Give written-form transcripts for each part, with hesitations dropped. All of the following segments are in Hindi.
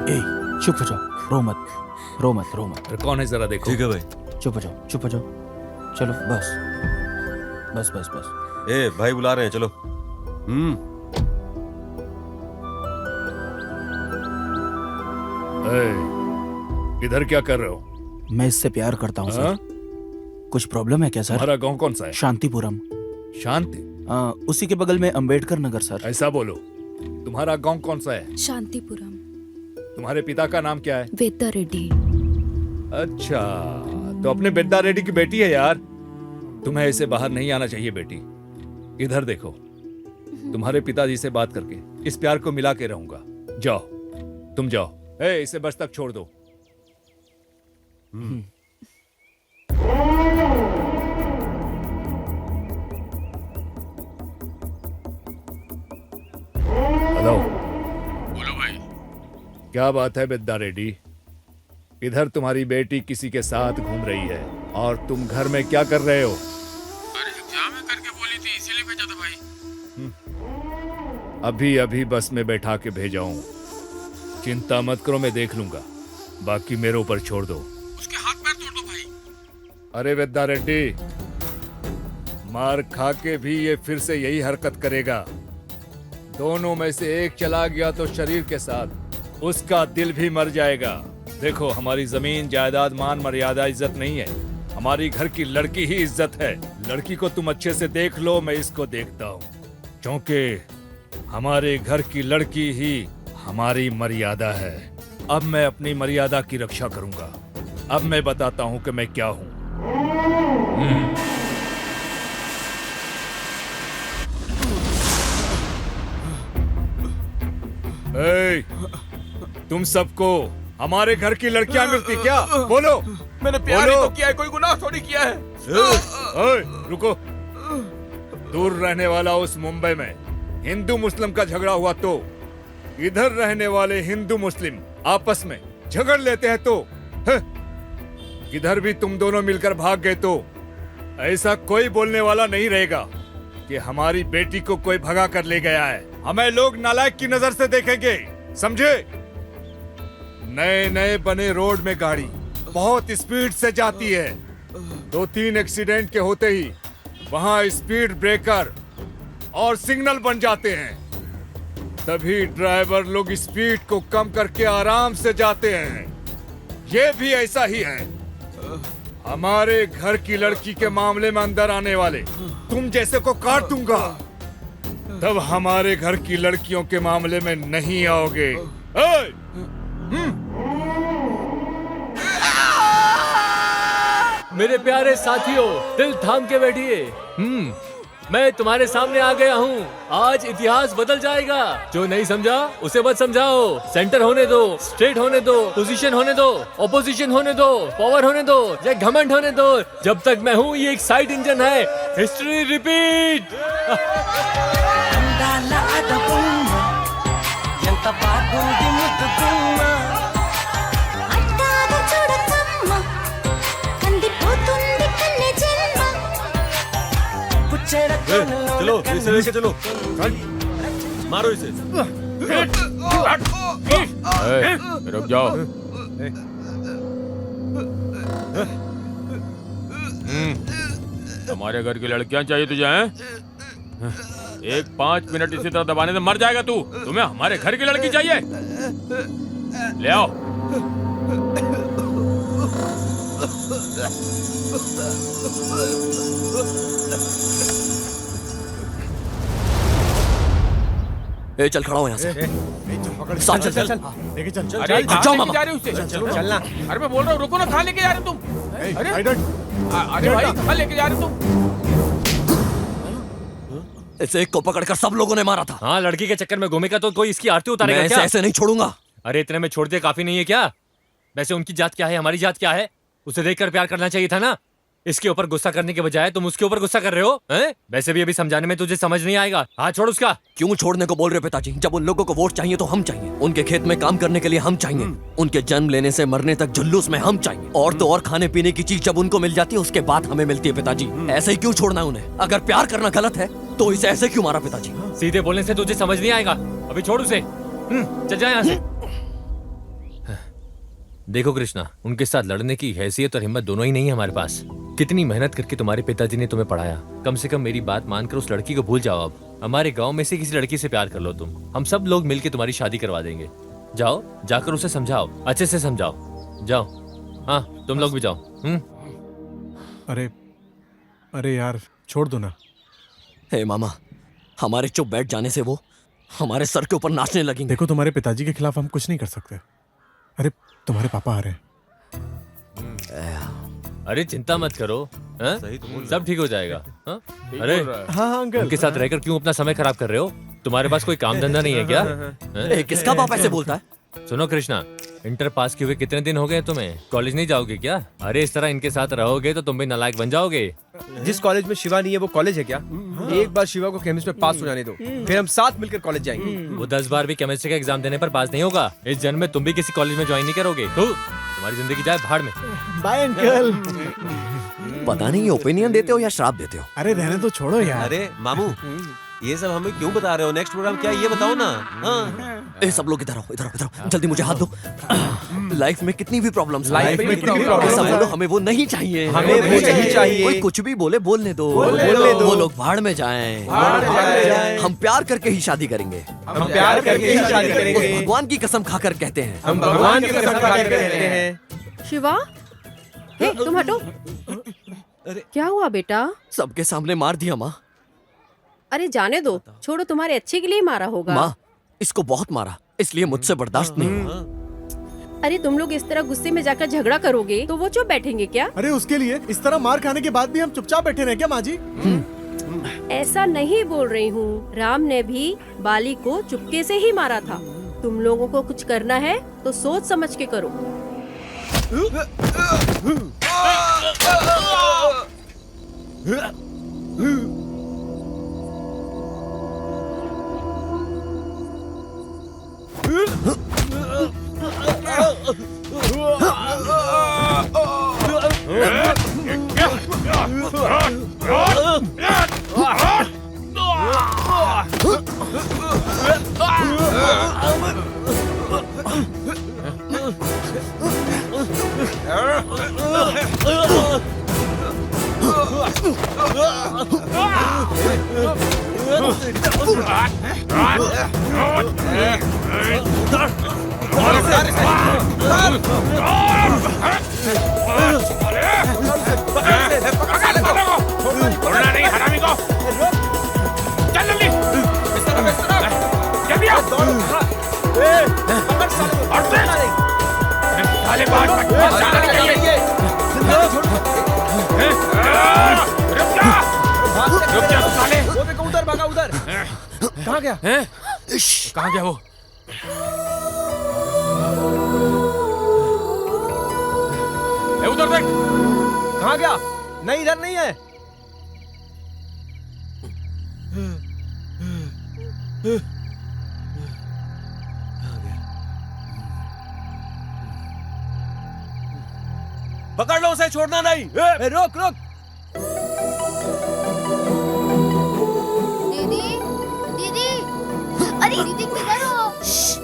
ए, चुप हो जाओ, रो मत, रो मत, रो मत। अरे कौन है जरा देखो। ठीक है भाई। चुप हो जाओ, चुप हो जाओ। चलो बस बस बस बस। ए भाई बुला रहे हैं, चलो। इधर क्या कर रहे हो? मैं इससे प्यार करता हूँ हाँ? सर। कुछ प्रॉब्लम है क्या सर? तुम्हारा गांव कौन सा है? शांतिपुरम। शांति? उसी के बगल में अंबेडकर नगर सर। ऐसा बोलो। तुम्हारा गांव कौन सा है? शांतिपुरम। तुम्हारे पिता का नाम क्या है? वेदा रेड्डी। अच्छा, तो अपने बेद्दा रेड्डी की बेटी है यार। तुम्हें ऐसे बाहर नहीं आना चाहिए बेटी। इधर देखो, तुम्हारे पिताजी से बात करके इस प्यार को मिला के रहूंगा। जाओ, तुम जाओ। इसे बस तक छोड़ दो। हेलो। बोलो भाई। क्या बात है बेद्दा रेड्डी? इधर तुम्हारी बेटी किसी के साथ घूम रही है और तुम घर में क्या कर रहे हो? अरे एग्जाम में करके बोली थी, इसीलिए भेजा था भाई। अभी अभी बस में बैठा के भेजा हूं। चिंता मत करो, मैं देख लूंगा। बाकी मेरे ऊपर छोड़ दो। उसके हाथ पैर तोड़ दो भाई। अरे बेद्दा रेड्डी, मार खा के भी ये फिर से यही हरकत करेगा। दोनों में से एक चला गया तो शरीर के साथ उसका दिल भी मर जाएगा। देखो, हमारी जमीन जायदाद मान मर्यादा इज्जत नहीं है, हमारी घर की लड़की ही इज्जत है। लड़की को तुम अच्छे से देख लो, मैं इसको देखता हूँ, क्योंकि हमारे घर की लड़की ही हमारी मर्यादा है। अब मैं अपनी मर्यादा की रक्षा करूंगा। अब मैं बताता हूँ कि मैं क्या हूँ। तुम सबको हमारे घर की लड़कियां मिलती क्या? बोलो। मैंने प्यार ही तो किया है, कोई गुनाह थोड़ी किया है। रुको। दूर रहने वाला उस मुंबई में हिंदू मुस्लिम का झगड़ा हुआ तो इधर रहने वाले हिंदू मुस्लिम आपस में झगड़ लेते हैं तो इधर भी तुम दोनों मिलकर भाग गए तो ऐसा कोई बोलने वाला नहीं रहेगा कि हमारी बेटी को कोई भगा कर ले गया है। हमें लोग नालायक की नजर से देखेंगे, समझे? नए नए बने रोड में गाड़ी बहुत स्पीड से जाती है। 2-3 एक्सीडेंट के होते ही वहां स्पीड ब्रेकर और सिग्नल बन जाते हैं। तभी ड्राइवर लोग स्पीड को कम करके आराम से जाते हैं। ये भी ऐसा ही है। हमारे घर की लड़की के मामले में अंदर आने वाले तुम जैसे को काट दूंगा, तब हमारे घर की लड़कियों के मामले में नहीं आओगे। मेरे प्यारे साथियों, दिल थाम के बैठिए। मैं तुम्हारे सामने आ गया हूँ। आज इतिहास बदल जाएगा। जो नहीं समझा उसे मत समझाओ। सेंटर होने दो, स्ट्रेट होने दो, पोजीशन होने दो, ऑपोजिशन होने दो, पावर होने दो या घमंड होने दो। जब तक मैं हूँ ये एक साइड इंजन है। History repeat. चलो इसे लेके चलो, मारो इसे। रुक जाओ। हमारे घर की लड़कियां चाहिए तुझे हैं? 5 मिनट इसी तरह दबाने से मर जाएगा तू। तुम्हें हमारे घर की लड़की चाहिए? ले आओ। ए, चल खड़ा हो यहाँ से। साथ चल चल लेके चल। अरे जाओ मामा। चलना। अरे मैं बोल रहा हूँ, रुको ना। कहाँ लेके जा रहे हो तुम? अरे भाई, कहाँ लेके जा रहे हो तुम? इसे एक को पकड़कर सब लोगों ने मारा था। हाँ, लड़की के चक्कर में घूमेगा तो कोई इसकी आरती उतारेगा मैं क्या? ऐसे नहीं छोड़ूंगा। अरे इतने में छोड़ दे काफी नहीं है क्या? वैसे उनकी जात क्या है, हमारी जात क्या है? उसे देखकर प्यार करना चाहिए था ना। इसके ऊपर गुस्सा करने के बजाय तुम उसके ऊपर गुस्सा कर रहे हो हैं? वैसे भी अभी समझाने में तुझे समझ नहीं आएगा। हाथ छोड़ उसका। क्यों छोड़ने को बोल रहे हो पिताजी? जब उन लोगों को वोट चाहिए तो हम चाहिए, उनके खेत में काम करने के लिए हम चाहिए, उनके जन्म लेने से मरने तक जुल्लूस में हम चाहिए। और तो और खाने पीने की चीज जब उनको मिल जाती है उसके बाद हमें मिलती है पिताजी। ऐसे ही क्यों छोड़ना है उन्हें? अगर प्यार करना गलत है तो इसे ऐसे क्यों मारा पिताजी? सीधे बोलने से तुझे समझ नहीं आएगा। अभी छोड़ उसे। चल जा यहाँ से। देखो कृष्णा, उनके साथ लड़ने की हैसियत और हिम्मत दोनों ही नहीं है हमारे पास। कितनी मेहनत करके तुम्हारे पिताजी ने तुम्हें पढ़ाया। कम से कम मेरी बात मानकर उस लड़की को भूल जाओ। अब हमारे गांव में से किसी लड़की से प्यार कर लो तुम, हम सब लोग मिलके तुम्हारी शादी करवा देंगे। जाओ, जाकर उसे समझाओ, अच्छे से समझाओ। जाओ। हाँ, तुम लोग भी जाओ। अरे अरे यार, छोड़ दो ना। हे मामा, हमारे चुप बैठ जाने से वो हमारे सर के ऊपर नाचने लगेंगे। देखो, तुम्हारे पिताजी के खिलाफ हम कुछ नहीं कर सकते। अरे तुम्हारे पापा आ रहे हैं। अरे चिंता मत करो, हाँ? सब ठीक हो जाएगा। हाँ? अरे हाँ अंकल। उनके साथ रहकर क्यों अपना समय खराब कर रहे हो? तुम्हारे पास कोई काम धंधा नहीं है क्या? हाँ? किसका बाप ऐसे बोलता है? सुनो कृष्णा, इंटर पास किए हुए कितने दिन हो गए तुम्हें? कॉलेज नहीं जाओगे क्या? अरे इस तरह इनके साथ रहोगे तो तुम भी नालायक बन जाओगे। जिस कॉलेज में शिवा नहीं है वो कॉलेज है क्या? एक बार शिवा को केमिस्ट्री में पास हो जाने दो, फिर हम साथ मिलकर कॉलेज जाएंगे। वो 10 बार भी केमिस्ट्री का एग्जाम देने पर पास नहीं होगा। इस जन्म में तुम भी किसी कॉलेज में ज्वाइन नहीं करोगे। तो तुम्हारी जिंदगी जाए भाड़ में। Bye uncle. पता नहीं ओपिनियन देते हो या श्राप देते हो। अरे रहने तो छोड़ो यार। अरे मामू, ये सब हमें क्यों बता रहे हो? नेक्स्ट प्रोग्राम क्या है ये बताओ ना। हाँ। ए सब लोग इधर आओ, इधर आओ, इधर आओ। जल्दी मुझे हाथ दो। लाइफ में कितनी भी प्रॉब्लम्स, लाइफ में कितनी भी प्रॉब्लम्स ऐसा आए। बोलो, हमें वो नहीं चाहिए। हमें वो नहीं चाहिए। कोई कुछ भी बोले, बोलने दो। वो लोग भाड़ में जाएं। हम प्यार करके ही शादी करेंगे। हम प्यार करके ही शादी उस करेंगे। भगवान की कसम खाकर कहते हैं। हम भगवान की कसम खाकर कहते हैं। शिवा, हे तुम हटो। क्या हुआ बेटा? सबके सामने मार दिया माँ। अरे जाने दो, छोड़ो, तुम्हारे अच्छे के लिए मारा होगा। माँ, इसको बहुत मारा, इसलिए मुझसे बर्दाश्त नहीं हुआ। अरे तुम लोग इस तरह गुस्से में जाकर झगड़ा करोगे तो वो चुप बैठेंगे क्या? अरे उसके लिए इस तरह मार खाने के बाद भी हम चुपचाप बैठे रहे क्या माँ जी? ऐसा नहीं बोल रही हूँ। राम ने भी बाली को चुपके से ही मारा था। तुम लोगों को कुछ करना है तो सोच समझ के करो। उधर भागा, उधर। कहाँ गया? कहाँ गया वो? ए, उधर देख। कहाँ गया? नहीं, इधर नहीं है। पकड़ लो उसे, छोड़ना नहीं। रोक रोक। दीदी, दीदी, अरे दीदी किधर हो?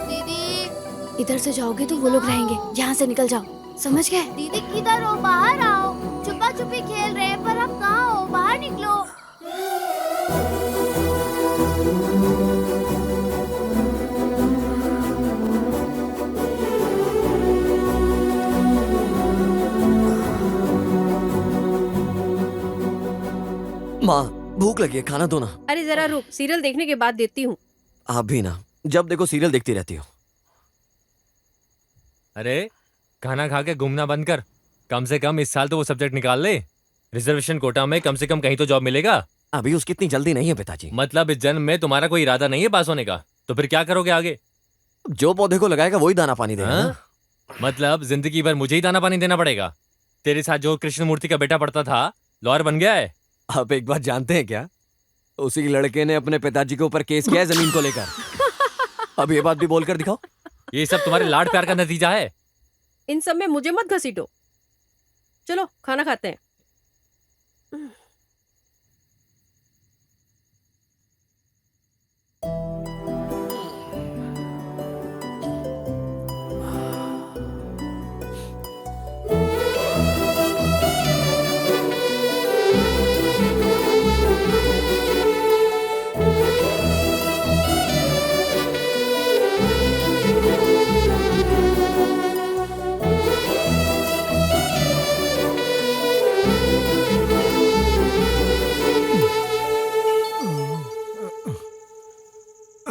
दीदी, इधर से जाओगे तो वो लोग रहेंगे, यहाँ से निकल जाओ, समझ गए? दीदी किधर हो? बाहर आओ। छुपा छुपी खेल रहे हैं पर आप कहाँ हो? बाहर निकलो। माँ, भूख लगी है, खाना दो ना। अरे जरा रुक, सीरियल देखने के बाद देती हूँ। आप भी ना, जब देखो सीरियल देखती रहती हो। अरे खाना खा के घूमना बंद कर। कम से कम इस साल तो वो सब्जेक्ट निकाल ले। रिजर्वेशन कोटा में कम से कम कहीं तो जॉब मिलेगा। अभी उसकी इतनी जल्दी नहीं है पिताजी। मतलब इस जन्म में तुम्हारा कोई इरादा नहीं है पास होने का? तो फिर क्या करोगे आगे? जो पौधे को लगाएगा वही दाना पानी देगा। हाँ? मतलब जिंदगी भर मुझे ही दाना पानी देना पड़ेगा? तेरे साथ जो कृष्ण मूर्ति का बेटा पढ़ता था लॉयर बन गया है। आप एक बात जानते हैं क्या? उसी लड़के ने अपने पिताजी के ऊपर केस किया है जमीन को लेकर। अब ये बात भी बोलकर दिखाओ। ये सब तुम्हारे लाड प्यार का नतीजा है। इन सब में मुझे मत घसीटो। चलो खाना खाते हैं।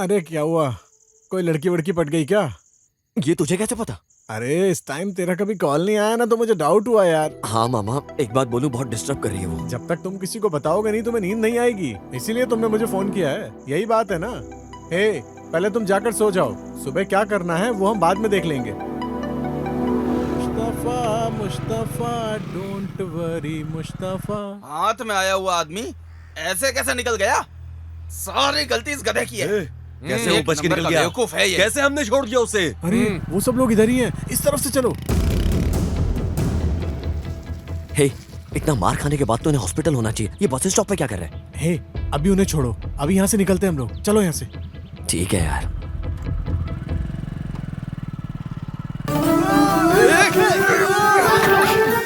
अरे क्या हुआ, कोई लड़की वड़की पट गई क्या? ये तुझे कैसे पता? अरे इस टाइम तेरा कभी कॉल नहीं आया ना, तो मुझे डाउट हुआ यार। हाँ मामा, एक बात बोलूं, बहुत डिस्टर्ब कर रही है वो। जब तक तुम किसी को बताओगे नहीं तुम्हें नींद नहीं आएगी, इसीलिए तुमने मुझे फोन किया है। यही बात है ना? हे, पहले तुम जाकर सो जाओ, सुबह क्या करना है वो हम बाद में देख लेंगे। Mustafa Mustafa don't worry Mustafa. हाथ में आया हुआ आदमी ऐसे कैसे निकल गया? सारी गलती इस गधे की है। कैसे वो बच के निकल गया? बेवकूफ है ये। कैसे हमने छोड़ दिया उसे? अरे वो सब लोग इधर ही हैं, इस तरफ से चलो। हे, इतना मार खाने के बाद तो इन्हें हॉस्पिटल होना चाहिए। ये बस स्टॉप पे क्या कर रहे हैं? हे, अभी उन्हें छोड़ो, अभी यहाँ से निकलते हैं हम लोग। चलो यहाँ से। ठीक है यार।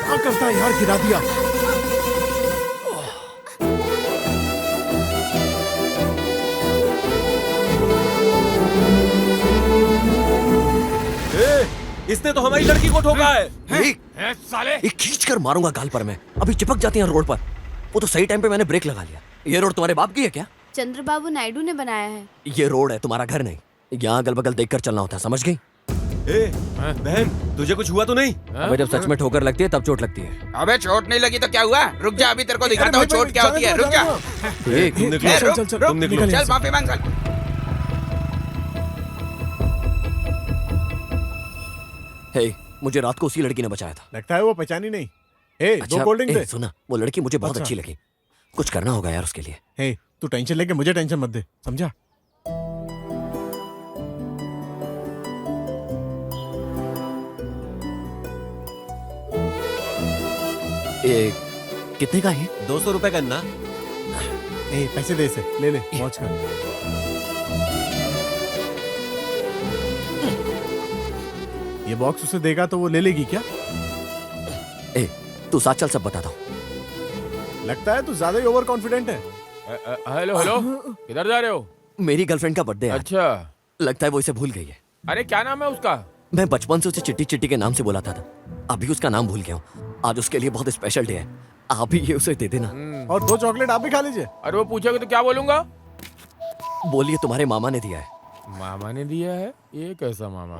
क्या करता है यार, गिरा दिया। इसने तो हमारी लड़की को ठोका है। साले ये खींच कर मारूंगा गाल पर मैं। अभी चिपक जाती हैं रोड पर। वो तो सही टाइम पे मैंने ब्रेक लगा लिया। ये रोड तुम्हारे बाप की है क्या? चंद्रबाबू नायडू ने बनाया है। ये रोड है, तुम्हारा घर नहीं। यहाँ अगल बगल देख कर चलना होता है, समझ गई? बहन, तुझे कुछ हुआ तो नहीं? अबे जब सच में ठोकर लगती है तब चोट लगती है। अबे चोट नहीं लगी तो क्या हुआ? रुक जा, अभी तेरे को दिखाता हूँ चोट क्या होती है। रुक जा। तुम निकलो, चल, चल, चल, तुम निकलो। निकल यहाँ चल से। माफी मांग चल। हे, मुझे रात को उसी लड़की ने बचाया था। लगता है वो पहचानी नहीं। हे, दो कोल्ड ड्रिंक दे। सुना, वो लड़की मुझे बहुत अच्छा। अच्छी लगी। कुछ करना होगा यार उसके लिए। हे, तू टेंशन लेके मुझे टेंशन मत दे, समझा? ए, कितने का है? 200 रुपए का ना। हे, पैसे दे इसे, ले ले, मौज कर। ये बॉक्स उसे देगा तो वो ले लेगी क्या? ए, तू साथ चल, सब बताता हूँ। लगता है तू ज्यादा ही ओवर कॉन्फिडेंट है। हेलो हेलो, किधर जा रहे हो? मेरी गर्लफ्रेंड का बर्थडे है। अच्छा, लगता है वो इसे भूल गई है। अरे क्या नाम है उसका? मैं बचपन से उसे चिट्टी चिट्टी के नाम से बुलाता था। अभी उसका नाम भूल गया हूँ। आज उसके लिए बहुत स्पेशल डे है। आप भी ये उसे दे देना। और 2 चॉकलेट आप भी खा लीजिए। अरे वो पूछेगा तो क्या बोलूंगा? बोलिए तुम्हारे मामा ने दिया है। मामा ने दिया है? ये कैसा मामा?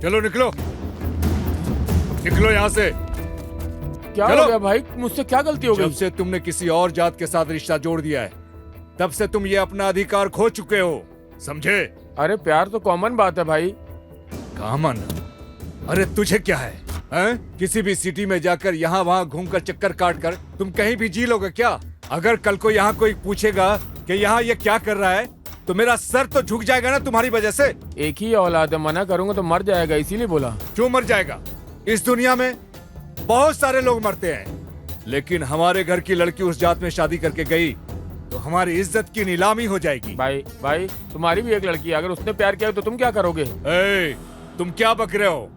चलो निकलो, निकलो यहाँ से। क्या चलो। हो गया भाई? मुझसे क्या गलती हो जब गई? से तुमने किसी और जात के साथ रिश्ता जोड़ दिया है, तब से तुम ये अपना अधिकार खो चुके हो, समझे? अरे प्यार तो कॉमन बात है भाई। कामन? अरे तुझे क्या है, हैं? किसी भी सिटी में जाकर यहाँ वहाँ घूमकर चक्कर काट कर तुम कहीं भी जी लोगे क्या? अगर कल को यहाँ कोई पूछेगा कि यहाँ ये क्या कर रहा है, तो मेरा सर तो झुक जाएगा ना तुम्हारी वजह से। एक ही औलाद है, मना करूंगा तो मर जाएगा, इसीलिए बोला। क्यों मर जाएगा? इस दुनिया में बहुत सारे लोग मरते हैं, लेकिन हमारे घर की लड़की उस जात में शादी करके गई तो हमारी इज्जत की नीलामी हो जाएगी। भाई भाई, तुम्हारी भी एक लड़की है, अगर उसने प्यार किया तो तुम क्या करोगे? ए, तुम क्या बक रहे हो?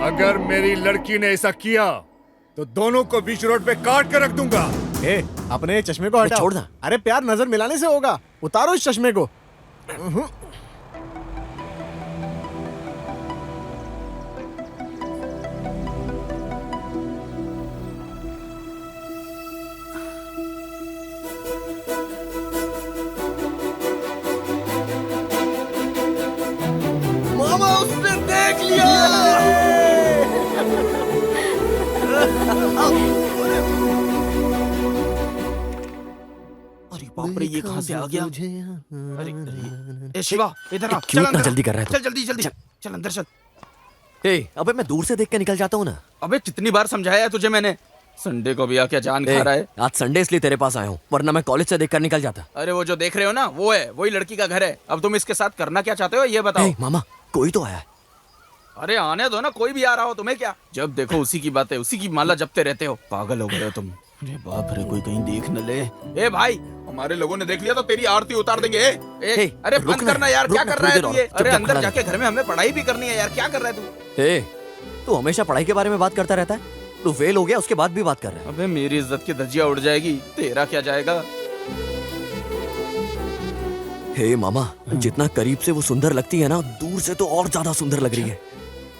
अगर मेरी लड़की ने ऐसा किया तो दोनों को बीच रोड पे काट कर रख दूंगा। हे, अपने चश्मे को हटाओ। छोड़ना। अरे प्यार नजर मिलाने से होगा, उतारो इस चश्मे को। मामा, उसने देख लिया। अरे बाप रे, ये कहाँ से आ गया? अरे अरे, ए शिवा, इधर आ। क्यों चल इतना अंदर। जल्दी कर रहा है तू? चल जल्दी जल्दी, चल अंदर चल। ए, अबे मैं दूर से देख के निकल जाता हूँ ना। अबे कितनी बार समझाया है तुझे मैंने? संडे को भी आके जान खा रहा है। आज संडे इसलिए तेरे पास आया हूँ, वरना मैं कॉलेज से देखकर निकल जाता। अरे वो जो देख रहे हो ना, वो है, वही लड़की का घर है। अब तुम इसके साथ करना क्या चाहते हो ये बताओ? ए, मामा, कोई तो आया है। अरे आने दो ना, कोई भी आ रहा हो, तुम्हें क्या? जब देखो उसी की बातें, उसी की माला जपते रहते हो। पागल हो गए हो तुम। अरे बाप रे, कोई कहीं देख न ले। ए भाई, हमारे लोगों ने देख लिया तो तेरी आरती उतार देंगे। ए, अरे बंद करना यार, क्या कर रहा है तू ये? अरे अंदर जाके घर में हमें पढ़ाई भी करनी है यार, क्या कर रहा है तू? ए, तू हमेशा पढ़ाई के बारे में बात करता रहता है। तू फेल हो गया, उसके बाद भी बात कर रहा है। अबे मेरी इज्जत की धज्जियां उड़ जाएगी, तेरा क्या जाएगा? हे मामा, जितना करीब से वो सुंदर लगती है ना, दूर से तो और ज्यादा सुंदर लग रही है।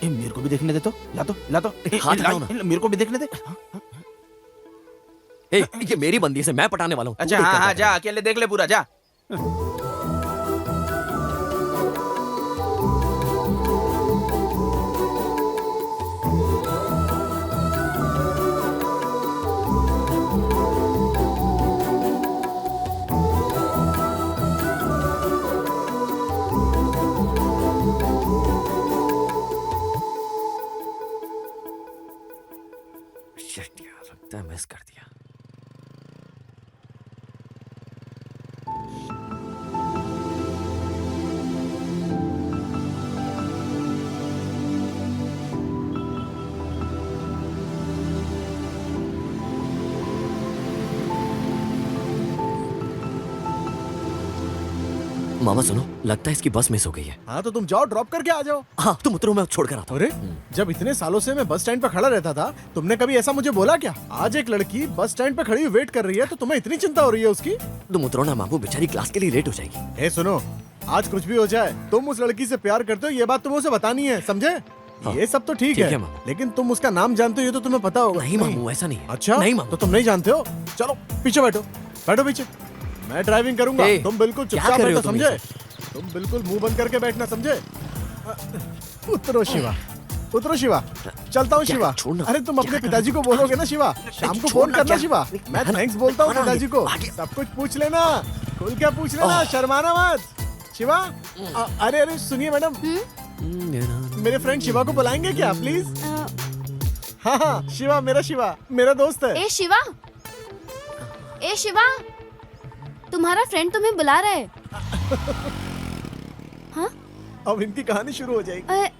मेरे को भी देखने दे तो, ला तो हाथ हटाओ ना। मेरे को भी देखने दे। ए, ये मेरी बंदी से मैं पटाने वाला हूँ। अच्छा हाँ हाँ जा, अकेले देख ले पूरा, जा। शिट यार, लगता है मिस कर दिया। मामा सुनो, लगता है इसकी बस मिस हो गई है। हाँ तो तुम जाओ, ड्रॉप करके आ जाओ। हाँ तुम उतरो, मैं छोड़कर आता हूँ। अरे जब इतने सालों से मैं बस स्टैंड पर खड़ा रहता था, तुमने कभी ऐसा मुझे बोला क्या? आज एक लड़की बस स्टैंड पे खड़ी हुई वेट कर रही है तो तुम्हें इतनी चिंता हो रही है उसकी? तुम उतरो ना मामू, बेचारी क्लास के लिए लेट हो जाएगी। ए सुनो, आज कुछ भी हो जाए, तुम उस लड़की से प्यार करते हो ये बात तुम्हें उसे बतानी है, समझे? हाँ, ये सब तो ठीक है मामू। लेकिन तुम उसका नाम जानते हो ये तो तुम्हें पता होगा। नहीं मामू, ऐसा नहीं है। अच्छा नहीं मामू। तो तुम नहीं जानते हो? चलो पीछे बैठो, बैठो पीछे, मैं ड्राइविंग करूंगा, ए, तुम बिल्कुल क्या चुपचाप कर रहे हो बैठो, तुम समझे? तुम बिल्कुल मुंह बंद करके बैठना, समझे? उतरो शिवा, उतरो शिवा, चलता हूँ शिवा। छोड़ना। अरे तुम अपने पिताजी को बोलोगे ना शिवा, शाम को फोन छोड़ना करना क्या? शिवा। मैं थैंक्स बोलता हूँ पिताजी को, सब कुछ पूछ लेना, खुल के पूछ लेना, शर्माना मत शिवा। अरे अरे सुनिए मैडम, मेरे फ्रेंड शिवा को बुलाएंगे क्या प्लीज? हाँ हाँ शिवा, मेरा शिवा, मेरा दोस्त है। ए शिवा, ए शिवा, तुम्हारा फ्रेंड तुम्हें बुला रहा है। हाँ? अब इनकी कहानी शुरू हो जाएगी।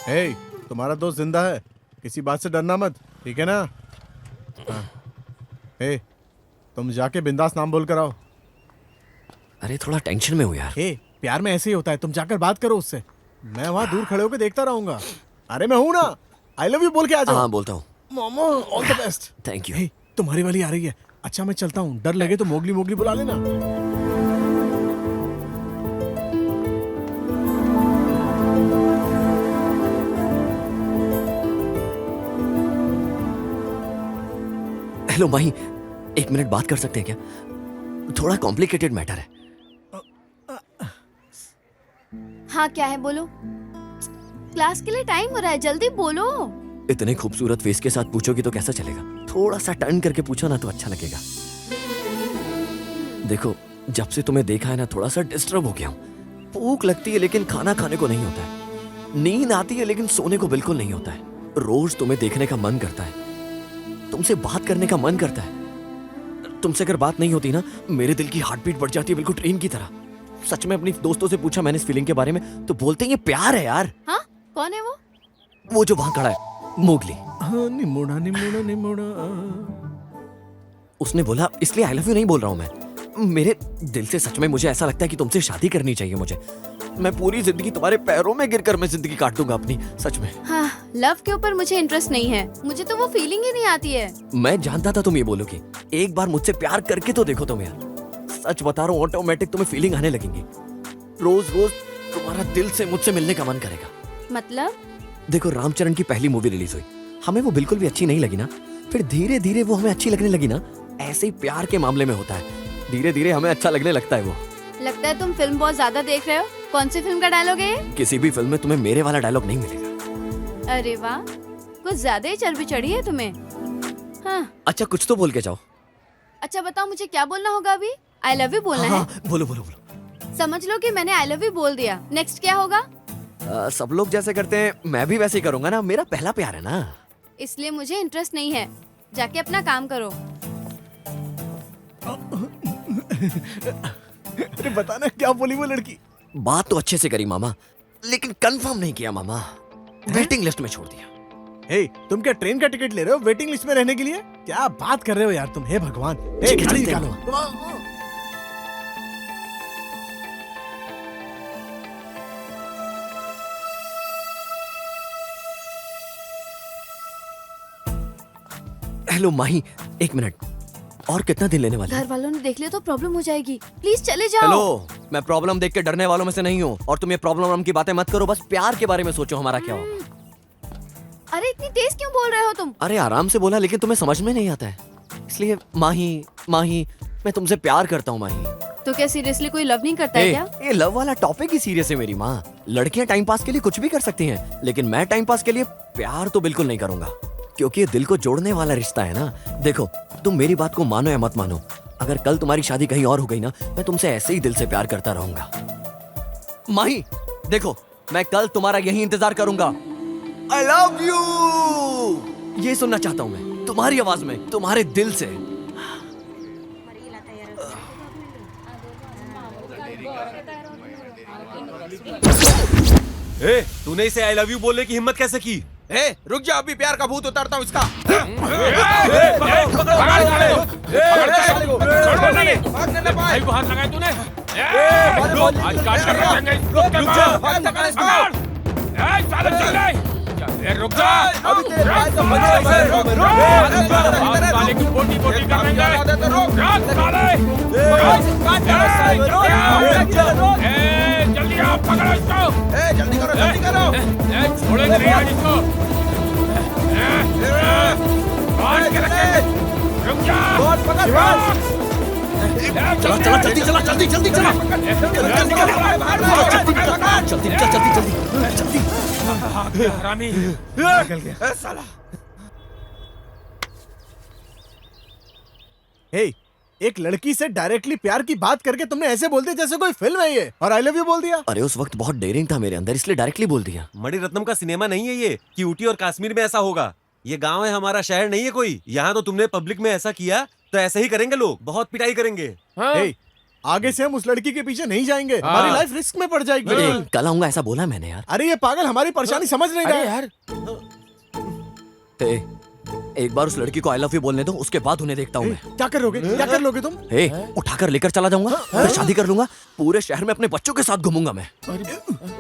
हे, तुम्हारा दोस्त जिंदा है, किसी बात से डरना मत, ठीक है ना? हाँ। हे, तुम जाके बिंदास नाम बोल कर आओ। अरे थोड़ा टेंशन में हूँ यार। हे, प्यार में ऐसे ही होता है, तुम जाकर बात करो उससे, मैं वहाँ दूर खड़े होकर देखता रहूंगा। अरे मैं हूँ ना, आई लव यू बोल के आ जाओ। हाँ बोलता हूँ। मामा all the best. Thank you. Hey, तुम्हारी वाली आ रही है। अच्छा मैं चलता हूँ, डर लगे तो मोगली मोगली बुला लेना। हेलो माही, एक मिनट बात कर सकते हैं क्या? थोड़ा कॉम्प्लिकेटेड मैटर है। हाँ क्या है, बोलो। क्लास के लिए टाइम हो रहा है, जल्दी बोलो। इतने खूबसूरत फेस के साथ पूछोगी तो कैसा चलेगा? थोड़ा सा टर्न करके पूछो ना तो अच्छा लगेगा। देखो, जब से तुम्हें देखा है ना, थोड़ा सा डिस्टर्ब हो गया हूँ। भूख लगती है लेकिन खाना खाने को नहीं होता है। नींद आती है लेकिन सोने को बिल्कुल नहीं होता है। रोज तुम्हें देखने का मन करता है, तुमसे बात करने का मन करता है। तुमसे अगर बात नहीं होती ना, मेरे दिल की हार्ट बीट बढ़ जाती है बिल्कुल ट्रेन की तरह। सच में अपनी दोस्तों से पूछा मैंने इस फीलिंग के बारे में, तो बोलते हैं ये प्यार है यार। हाँ कौन है वो? वो जो वहां खड़ा है, मोगली। हाँ, निमोड़ा निमोड़ा निमोड़ा। उसने बोला, इसलिए आई लव यू नहीं बोल रहा हूं मैं। मेरे दिल से सच में मुझे ऐसा लगता है कि तुमसे शादी करनी चाहिए मुझे। मैं पूरी जिंदगी तुम्हारे पैरों में गिरकर मैं जिंदगी काट दूंगा अपनी, सच में। हाँ, लव के ऊपर मुझे इंटरेस्ट नहीं है, मुझे तो वो फीलिंग ही नहीं आती है। मैं जानता था तुम ये बोलोगी। एक बार मुझसे प्यार करके तो देखो तुम यार। सच बता रहा हूँ, ऑटोमेटिक तुम्हें फीलिंग आने लगेंगी। रोज रोज तुम्हारा दिल से मुझसे मिलने का मन करेगा। मतलब? देखो, रामचरण की पहली मूवी रिलीज हुई, हमें वो बिल्कुल भी अच्छी नहीं लगी ना। फिर धीरे धीरे वो हमें अच्छी लगने लगी ना। ऐसे ही प्यार के मामले में होता है, धीरे धीरे हमें अच्छा लगने लगता है वो। लगता है तुम फिल्म बहुत ज्यादा देख रहे हो। कौन सी फिल्म का डायलॉग है ये? किसी भी फिल्म में तुम्हें मेरे वाला डायलॉग नहीं मिलेगा। अरे वाह, कुछ ज्यादा ही चर्बी चढ़ी है तुम्हें। हाँ। अच्छा कुछ तो बोल के जाओ। अच्छा बताओ, मुझे क्या बोलना होगा अभी? आई लव यू बोलना हाँ, है? बोलो बोलो बोलो। समझ लो कि मैंने आई लव यू बोल दिया, नेक्स्ट क्या होगा? सब लोग जैसे करते हैं मैं भी वैसे ही करूंगा ना, मेरा पहला प्यार है ना। इसलिए मुझे इंटरेस्ट नहीं है, जाके अपना काम करो। अरे बताना क्या बोली वो लड़की? बात तो अच्छे से करी मामा, लेकिन कंफर्म नहीं किया मामा। वेटिंग लिस्ट में छोड़ दिया। हे, तुम क्या ट्रेन का टिकट ले रहे हो वेटिंग लिस्ट में रहने के लिए? क्या बात कर रहे हो यार तुम? हे भगवान, हे ठीक है, गाड़ी चलते हैं। निकालो। हेलो माही, एक मिनट, और कितना दिन लेने वाले? घर वालों ने देख लिया तो प्रॉब्लम हो जाएगी, प्लीज चले जाओ। हेलो, मैं प्रॉब्लम देख के डरने वालों में से नहीं हूँ, और तुम ये प्रॉब्लम की बातें मत करो, बस प्यार के बारे में सोचो हमारा क्या होगा। अरे इतनी तेज क्यों बोल रहे हो तुम? अरे आराम से बोला, लेकिन तुम्हें समझ में नहीं आता है, इसलिए माही माही मैं तुमसे प्यार करता हूँ माही। तो क्या सीरियसली कोई लव नहीं करता है क्या? ये लव वाला टॉपिक ही सीरियस है मेरी माँ। लड़कियां टाइम पास के लिए कुछ भी कर सकती हैं, लेकिन मैं टाइम पास के लिए प्यार तो बिल्कुल नहीं करूंगा, क्योंकि ये दिल को जोड़ने वाला रिश्ता है ना। देखो, तुम मेरी बात को मानो या मत मानो, अगर कल तुम्हारी शादी कहीं और हो गई ना, मैं तुमसे ऐसे ही दिल से प्यार करता रहूंगा। माही देखो, मैं कल तुम्हारा यही इंतजार करूंगा। आई लव यू, ये सुनना चाहता हूं मैं तुम्हारी आवाज में, तुम्हारे दिल से। ए, तूने इसे आई लव यू बोलने की हिम्मत कैसे की? ए, रुक जा, अभी प्यार का भूत उतारता हूँ इसका। भाई को हाथ लगाया तूने? आज काट कर रखेंगे इसको के बाद। ए, साले चल ले। ए, रुक जा। साले की बोटी बोटी कर देंगे। रुक साले। ए, जल्दी आओ, पकड़ो इसको। जल्दी करो, जल्दी करो। छोड़ेंगे नहीं आज इसको। बांध के रखेंगे। रुक जा। चला चला, जल्दी चला, जल्दी जल्दी चला, जल्दी जल्दी जल्दी जल्दी। हरामी। साला। हे, एक लड़की से डायरेक्टली प्यार की बात करके तुमने ऐसे बोल दिया जैसे कोई फिल्म है ये, और आई लव यू बोल दिया। अरे उस वक्त बहुत डेयरिंग था मेरे अंदर, इसलिए डायरेक्टली बोल दिया। मणिरत्नम का सिनेमा नहीं है ये कि ऊटी और कश्मीर में ऐसा होगा। ये गांव है, हमारा शहर नहीं है कोई। यहाँ तो तुमने पब्लिक में ऐसा किया तो ऐसे ही करेंगे लोग, बहुत पिटाई करेंगे। हे, आगे से हम उस लड़की के पीछे नहीं जाएंगे, हमारी लाइफ रिस्क में पड़ जाएगी। कल आऊंगा ऐसा बोला मैंने यार। अरे ये पागल हमारी परेशानी समझ नहीं रहा है यार। एक बार उस लड़की को आई लव यू बोलने दो, उसके बाद उन्हें देखता हूँ मैं। क्या करोगे, क्या कर लोगे तुम? हे, उठाकर लेकर चला जाऊंगा, फिर शादी कर लूंगा, पूरे शहर में अपने बच्चों के साथ घूमूंगा मैं।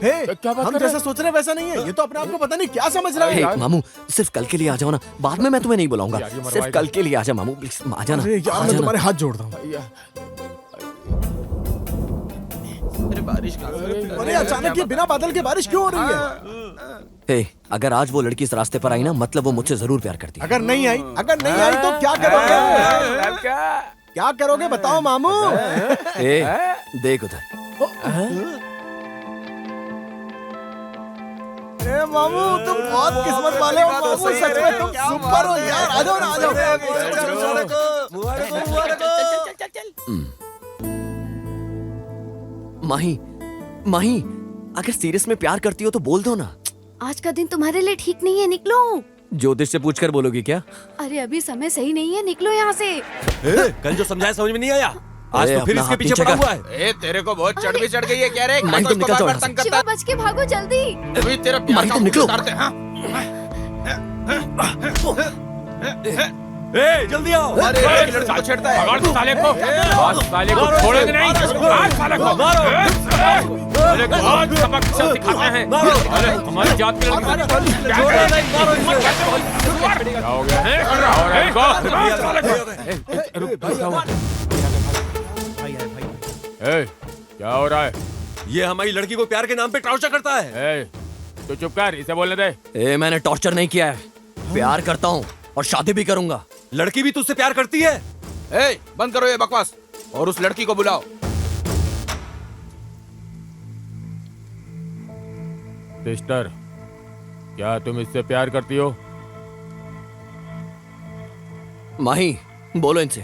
हे, हम जैसा सोच रहे हैं वैसा नहीं है, ये तो अपने आप को पता नहीं क्या समझ रहा है। हे, मामू सिर्फ कल के लिए आ जाओ ना, बाद में मैं तुम्हें नहीं बुलाऊंगा, सिर्फ कल के लिए आ जाओ मामू, प्लीज आ जाना। अरे यार, मैं तुम्हारे हाथ जोड़ता हूँ। अरे बारिश का। अरे अचानक ये बिना बादल के बारिश क्यों हो रही है? हे, अगर आज वो लड़की इस रास्ते पर आई ना, मतलब वो मुझसे जरूर प्यार करती है। अगर नहीं आई तो क्या करोगे? क्या करोगे बताओ मामू। ए, देख उधर। ए मामू, तुम बहुत किस्मत वाले हो मामू, सच में तुम सुपर हो यार। आ जाओ ना, आ जाओ। माही माही, अगर सीरियस में प्यार करती हो तो बोल दो ना। आज का दिन तुम्हारे लिए ठीक नहीं है, निकलो। ज्योतिष से पूछकर बोलोगी क्या? अरे अभी समय सही नहीं है, निकलो यहाँ से। कल जो समझाया समझ में नहीं आया, आज तो फिर अपना इसके हाथ पीछे नीचे पड़ा कर। हुआ है। ए, तेरे को बहुत चढ़ भी चढ़ गई है क्या रे? माही, तुम निकल जाओ यहाँ से। शिवा बच के भागो जल्दी। अभी तेरा प्यार माही, का तुम भूत निकलो। उतारते हैं, हाँ? ए, जल्दी आओ। अरे एक लड़का को छेड़ता है। पकड़ साले को। बस साले को छोड़ेंगे नहीं। आज साले को। साले को आज सबक सिखाते हैं। अरे हमारी जात के लड़के क्या हो गया है? और इनको क्या हो रहा है? ये हमारी लड़की को प्यार के नाम पे टॉर्चर करता है। तो चुप कर, इसे बोलने दे। ए, मैंने टॉर्चर नहीं किया है, प्यार करता हूँ और शादी भी करूंगा। लड़की भी तुझसे प्यार करती है। ए, बंद करो ये बकवास और उस लड़की को बुलाओ। सिस्टर, क्या तुम इससे प्यार करती हो? माही, बोलो इनसे।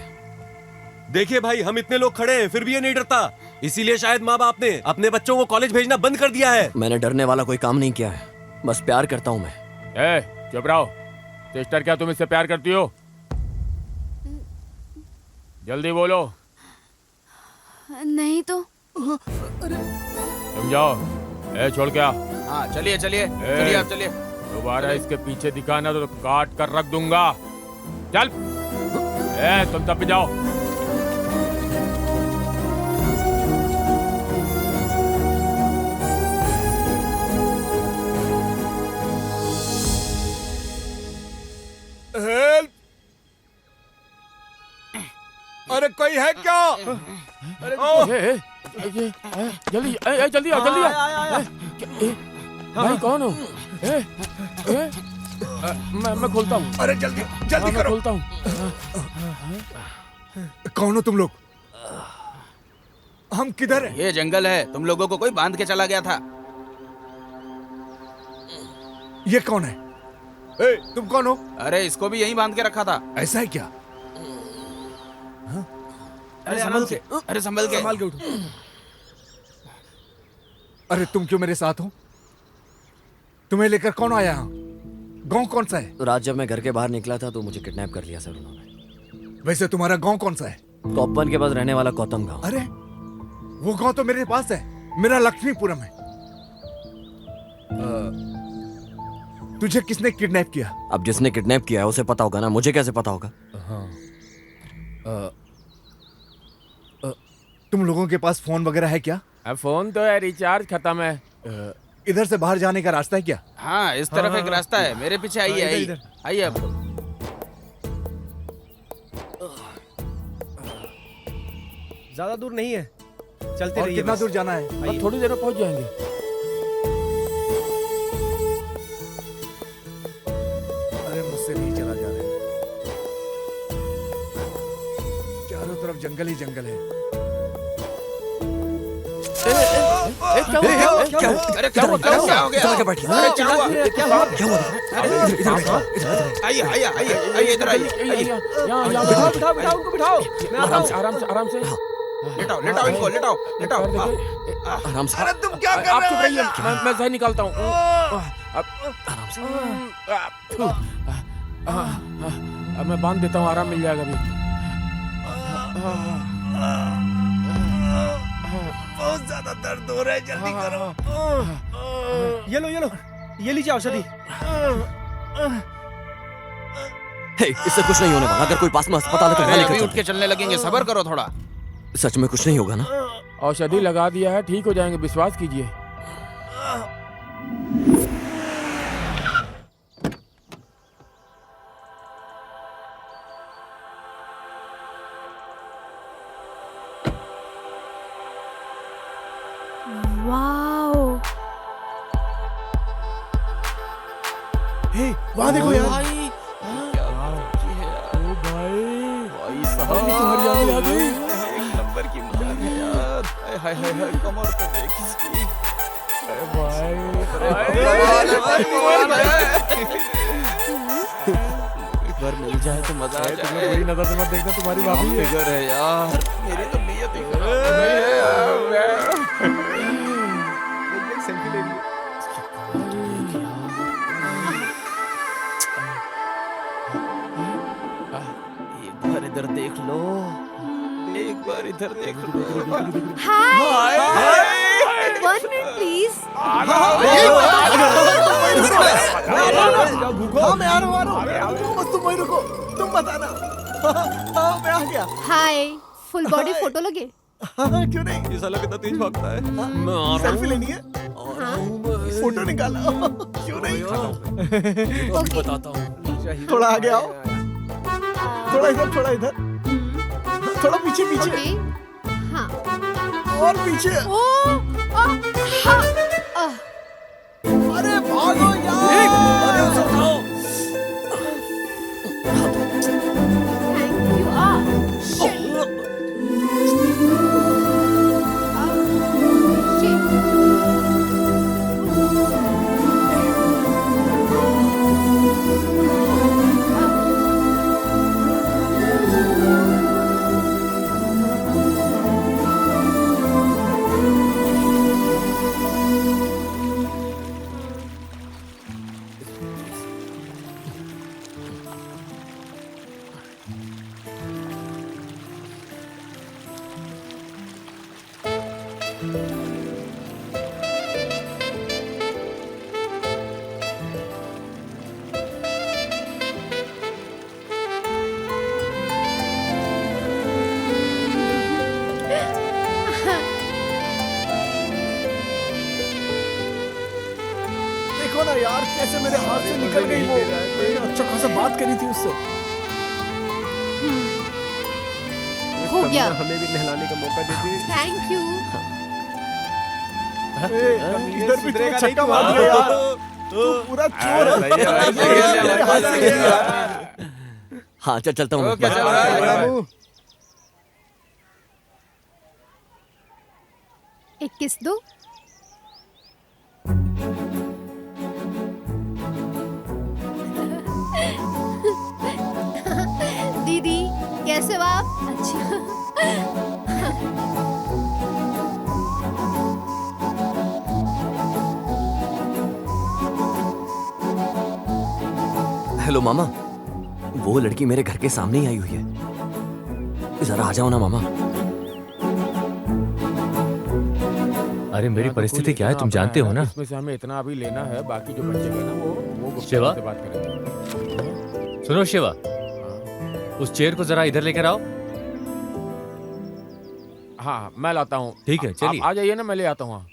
देखिए भाई, हम इतने लोग खड़े हैं फिर भी ये नहीं डरता, इसीलिए शायद माँ बाप ने अपने बच्चों को कॉलेज भेजना बंद कर दिया है। मैंने डरने वाला कोई काम नहीं किया है, बस प्यार करता हूँ मैं। ए, चुप रहो। सिस्टर, क्या तुम इससे प्यार करती हो? जल्दी बोलो। नहीं तो। तुम समझाओ। ए छोड़ क्या, हाँ चलिए चलिए चलिए आप चलिए। दोबारा इसके पीछे दिखाना तो काट कर रख दूंगा। चल ए तुम तब भी जाओ। हेल्प! अरे कोई है क्या? जल्दी जल्दी आओ जल्दी आओ। भाई कौन हो? मैं खोलता हूँ। अरे जल्दी जल्दी मैं करो। खोलता हूँ। कौन हो तुम लोग? हम किधर हैं? ये जंगल है, तुम लोगों को कोई बांध के चला गया था। ये कौन है? ए, तुम कौन हो? अरे इसको भी यहीं बांध के रखा था। ऐसा है क्या? अरे संभल के, अरे संभल के। संभाल के उठो। अरे तुम क्यों मेरे साथ हो? तुम्हें लेकर कौन आया यहाँ? गांव कौन सा है? तो रात जब मैं घर के बाहर निकला था तो मुझे किडनैप कर लिया सर उन्होंने। वैसे तुम्हारा गांव कौन सा है? कॉपन के पास रहने वाला गौतम गांव। अरे वो गांव तो मेरे पास है, मेरा लक्ष्मीपुरम है। तुझे किसने किडनैप किया? अब जिसने किडनैप किया है उसे पता होगा ना, मुझे कैसे पता होगा? तुम लोगों के पास फोन वगैरह है क्या? अब फोन तो है, रिचार्ज खत्म है। इधर से बाहर जाने का रास्ता है क्या? हाँ इस तरफ एक रास्ता है, मेरे पीछे आइए आइए आइए अब। ज्यादा दूर नहीं है, चलते और रहिए। कितना बस। दूर जाना है? आइए। थोड़ी देर में पहुंच जाएंगे। अरे मुझसे नहीं चला जा रहा है। चारों तरफ जंगल ही जंगल है। क्या हुआ क्या हो गया? क्या हुआ? आइए आइए आइए आइए इधर आइए। बिठाओ बिठाओ उनको बिठाओ। मैं आता हूँ। आराम से। लेटाओ लेटाओ इनको लेटाओ लेटाओ। आराम से। अरे तुम क्या कर आप रहे चुप हो? रहिए, मैं सही निकालता हूँ। आराम से। अब मैं बांध देता हूँ, आराम मिल जाएगा अभी। बहुत ज्यादा दर्द हो रहा है, जल्दी करो। ये लो ये लीजिए औषधि। हे, इससे कुछ नहीं होने वाला। अगर कोई पास में अस्पताल है तो यहाँ अरे लेकर अभी उठ चलते के चलने लगेंगे, सब्र करो थोड़ा। हैं। सच में कुछ नहीं होगा ना? औषधि लगा दिया है, ठीक हो जाएंगे, विश्वास कीजिए। वाओ, हे, वहाँ देखो यार। भाई साहब तुम्हारी आने आ गई। एक नंबर की मजाक है यार। हाय हाय हाय कमर तो देख इसकी। एक बार मिल जाए तो मजा आ जाए। मेरी नजर से मत देखना, तुम्हारी भाभी है। फिगर है यार, मेरी तो नीयत ही खराब है। सेल्फी ले लिए। एक बार इधर देख लो, एक बार इधर देख लो। हाय, 1 मिनट प्लीज। हाँ, मैं आ रहा हूँ। बस तुम वही रुको, तुम बताना। हाँ, मैं आ गया। हाय, फुल बॉडी फोटो लगे। हाँ, क्यों नहीं? ये साला कितना तेज भागता है। सेल्फी लेनी है? फोटो निकाला। क्यों नहीं? ओके, बताता हूँ। थोड़ा आगे आओ, थोड़ा इधर, थोड़ा इधर, थोड़ा पीछे पीछे ओके, हाँ। और पीछे। ओ, हाँ, अरे भागो यार। Thank you. शिट। यार, कैसे मेरे हाथ से निकल गई वो। मैंने अच्छा खासा बात करी थी उससे। हो गया। हमें भी नहलाने का मौका दे दे। Thank you. इधर भी तूने छक्का मार दिया यार। तू पूरा चोर है। हाँ चल चलता हूँ मैं। क्या चल रहा है? रामू, एक किस दो। दीदी कैसे हो आप? अच्छा। हेलो मामा, वो लड़की मेरे घर के सामने ही आई हुई है। जरा आ जाओ ना मामा। अरे मेरी परिस्थिति क्या है तुम जानते हो ना। इसमें से हमें इतना अभी लेना है, बाकी जो बचेगा ना वो गुप्ता शिवा? से बात करेंगे। सुनो शिवा, उस चेयर को जरा इधर लेकर आओ। हाँ मैं लाता हूँ। ठीक है, चलिए। आप आ जाइए ना, मैं ले आता हूँ।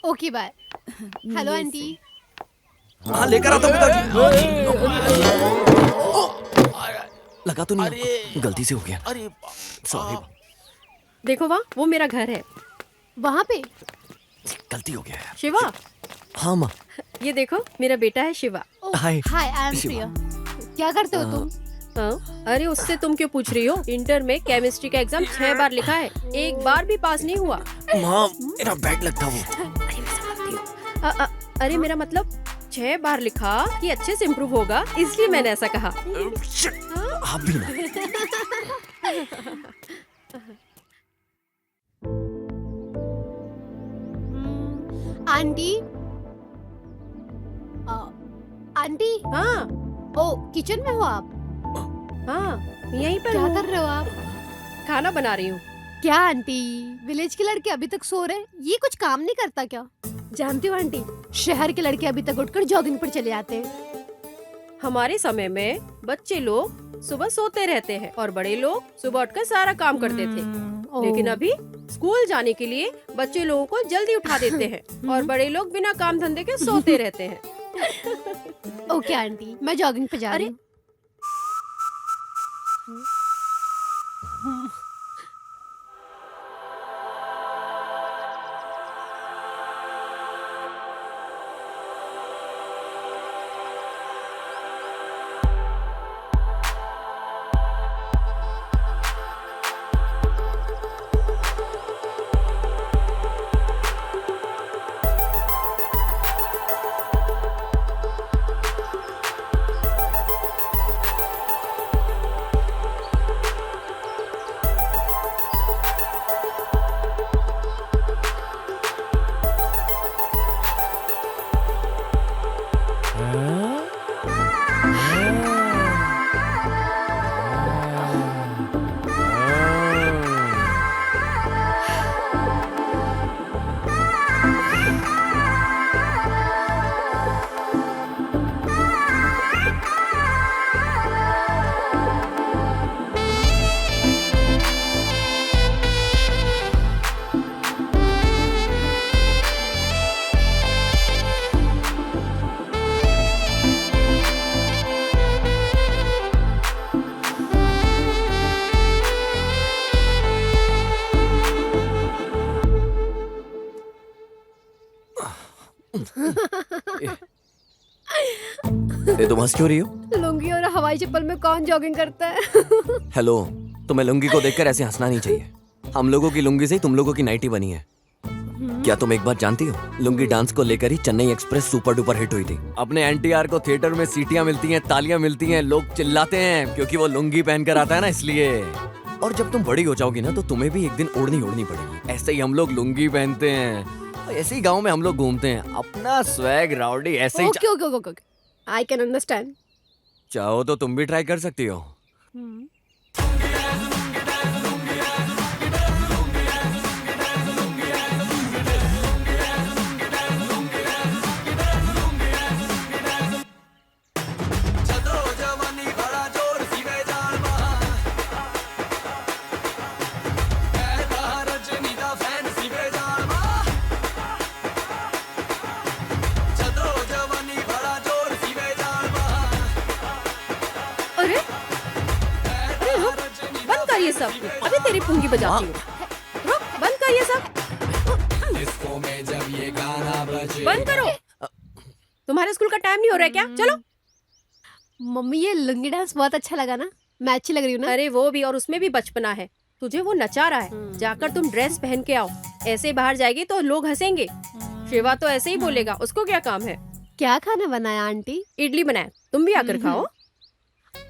Okay bye. Hello aunty. हाँ लेकर आता हूँ पिताजी। लगा तो नहीं? गलती से हो गया। सॉरी। देखो वहाँ, वो मेरा घर है। वहाँ पे गलती हो गया यार। शिवा, हाँ माँ। ये देखो मेरा बेटा है शिवा। हाय। हाय आई एम शिवा। प्रिया। क्या करते हो तुम? हाँ? अरे उससे तुम क्यों पूछ रही हो? इंटर में केमिस्ट्री का एग्जाम 6 बार लिखा है, एक बार भी पास नहीं हुआ। माँ मेरा बैड लगता वो। अरे मेरा मतलब 6 बार लिखा कि अच्छे से इम्प्रूव होगा, इसलिए मैंने ऐसा कहा। आप भी ना। आंटी। आंटी। हाँ ओ किचन में हो आप? हाँ यहीं पर क्या हूँ। कर रहे हो आप? खाना बना रही हूँ। क्या आंटी, विलेज के लड़के अभी तक सो रहे? ये कुछ काम नहीं करता क्या? जानती हो आंटी, शहर के लड़के अभी तक उठकर जॉगिंग पर चले जाते हैं। हमारे समय में बच्चे लोग सुबह सोते रहते हैं और बड़े लोग सुबह उठकर सारा काम करते थे। लेकिन अभी स्कूल जाने के लिए बच्चे लोगों को जल्दी उठा देते हैं और बड़े लोग बिना काम धंधे के सोते रहते हैं। ओके आंटी, मैं जॉगिंग पे जा रही हूँ। तुम हंस क्यों रही हो? लुंगी और हवाई चप्पल में कौन जॉगिंग करता है? हेलो, तुम्हें लुंगी को देखकर ऐसे हंसना नहीं चाहिए। हम लोगों की लुंगी से ही तुम लोगों की नाइटी बनी है। क्या तुम एक बात जानती हो? लुंगी डांस को लेकर ही Chennai Express super duper hit हुई थी। अपने एनटीआर को थिएटर में सीटियां मिलती हैं, तालियां मिलती हैं, लोग चिल्लाते हैं क्योंकि वो लुंगी पहनकर आता है ना, इसलिए। और जब तुम बड़ी हो जाओगी ना तो तुम्हें भी एक दिन ओढ़नी पड़ेगी। ऐसे ही हम लोग लुंगी पहनते हैं, ऐसे ही गाँव में हम लोग घूमते हैं, अपना स्वैग राउडी ऐसे ही। Okay okay okay, I can understand. चाहो तो तुम भी ट्राई कर सकती हो। सब अभी तेरी पुंगी बजाती हूँ। रुक, बंद कर ये सब, बंद करो। तुम्हारे स्कूल का टाइम नहीं हो रहा है क्या? चलो। मम्मी ये लुंगी डांस बहुत अच्छा लगा ना, मैं अच्छी लग रही हूँ ना? अरे वो भी, और उसमें भी बचपना है। तुझे वो नचा रहा है, जाकर तुम ड्रेस पहन के आओ। ऐसे बाहर जाएगी तो लोग हंसेंगे। शिवा तो ऐसे ही बोलेगा, उसको क्या काम है। क्या खाना बनाया आंटी? इडली बनाया, तुम भी आकर खाओ।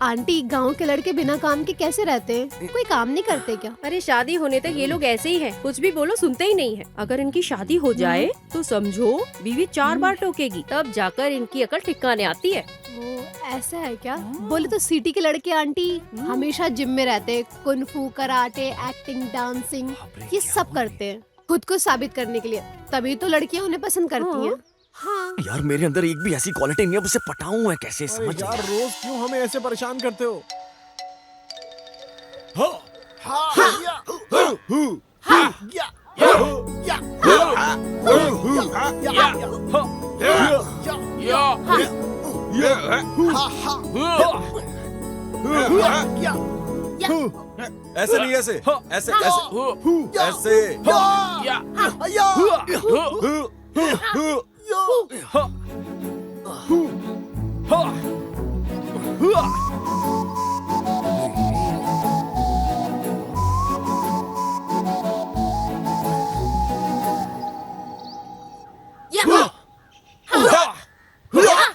आंटी, गांव के लड़के बिना काम के कैसे रहते हैं? कोई काम नहीं करते क्या? अरे शादी होने तक ये लोग ऐसे ही हैं, कुछ भी बोलो सुनते ही नहीं है। अगर इनकी शादी हो जाए तो समझो बीवी 4 बार टोकेगी, तब जाकर इनकी अकल ठिकाने आती है। वो ऐसा है क्या? बोले तो सिटी के लड़के आंटी हमेशा जिम में रहते हैं, कुनफू, कराटे, एक्टिंग, डांसिंग ये सब करते हैं खुद को साबित करने के लिए, तभी तो लड़कियां उन्हें पसंद करती हैं। हाँ। यार मेरे अंदर एक भी ऐसी क्वालिटी नहीं है, उसे पटाऊं मैं कैसे? समझ यार रोज क्यों हमें ऐसे परेशान करते हो? ऐसे नहीं, ऐसे ऐसे ऐसे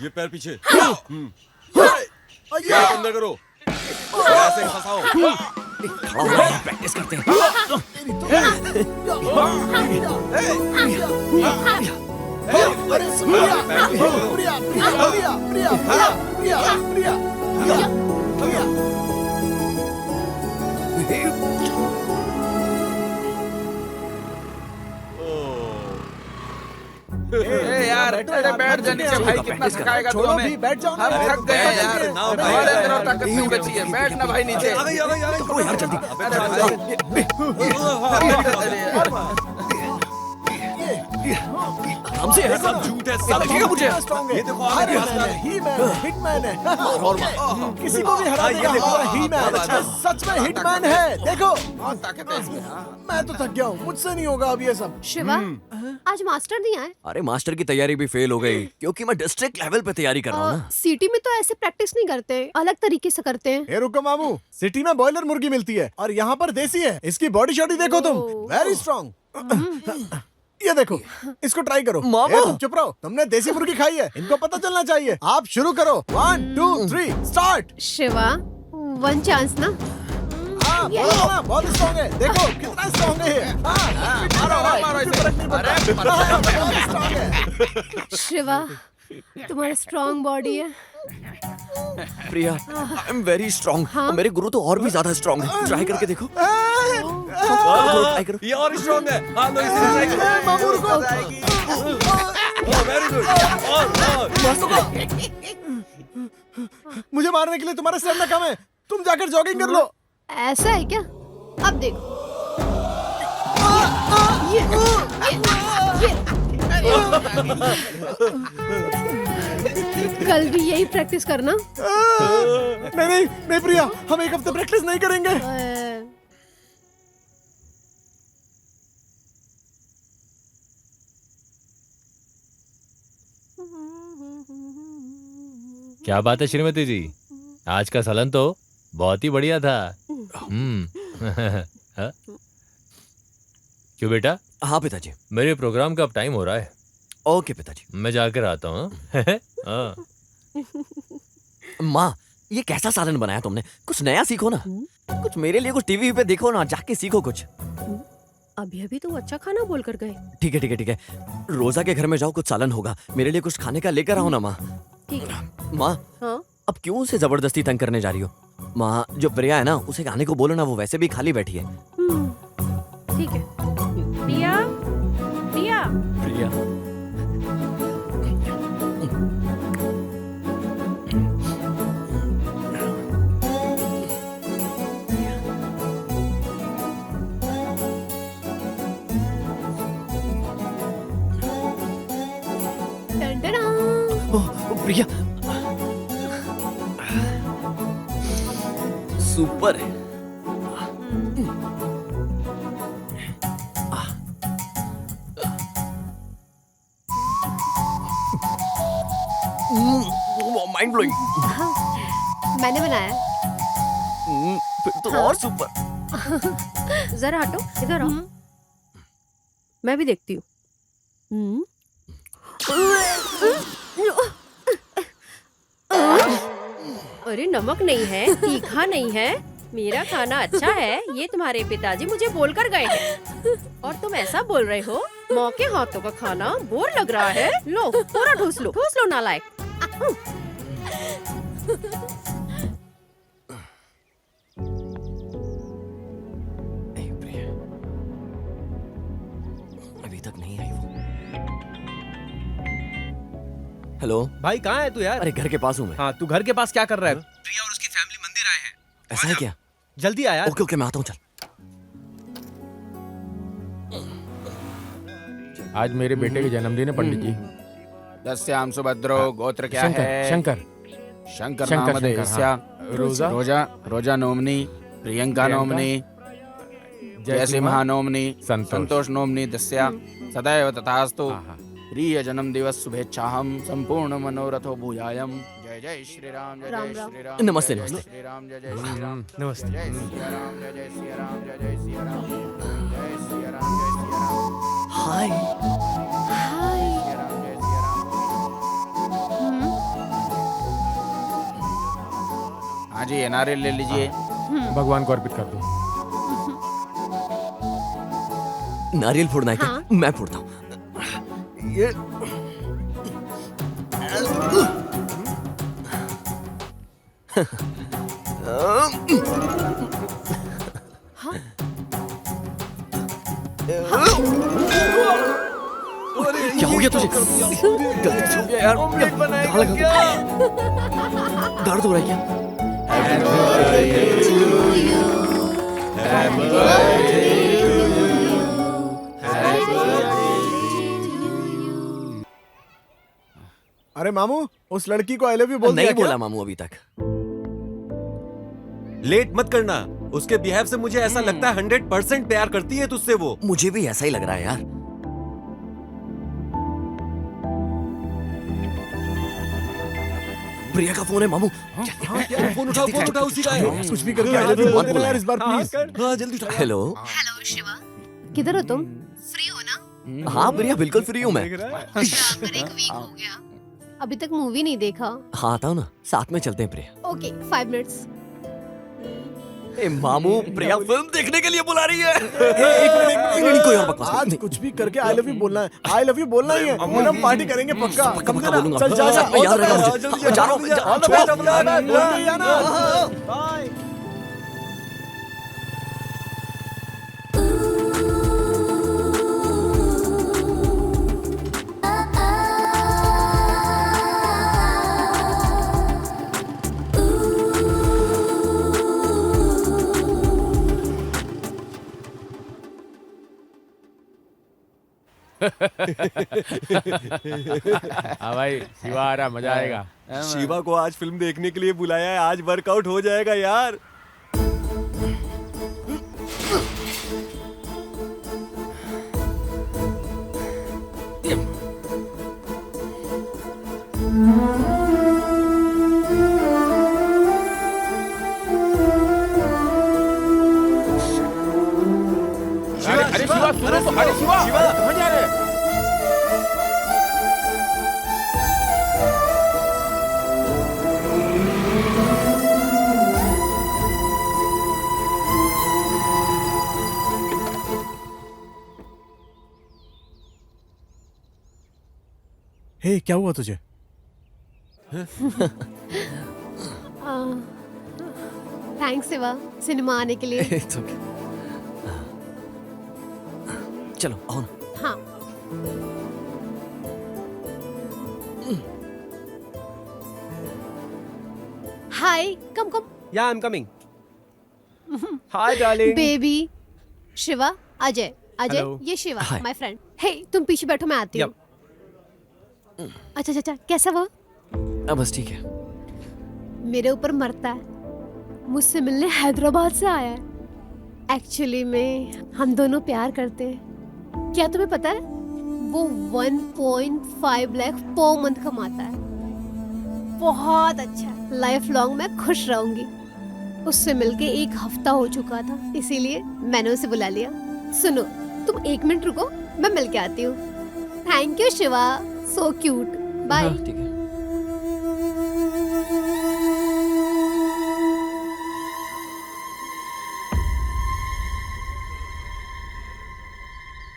ये पैर पीछे, पैर अंदर करो, ऐसे फंसाओ। प्रैक्टिस करते हैं। यार बैठ जा नीचे भाई, कितना थकाएगा तू हमें? बैठ जाओ ना, हम थक गए हैं यार, हमारे अंदर और ताकत नहीं बची है। बैठ ना भाई नीचे। यार जल्दी। हमसे है सब झूठ है, सब लगेगा मुझे। ये देखो हिटमैन है, किसी को भी हरा देगा हमारा ही-मैन। सच में हिटमैन है, देखो। बहुत ताकत है इसमें। मैं तो थक गया हूँ, मुझसे नहीं होगा अब ये सब। शिवा, आज मास्टर नहीं आए? अरे मास्टर की तैयारी भी फेल हो गई क्योंकि मैं डिस्ट्रिक्ट लेवल पे तैयारी कर रहा हूँ ना। सिटी में तो ऐसे प्रैक्टिस नहीं करते, अलग तरीके से करते हैं। ए रुको मामू, सिटी में बॉयलर मुर्गी मिलती है और यहाँ पर देसी है। इसकी बॉडी शॉडी देखो तुम, वेरी स्ट्रॉन्ग। ये देखो, इसको ट्राई करो। मामा। तुम चुप रहो, तुमने देसी मुर्गी खाई है, इनको पता चलना चाहिए। आप शुरू करो, 1 2 3 स्टार्ट। शिवा, 1 चांस ना? हाँ, बोलो ना, बहुत स्ट्रॉन्ग है, देखो कितना स्ट्रॉन्ग है ये। हाँ, मारो इसे। फर्क नहीं पड़ता। हाँ, बहुत स्ट्रॉन्ग है। शिवा, तुम्हारा स्ट्रॉन्ग बॉडी है। प्रिया, आई एम वेरी स्ट्रॉन्ग। हाँ? मेरे गुरु तो और भी ज्यादा स्ट्रॉन्ग है। ट्राई करके देखो। ट्राई करो। ये और स्ट्रांग है। हाँ लो इसे ट्राई करो। मामू रुको। Very good. और मुझे मारने के लिए तुम्हारा स्टेमिना कम है, तुम जाकर जॉगिंग कर लो। ऐसा है क्या? अब देखो। कल भी यही प्रैक्टिस करना। नहीं प्रिया, हम 1 हफ्ते प्रैक्टिस नहीं करेंगे। क्या बात है श्रीमती जी, आज का सलन तो बहुत ही बढ़िया था। हाँ? क्यों बेटा? हाँ पिताजी। मेरे प्रोग्राम का अब टाइम हो रहा है। ओके पिताजी। मैं जाकर आता हूँ। हाँ। माँ, ये कैसा सालन बनाया तुमने? कुछ नया सीखो ना। कुछ मेरे लिए कुछ टीवी पे देखो ना, जाके सीखो कुछ। अभी तो अच्छा खाना बोल कर गए। ठीक है। रोजा के घर में जाओ, कुछ सालन होगा, मेरे लिए कुछ खाने का लेकर आओ ना माँ। ठीक है। माँ, हाँ? अब क्यों उसे जबरदस्ती तंग करने जा रही हो? माँ, जो प्रिया है ना, उसे आने को बोलो ना, वो वैसे भी खाली बैठी है। ठीक है। प्रिया, प्रिया, प्रिया। प्रिया, सुपर है। Mind blowing. मैंने बनाया। फिर तो और सुपर। जरा हटो, इधर आओ। मैं भी देखती हूँ। अरे नमक नहीं है, तीखा नहीं है। मेरा खाना अच्छा है, ये तुम्हारे पिताजी मुझे बोलकर गए हैं। और तुम ऐसा बोल रहे हो, मौके हाथों का खाना बोर लग रहा है। लो पूरा ठूस लो नालायक। अभी तक नहीं आई वो। हेलो भाई कहाँ है तू यार? अरे घर के पास हूँ मैं। हाँ, तू घर के पास क्या कर रहा है? प्रिया और उसकी फैमिली मंदिर आए हैं। ऐसा है क्या? जल्दी आ यार। ओके ओके मैं आता हूँ, चल। आज मेरे बेटे के जन्मदिन है पंडित जी। दस्याम सुभद्रो गोत्र क्या शंकर, है? शंकर। शंकर शंकर, नाम शंकर, देस्या। हाँ। रोजा? रोजा नोमनी, प्रियंका नोमनी, जयसिंहा नोमनी, संतोष नोमनी दस्या। सदैव तथास्तु। प्रिय जन्म दिवस शुभेच्छाहम संपूर्ण मनोरथो भूयायम। जय जय श्री राम, जय जय श्री राम। नमस्ते, जय नमस्ते। श्री राम, जय जय श्री राम। नमस्ते। जय सिया राम, जय जय सिया राम, जय जय सिया राम। जय सिया राम, जय सिया राम। हाय। हाय। सिया राम, जय सिया राम। हाँ जी, नारियल ले लीजिए। भगवान को अर्पित कर दो। नारियल फोड़ना है क्या? हाँ। मैं फोड़ता हूँ। ये क्या हो गया तुझे? गलती से हो गया यार। दर्द हो रहा है क्या? अरे मामू, उस लड़की को आई लव यू बोल दिया नहीं क्या? बोला मामू अभी तक। लेट मत करना। उसके बिहेव से मुझे ऐसा लगता है 100% प्यार करती है तुझसे वो। मुझे भी ऐसा ही लग रहा है यार। प्रिया का फोन है मामू। फोन उठाओ, फोन उठाओ, उसी का है। कुछ भी करके आई लव यू बोल देना यार इस बार प्लीज। हाँ जल्दी उठाओ। हेलो। हेलो शिवा, किधर हो तुम? फ्री हो ना? हाँ प्रिया बिल्कुल फ्री हूँ मैं। पर एक वीक हो गया, अभी तक मूवी नहीं देखा। हाँ आता हूँ ना, साथ में चलते हैं प्रिया। Okay 5 minutes. ए मामू, प्रिया फिल्म देखने के लिए बुला रही है। एक मिनट कोई और बकवास आज नहीं। कुछ भी करके आई लव यू बोलना है। आई लव यू बोलना ही है। हम पार्टी करेंगे पक्का। पक्का पक्का बोलूंगा। चल जा जा। याद रहेगा मुझे। हाँ, जा रहा हूँ, ऑल द बेस्ट। बोल के आना। बाय। हाँ भाई, शिवा आ रहा, मजा आएगा। शिवा को आज फिल्म देखने के लिए बुलाया है। आज वर्कआउट हो जाएगा यार। अरे शिवा, सुनो तो। अरे शिवा, कहाँ जा रहे? हे क्या हुआ तुझे? थैंक्स शिवा, सिनेमा आने के लिए। It's okay. चलो आओ ना। हाँ। हाय, कम कम। या I am coming. Hi darling. Baby Shiva, Ajay Ajay Hello. ये Shiva Hi. My friend. Hey तुम पीछे बैठो, मैं आती हूँ। अच्छा अच्छा, कैसा वो? अब बस ठीक है। मेरे ऊपर मरता है, मुझसे मिलने हैदराबाद से आया है। एक्चुअली में हम दोनों प्यार करते हैं। क्या तुम्हें पता है वो 1.5 लाख पर मंथ कमाता है। बहुत अच्छा। लाइफ लॉन्ग मैं खुश रहूंगी। उससे मिलके 1 हफ्ता हो चुका था, इसीलिए मैंने उसे बुला लिया। सुनो, तुम 1 मिनट रुको, मैं मिल के आती हूँ। Thank you Shiva, so cute. Bye. ठीक है।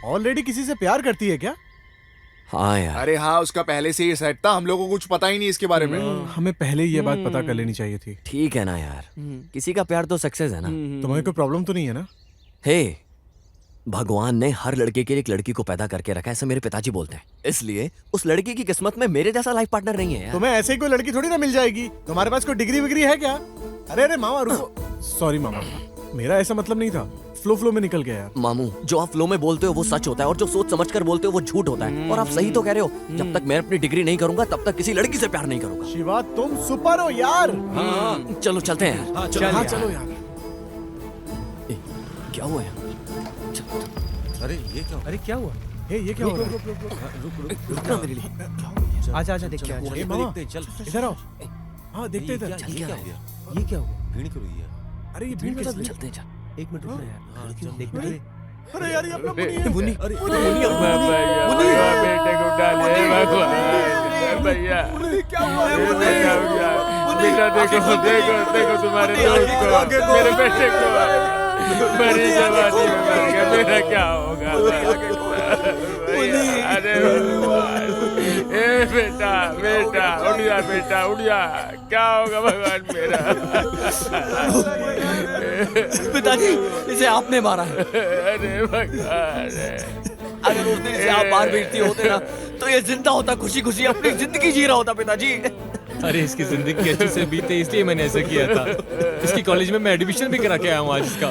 ऑलरेडी किसी से प्यार करती है क्या? हाँ यार। अरे हाँ, उसका पहले से ही सेट था, हम लोगों को कुछ पता ही नहीं इसके बारे में। हमें पहले ही ये बात पता कर लेनी चाहिए थी। ठीक है ना यार, किसी का प्यार तो सक्सेस है ना। तुम्हें कोई प्रॉब्लम तो नहीं है ना? हे, भगवान ने हर लड़के के लिए एक लड़की को पैदा करके रखा है, ऐसा मेरे पिताजी बोलते हैं। इसलिए उस लड़की की किस्मत में मेरे जैसा लाइफ पार्टनर नहीं है यार। तुम्हें ऐसे ही कोई लड़की थोड़ी ना मिल जाएगी। तुम्हारे पास कोई डिग्री विग्री है क्या? अरे अरे मामा रुको। सॉरी मामा, मेरा ऐसा मतलब नहीं था। फ्लो में निकल गया यार। मामू, जो आप फ्लो में बोलते हो वो सच होता है, और जो सोच समझ कर बोलते हो वो झूठ होता है। और आप सही तो कह रहे हो, जब तक मैं अपनी डिग्री नहीं करूंगा तब तक किसी लड़की से प्यार नहीं करूंगा। शिवा तुम सुपर हो यार। चलो चलते हैं यार। चलो यार। क्या हुआ यार? अरे ये क्या? अरे क्या हुआ? ये क्या हो रहा है? रुकना मेरे लिए। आजा आजा, देख क्या ए, मामा, चल इधर आओ। हाँ देखते इधर। ये क्या हो गया? ये क्या हुआ? भीड़ क्यों हुई है? अरे ये भीड़ कैसे? चलते हैं चल। 1 मिनट रुक यार। हाँ, चल। देख मिनट। अरे यार ये अपना मुन्नी है। मुन्नी, अरे भैया, बेटे को डाले भगवान। भैया क्या हुआ है? बेटा, देखो देखो देखो तुम्हारे दोस्त को, मेरे बेटे को बड़ी जवानी में मर गया, मेरा क्या होगा? अरे भगवान, ए बेटा बेटा उठ जा, बेटा उठ जा, क्या होगा भगवान मेरा? पिताजी, इसे आपने मारा है। अरे भगवान, अगर उस दिन से आप बाहर भेजती होते ना तो ये जिंदा होता, खुशी खुशी अपनी जिंदगी जी रहा होता पिताजी। अरे इसकी जिंदगी अच्छे से बीते इसलिए मैंने ऐसा किया था। इसकी कॉलेज में मैं एडमिशन भी करा के आया हूँ आज इसका।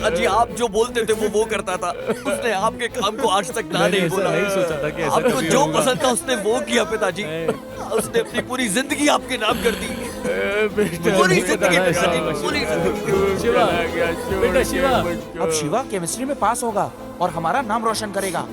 अजी, आप जो बोलते थे वो करता था। उसने आपके काम को आज तक ना मैंने नहीं ऐसा बोला। नहीं सोचा था कि ऐसा आपको कभी जो होगा। पसंद था उसने वो किया पिताजी। उसने अपनी पूरी जिंदगी आपके नाम कर दी। पूरी नहीं पता जिंदगी था ऐसा पिताजी, होगा। पूरी जिंदगी। शिवा, बेटा शिवा, अब शिवा केमिस्ट्री में पास होगा और हमारा नाम रोशन करेगा।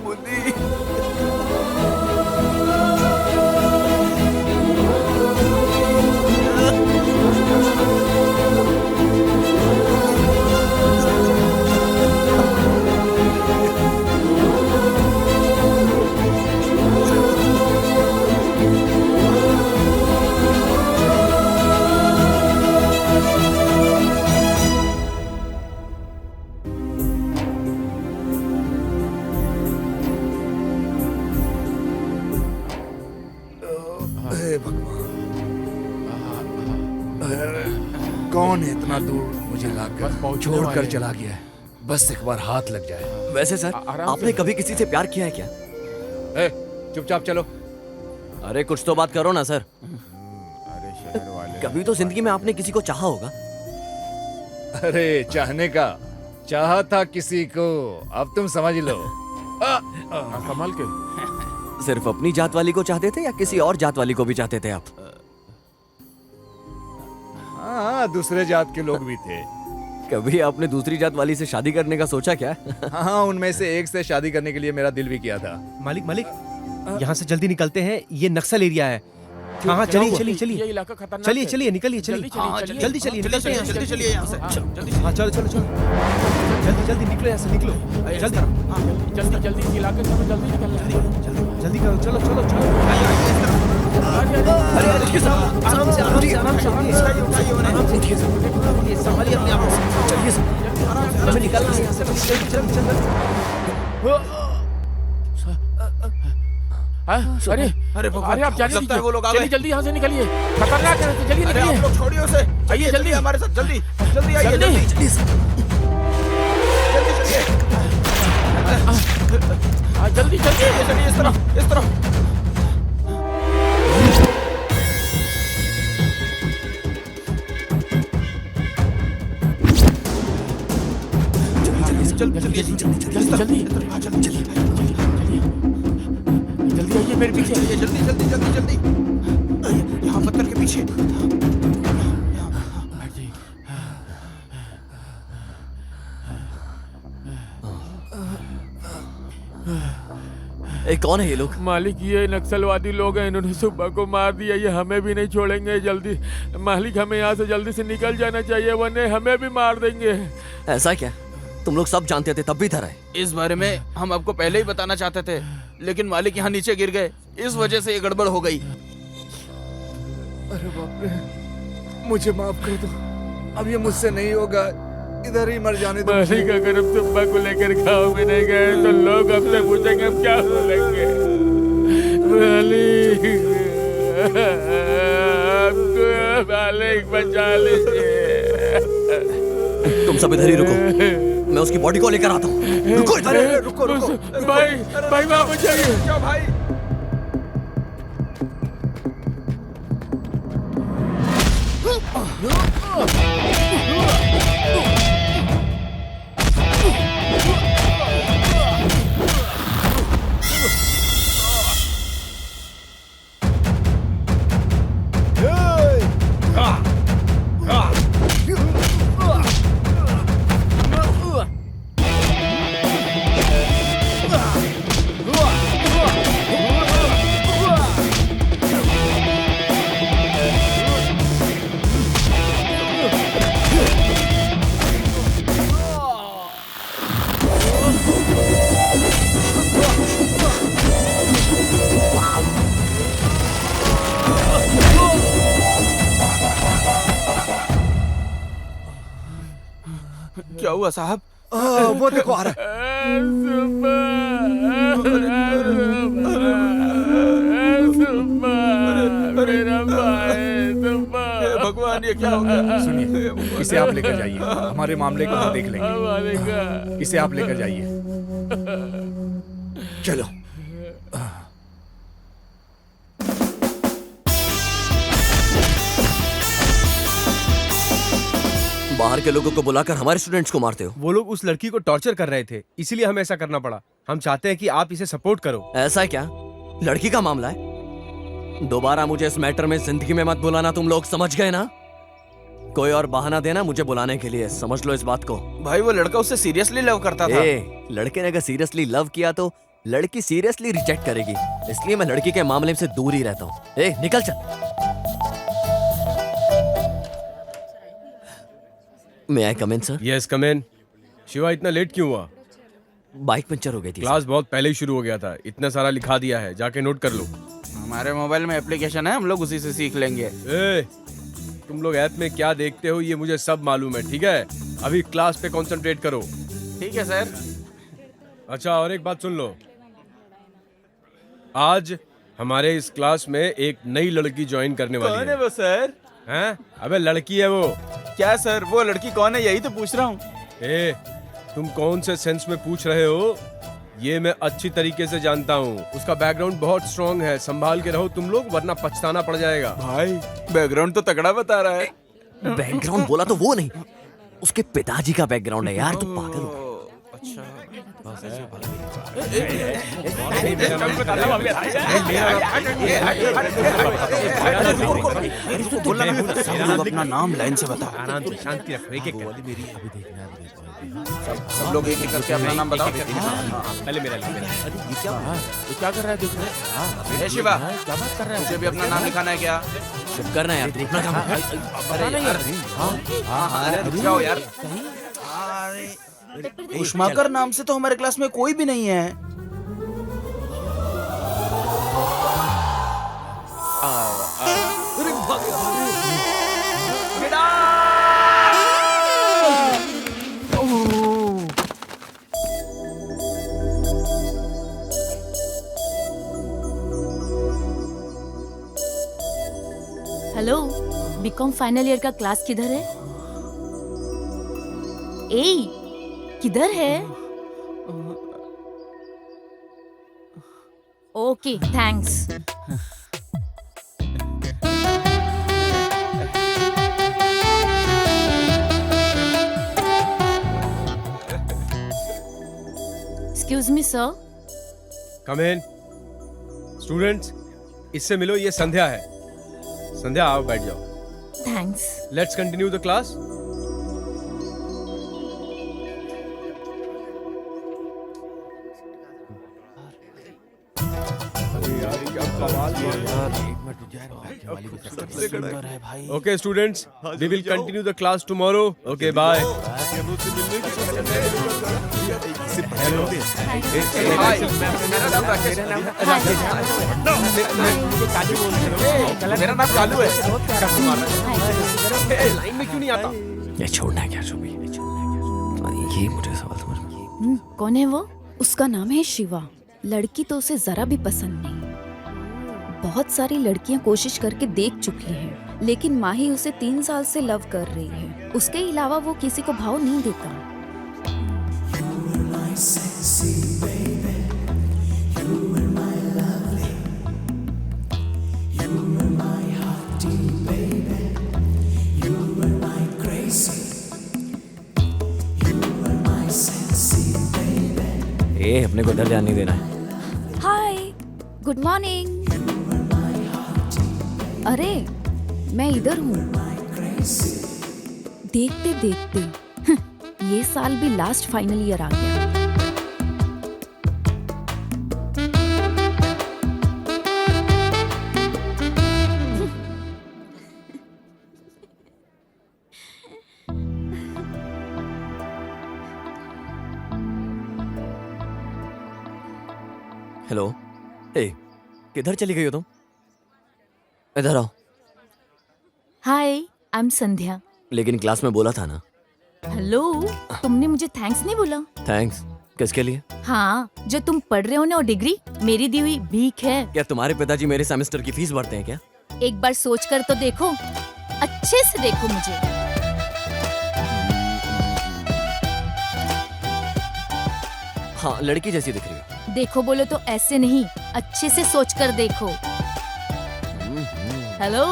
हे भगवान, कौन है इतना दूर मुझे लाकर छोड़कर चला गया है? बस एक बार हाथ लग जाए। वैसे सर, आपने कभी किसी से प्यार किया है क्या? ए, चुपचाप चलो। अरे कुछ तो बात करो ना सर। अरे शहर वाले, कभी तो जिंदगी में आपने किसी को चाहा होगा। अरे चाहने का चाहा था किसी को, अब तुम समझ लो। कमल के सिर्फ अपनी जात वाली को चाहते थे या किसी और जात वाली को भी चाहते थे आप? हाँ, दूसरे जात के लोग भी थे। कभी आपने दूसरी जात वाली से शादी करने का सोचा क्या? हाँ, उनमें से एक से शादी करने के लिए मेरा दिल भी किया था। मालिक मालिक, यहाँ से जल्दी निकलते हैं, ये नक्सल एरिया है। हाँ हाँ, चलिए चलिए ये चलिए इलाका खतरनाक चलिए है। चलिए, निकलिए चलिए, जल्दी चलिए, निकलते हैं, जल्दी चलिए यहाँ से। हाँ चलो चलो चलो, जल्दी जल्दी निकलो यहाँ से, निकलो जल्दी जल्दी जल्दी इस इलाके से हमें जल्दी निकलना है। जल्दी करो, चलो चलो चलो। अरे देखिए साहब, आराम से आराम से आराम से आराम से उठिए साहब, ये संभालिए अपने आप को। चलिए साहब, हमें निकलना है यहाँ से, जल्दी जल्दी जल्दी। अरे अरे अरे आप जाने लगता है वो लोग आ दीजिए, गए। जल्दी जल्दी यहाँ से निकलिए, खतरनाक है, जल्दी अरे आप निकलिए। लोग छोड़िए उसे, आइए जल्दी हमारे साथ, जल्दी जल्दी आइए, जल्दी। जल्दी जल्दी चलिए। जल्दी जल्दी चलिए इस तरफ, इस तरफ। जल्दी जल्दी जल्दी जल्दी आइए मेरे पीछे। जल्दी जल्दी जल्दी जल्दी, यहाँ पत्थर के पीछे। कौन है ये लोग? मालिक ये नक्सलवादी लोग हैं, इन्होंने सुबह को मार दिया, ये हमें भी नहीं छोड़ेंगे जल्दी। मालिक हमें यहाँ से जल्दी से निकल जाना चाहिए वरना हमें भी मार देंगे। ऐसा क्या? तुम लोग सब जानते थे तब भी इधर आए? इस बारे में हम आपको पहले ही बताना चाहते थे, लेकिन मालिक यहाँ नीचे गिर गए, इस वजह से ये गड़बड़ हो गई। अरे बाप रे, मुझे माफ कर दो, अब ये मुझसे नहीं होगा, इधर ही मर जाने दो। मालिक अगर हम सुबह को लेकर गाँव में नहीं गए तो लोग हमसे पूछेंगे हम क्या बोलेंगे। मालिक, हमको मालिक बचा लीजिए। तुम सब इधर ही रुको, मैं उसकी बॉडी को लेकर आता हूँ। रुको इधर। रुको रुको भाई वहाँ पर जाइए। क्या भाई? क्या हुआ साहब? वो देखो आ रहा है। भगवान ये क्या हो गया? सुनिए, इसे आप लेकर जाइए, हमारे मामले को हम देख लेंगे। इसे आप लेकर जाइए, चलो। बाहर के लोगों को बुलाकर हमारे स्टूडेंट्स को मारते हो। वो लोग उस लड़की को टॉर्चर कर रहे थे, इसीलिए हमें ऐसा करना पड़ा। हम चाहते हैं कि आप इसे सपोर्ट करो। ऐसा है क्या? लड़की का मामला है? दोबारा मुझे इस मैटर में जिंदगी में मत बुलाना, तुम लोग समझ गए ना? कोई और बहाना देना मुझे बुलाने के लिए, समझ लो इस बात को। भाई वो लड़का उससे सीरियसली लव करता था। लड़के ने अगर सीरियसली लव किया तो लड़की सीरियसली रिजेक्ट करेगी, इसलिए मैं लड़की के मामले से दूर ही रहता हूँ। निकल चल। May I come in, sir? Yes come in. Shiva इतना लेट क्यों हुआ? बाइक पंचर हो गई थी। क्लास बहुत पहले ही शुरू हो गया था, इतना सारा लिखा दिया है, जाके नोट कर लो। हमारे मोबाइल में एप्लीकेशन है, हम लोग उसी से सीख लेंगे। तुम लोग ऐप में क्या देखते हो ये मुझे सब मालूम है, ठीक है? अभी क्लास पे कंसंट्रेट करो। ठीक है सर। अच्छा और एक बात सुन लो, आज हमारे इस क्लास में एक नई लड़की ज्वाइन करने वाली कौन है वो सर? हैं? अबे लड़की है वो। क्या सर, वो लड़की कौन है यही तो पूछ रहा हूँ। तुम कौन से सेंस में पूछ रहे हो? ये मैं अच्छी तरीके से जानता हूँ, उसका बैकग्राउंड बहुत स्ट्रॉन्ग है, संभाल के रहो तुम लोग वरना पछताना पड़ जाएगा। भाई बैकग्राउंड तो तगड़ा बता रहा है। बैकग्राउंड बोला तो वो नहीं, उसके पिताजी का बैकग्राउंड है यार, तुम पागल हो। अपना नाम लाइन से बता। शांति रखो, एक एक सब लोग एक एक करके अपना नाम बताओ। पहले मेरा ये क्या कर रहा है? देख शिवा, क्या बात कर रहा है? मुझे भी अपना नाम लिखाना है क्या? चुप करना यार, देखना काम। अरे रुक जाओ यार। उष्माकर नाम से तो हमारे क्लास में कोई भी नहीं है। हेलो, बीकॉम फाइनल ईयर का क्लास किधर है? किधर है? Okay thanks. Excuse me sir. Come in. Students, इससे मिलो, ये संध्या है। संध्या आओ, बैठ जाओ। Thanks. Let's continue the class. Okay, students, we will continue the class tomorrow. Okay, bye. मेरा नाम कालू है। लाइन में क्यों नहीं आता? ये छोड़ना है क्या शोभी? ये मुझे सवाल समझ में। कौन है वो? उसका नाम है शिवा। लड़की तो उसे जरा भी पसंद नहीं। बहुत सारी लड़कियां कोशिश करके देख चुकी हैं, लेकिन माही उसे 3 साल से लव कर रही है। उसके अलावा वो किसी को भाव नहीं देता। अपने को डर जाने देना है। हाय, गुड मॉर्निंग। अरे मैं इधर हूँ। देखते देखते ये साल भी लास्ट फाइनल ईयर आ गया। हेलो, ए, किधर चली गई हो तुम? इधर आओ। हाय, आई एम संध्या। लेकिन क्लास में बोला था ना। हेलो, तुमने मुझे थैंक्स नहीं बोला। थैंक्स किसके लिए? हाँ, जो तुम पढ़ रहे हो ना वो डिग्री मेरी दी हुई भीख है। क्या तुम्हारे पिताजी मेरे सेमेस्टर की फीस भरते हैं क्या? एक बार सोच कर तो देखो, अच्छे से देखो मुझे। हाँ, लड़की जैसी दिख रही है। देखो बोलो तो ऐसे नहीं, अच्छे से सोच कर देखो। Hello,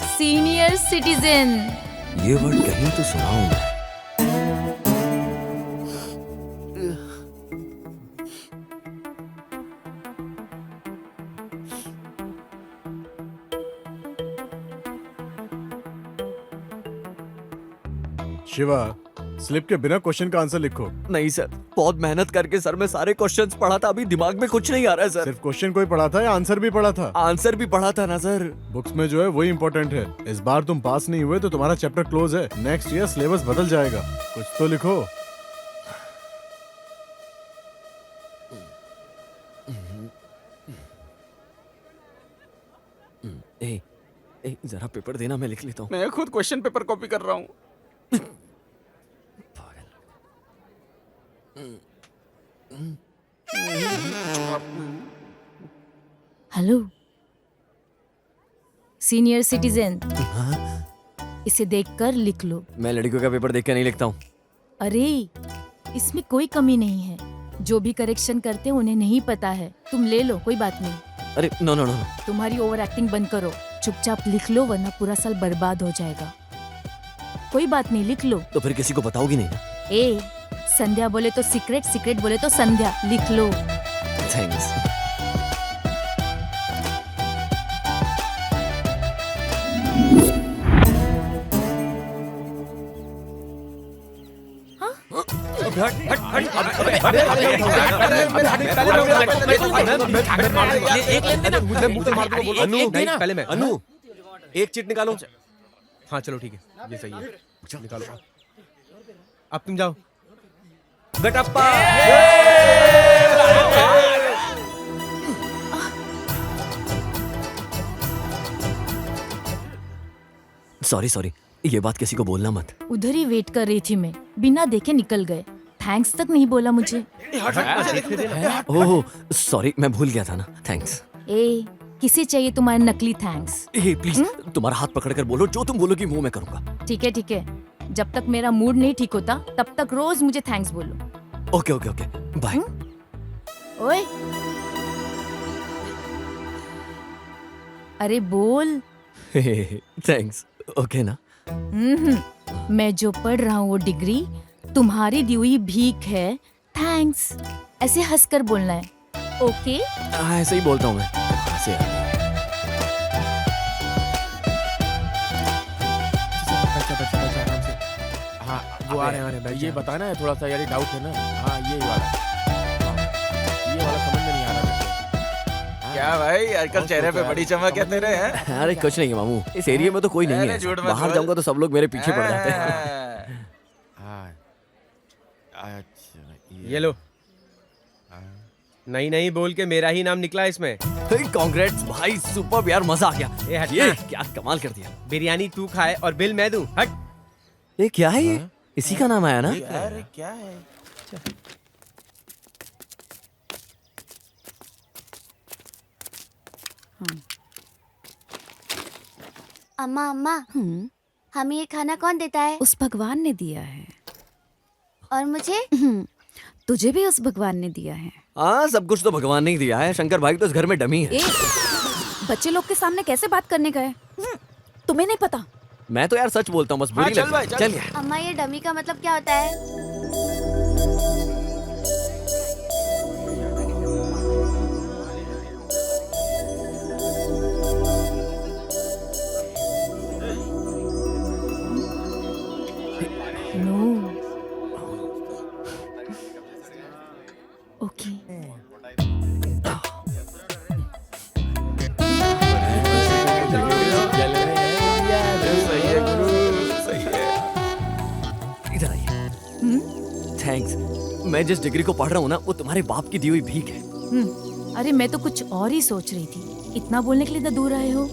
senior citizen. ये वर्ड कहीं तो सुना हूं मैं। शिवा, स्लिप के बिना क्वेश्चन का आंसर लिखो। नहीं सर, बहुत मेहनत करके सर मैं सारे क्वेश्चंस पढ़ा था, अभी दिमाग में कुछ नहीं आ रहा है सर। सिर्फ क्वेश्चन कोई पढ़ा था या आंसर भी पढ़ा था? आंसर भी पढ़ा था ना सर। बुक्स में जो है वही इम्पोर्टेंट है। इस बार तुम पास नहीं हुए तो तुम्हारा चैप्टर क्लोज है। नेक्स्ट ईयर सिलेबस बदल जाएगा। कुछ तो लिखो। ए, जरा पेपर देना, मैं लिख लेता हूँ। मैं खुद क्वेश्चन पेपर कॉपी कर रहा हूँ। Hello, senior citizen. इसे देखकर लिख लो। मैं लड़कियों का पेपर देख के नहीं लिखता हूँ। अरे, इसमें कोई कमी नहीं है। जो भी करेक्शन करते हैं उन्हें नहीं पता है। तुम ले लो, कोई बात नहीं। अरे नो नो नो, तुम्हारी ओवर एक्टिंग बंद करो, चुपचाप लिख लो वरना पूरा साल बर्बाद हो जाएगा। कोई बात नहीं, लिख लो। तो फिर किसी को बताओगी नहीं ना? ए, संध्या बोले तो सीक्रेट, सीक्रेट बोले तो संध्या। लिख लो। थैंक्स। अनु, एक चिट निकालो। हाँ चलो ठीक है, ये सही है, निकालो। अब तुम जाओ। गटप्पा। सॉरी सॉरी, ये बात किसी को बोलना मत। उधर ही वेट कर रही थी मैं, बिना देखे निकल गए। थैंक्स तक नहीं बोला मुझे। ओह सॉरी, मैं भूल गया था ना। थैंक्स। ए, किसे चाहिए तुम्हारा नकली थैंक्स? ए प्लीज, तुम्हारा हाथ पकड़कर बोलो, जो तुम बोलोगी वो मैं करूंगा। ठीक है ठीक है, जब तक मेरा मूड नहीं ठीक होता तब तक रोज मुझे थैंक्स बोलो। Okay okay okay, bye. ओए, अरे बोल। थैंक्स, ओके ना? मैं जो पढ़ रहा हूँ वो डिग्री तुम्हारी दी हुई भीख है। थैंक्स, ऐसे हंसकर बोलना है। ओके? ऐसे ही बोलता हूँ मैं। ऐसे यार। हाँ वो आ रहे हैं। ये बताना है थोड़ा सा यार, डाउट है ना। हाँ ये वाला, ये वाला समझ में नहीं आ रहा। क्या भाई आजकल चेहरे पे बड़ी चमक है तेरे हैं? अरे कुछ नहीं है मामू, इस एरिया में तो कोई नहीं अरे है। झूठ मत बाहर बोल। जाऊंगा तो सब लोग मेरे पीछे पड़ जाते हैं। ये लो। नहीं नहीं बोल के मेरा ही नाम निकला इसमें। कांग्रेट्स भाई, सुपर यार, मजा आ गया। ये हट ये ना। क्या कमाल कर दिया। बिरयानी तू खाए और बिल मैं दूं। हट। ये क्या है ये? इसी का नाम आया ना? अरे क्या है? अम्मा अम्मा, हमें ये खाना कौन देता है? उस भगवान ने दिया है। और मुझे? तुझे भी उस भगवान ने दिया है। हाँ, सब कुछ तो भगवान ने ही दिया है। शंकर भाई तो इस घर में डमी है। बच्चे लोग के सामने कैसे बात करने का है? तुम्हें नहीं पता? मैं तो यार सच बोलता हूँ, बस बुरी चल लग भाई, जाए। चल। चल यार। अम्मा ये डमी का मतलब क्या होता है? नो। ओके। इधर आइए। थैंक्स। मैं जिस डिग्री को पढ़ रहा हूँ ना, वो तुम्हारे बाप की दी हुई भीख है। अरे मैं तो कुछ और ही सोच रही थी। इतना बोलने के लिए इतना दूर आए हो?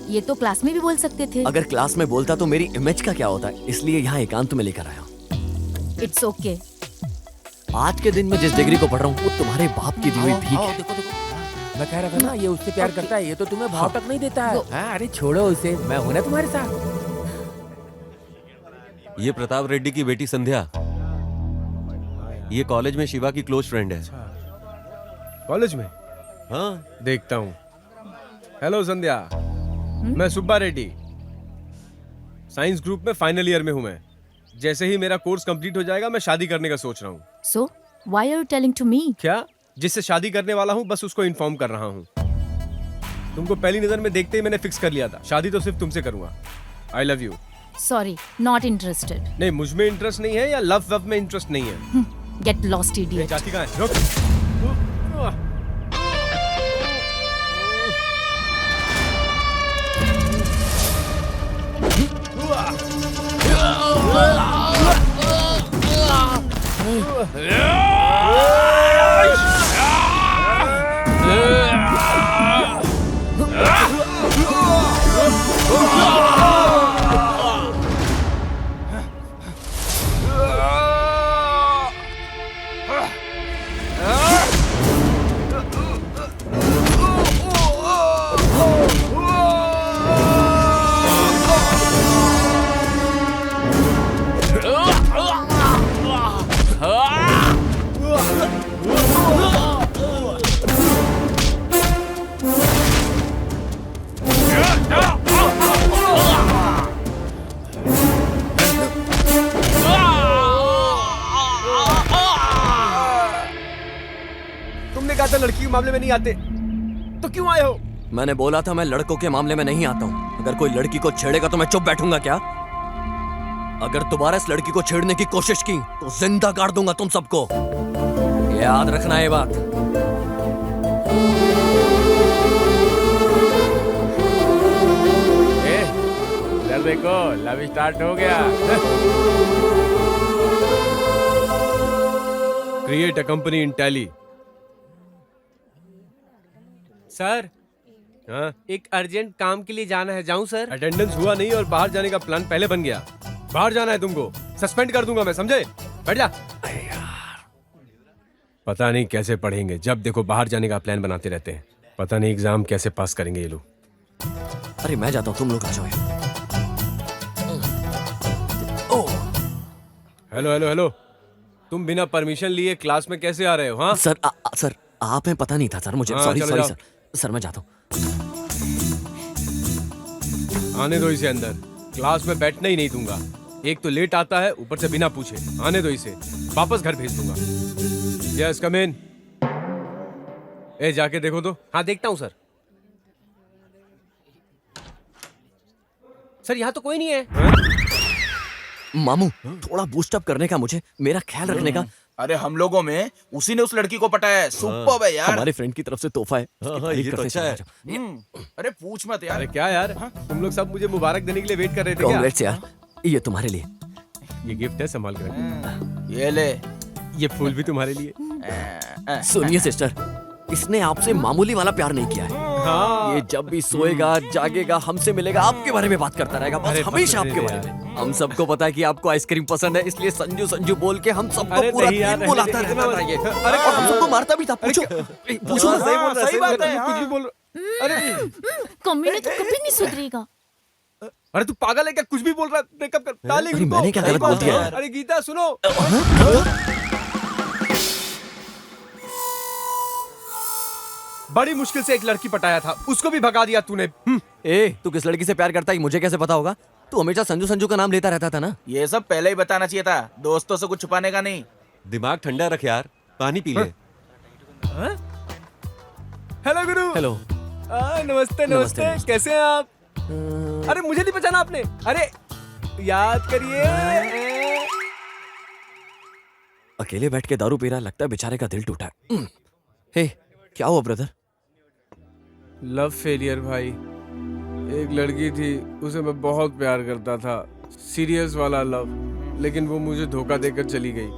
ये तो क्लास में भी बोल सकते थे। अगर क्लास में बोलता तो मेरी इमेज का क्या होता है, इसलिए यहाँ एकांत में लेकर आया हूँ। It's okay. आज के दिन में जिस डिग्री को पढ़ रहा हूँ, वो तुम्हारे बाप की दी हुई भीख है। देखो देखो, मैं कह रहा था ना ये उससे प्यार करता है, ये तो तुम्हें भाव तक नहीं देता है। हाँ, अरे छोड़ो उसे, मैं हूं ना तुम्हारे साथ। ये प्रताप रेड्डी की बेटी संध्या, ये कॉलेज में शिवा की क्लोज फ्रेंड है। कॉलेज में? हाँ, देखता हूँ। हेलो संध्या, मैं सुब्बा रेड्डी, साइंस ग्रुप में फाइनल ईयर में हूँ मैं। जैसे ही मेरा कोर्स कंप्लीट हो जाएगा, मैं शादी करने का सोच रहा हूँ। So why are you telling to me? क्या? जिससे शादी करने वाला हूँ बस उसको इन्फॉर्म कर रहा हूँ। तुमको पहली नजर में देखते ही मैंने फिक्स कर लिया था, शादी तो सिर्फ तुमसे करूंगा। I love you. Sorry, not interested. नहीं, मुझ में इंटरेस्ट नहीं है या लव में इंटरेस्ट नहीं है। Get lost idiot. जाती कहाँ है? रुक। तुमने कहा था लड़की के मामले में नहीं आते, तो क्यों आए हो? मैंने बोला था मैं लड़कों के मामले में नहीं आता हूँ। अगर कोई लड़की को छेड़ेगा तो मैं चुप बैठूंगा क्या? अगर दोबारा इस लड़की को छेड़ने की कोशिश की तो जिंदा काट दूंगा तुम सबको। याद रखना ये बात। इधर देखो, लव स्टार्ट हो गया। Create a company in tally. Sir, हाँ? एक अर्जेंट काम के लिए जाना है, जाऊं सर? अटेंडेंस हुआ नहीं और बाहर जाने का प्लान पहले बन गया। बाहर जाना है तुमको, सस्पेंड कर दूंगा मैं, समझे? बैठ जा। पता नहीं कैसे पढ़ेंगे, जब देखो बाहर जाने का प्लान बनाते रहते हैं। पता नहीं एग्जाम कैसे पास करेंगे ये लोग। अरे मैं जाता हूँ, तुम लोग आ जाओ। हेलो हेलो हेलो, तुम बिना परमिशन लिए क्लास में कैसे आ रहे हो? हाँ सर, सर आप में पता नहीं था सर मुझे। हाँ, सॉरी चलो सॉरी जाओ। सर मैं जाता हूँ। आने दो इसे अंदर, क्लास में बैठने ही नहीं दूंगा। एक तो लेट आता है, ऊपर से बिना पूछे। आने दो इसे, वापस घर भेज दूंगा। यस कम इन। ए जाके देखो तो। हाँ देखता हूँ सर। सर यहाँ तो कोई नहीं है। मामू थोड़ा बूस्ट अप करने का, मुझे मेरा ख्याल रखने का। अरे हम लोगों में उसी ने उस लड़की को पटाया है। सुपर्ब है यार। हमारे फ्रेंड की तरफ से तोहफा है। हाँ, ये तो अच्छा है। अरे पूछ मत यार। अरे क्या यार, तुम लोग सब मुझे मुबारक देने के लिए वेट कर रहे थे क्या? कांग्रेट्स यार, ये तुम्हारे लिए। ये गिफ्ट है, संभाल कर रखना। ये ले। ये फूल भी तुम्हारे लिए। सुनिए सिस्टर, इसने आपसे मामूली वाला प्यार नहीं किया है। हाँ। ये जब भी सोएगा जागेगा हमसे मिलेगा आपके बारे में बात करता रहेगा, बस अरे हमेशा बस आपके यार। बारे में। हम सबको पता है कि आपको आइसक्रीम पसंद है, इसलिए संजू संजू बोल के हम सबको अरे पूरा नहीं यार, दिन बुलाता रहने दे, रहता था ये। अरे और हम सबको मारता भी था। पूछो पूछो ना। सही बोल रहा है, सही बात है। कुछ भी बोल। अरे कम्युनिटी तो कभी नहीं सुधरेगा। अरे तू पागल है क्या? कुछ भी बोल रहा है। ब्रेकअप कर। डार्लिंग, अरे मैंने क्या गलत बोल दिया यार? अरे गीता सुनो। बड़ी मुश्किल से एक लड़की पटाया था, उसको भी भगा दिया तूने। ए, तू किस लड़की से प्यार करता है मुझे कैसे पता होगा? तू हमेशा संजू संजू का नाम लेता रहता था ना। ये सब पहले ही बताना चाहिए था, दोस्तों से कुछ छुपाने का नहीं। दिमाग ठंडा रख यार, पानी पी ले। हेलो गुरु। हेलो। नमस्ते नमस्ते, कैसे हैं आप? अरे मुझे नहीं पहचाना आपने? अरे याद करिए। अकेले बैठ के दारू पी रहा, लगता है बेचारे का दिल टूटा है। हे, क्या हुआ ब्रदर? लव फेलियर भाई। एक लड़की थी, उसे मैं बहुत प्यार करता था, सीरियस वाला लव, लेकिन वो मुझे धोखा देकर चली गई।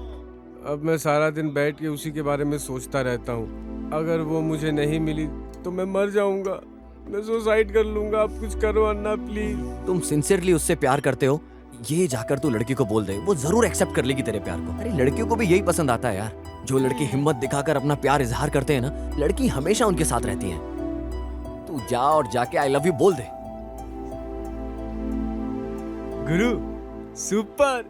अब मैं सारा दिन बैठ के उसी के बारे में सोचता रहता हूँ। अगर वो मुझे नहीं मिली तो मैं मर जाऊंगा, मैं सुसाइड कर लूंगा। आप कुछ करो अन्ना प्लीज। तुम सिंसियरली उससे प्यार करते हो, ये जाकर तू लड़की को बोल दे, वो जरूर एक्सेप्ट कर लेगी तेरे प्यार को। अरे लड़कियों को भी यही पसंद आता है यार, जो लड़की हिम्मत दिखाकर अपना प्यार इजहार करते हैं ना, लड़की हमेशा उनके साथ रहती है। तू जा और जाके आई लव यू बोल दे। गुरु सुपर,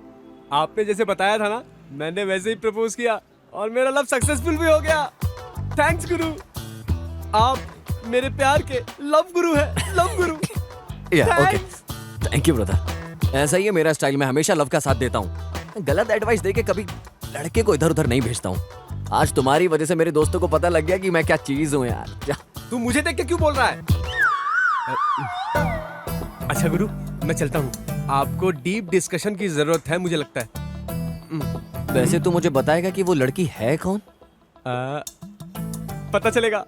आपने जैसे बताया था ना, मैंने वैसे ही प्रपोज किया और मेरा लव सक्सेसफुल भी हो गया। थैंक्स गुरु, आप मेरे प्यार के लव गुरु है, love Guru. Okay, thank you brother. ऐसा ही है मेरा स्टाइल, मैं हमेशा लव का साथ देता हूँ। गलत एडवाइस देके कभी लड़के को इधर उधर नहीं भेजता हूँ। आज तुम्हारी वजह से मेरे दोस्तों को पता लग गया कि मैं क्या चीज हूँ यार। जा। तू मुझे देख के क्यों बोल रहा है? अच्छा गुरु, मैं चलता हूँ, आपको डीप डिस्कशन की जरूरत है मुझे लगता है। वैसे तू मुझे बताएगा कि वो लड़की है कौन? पता चलेगा,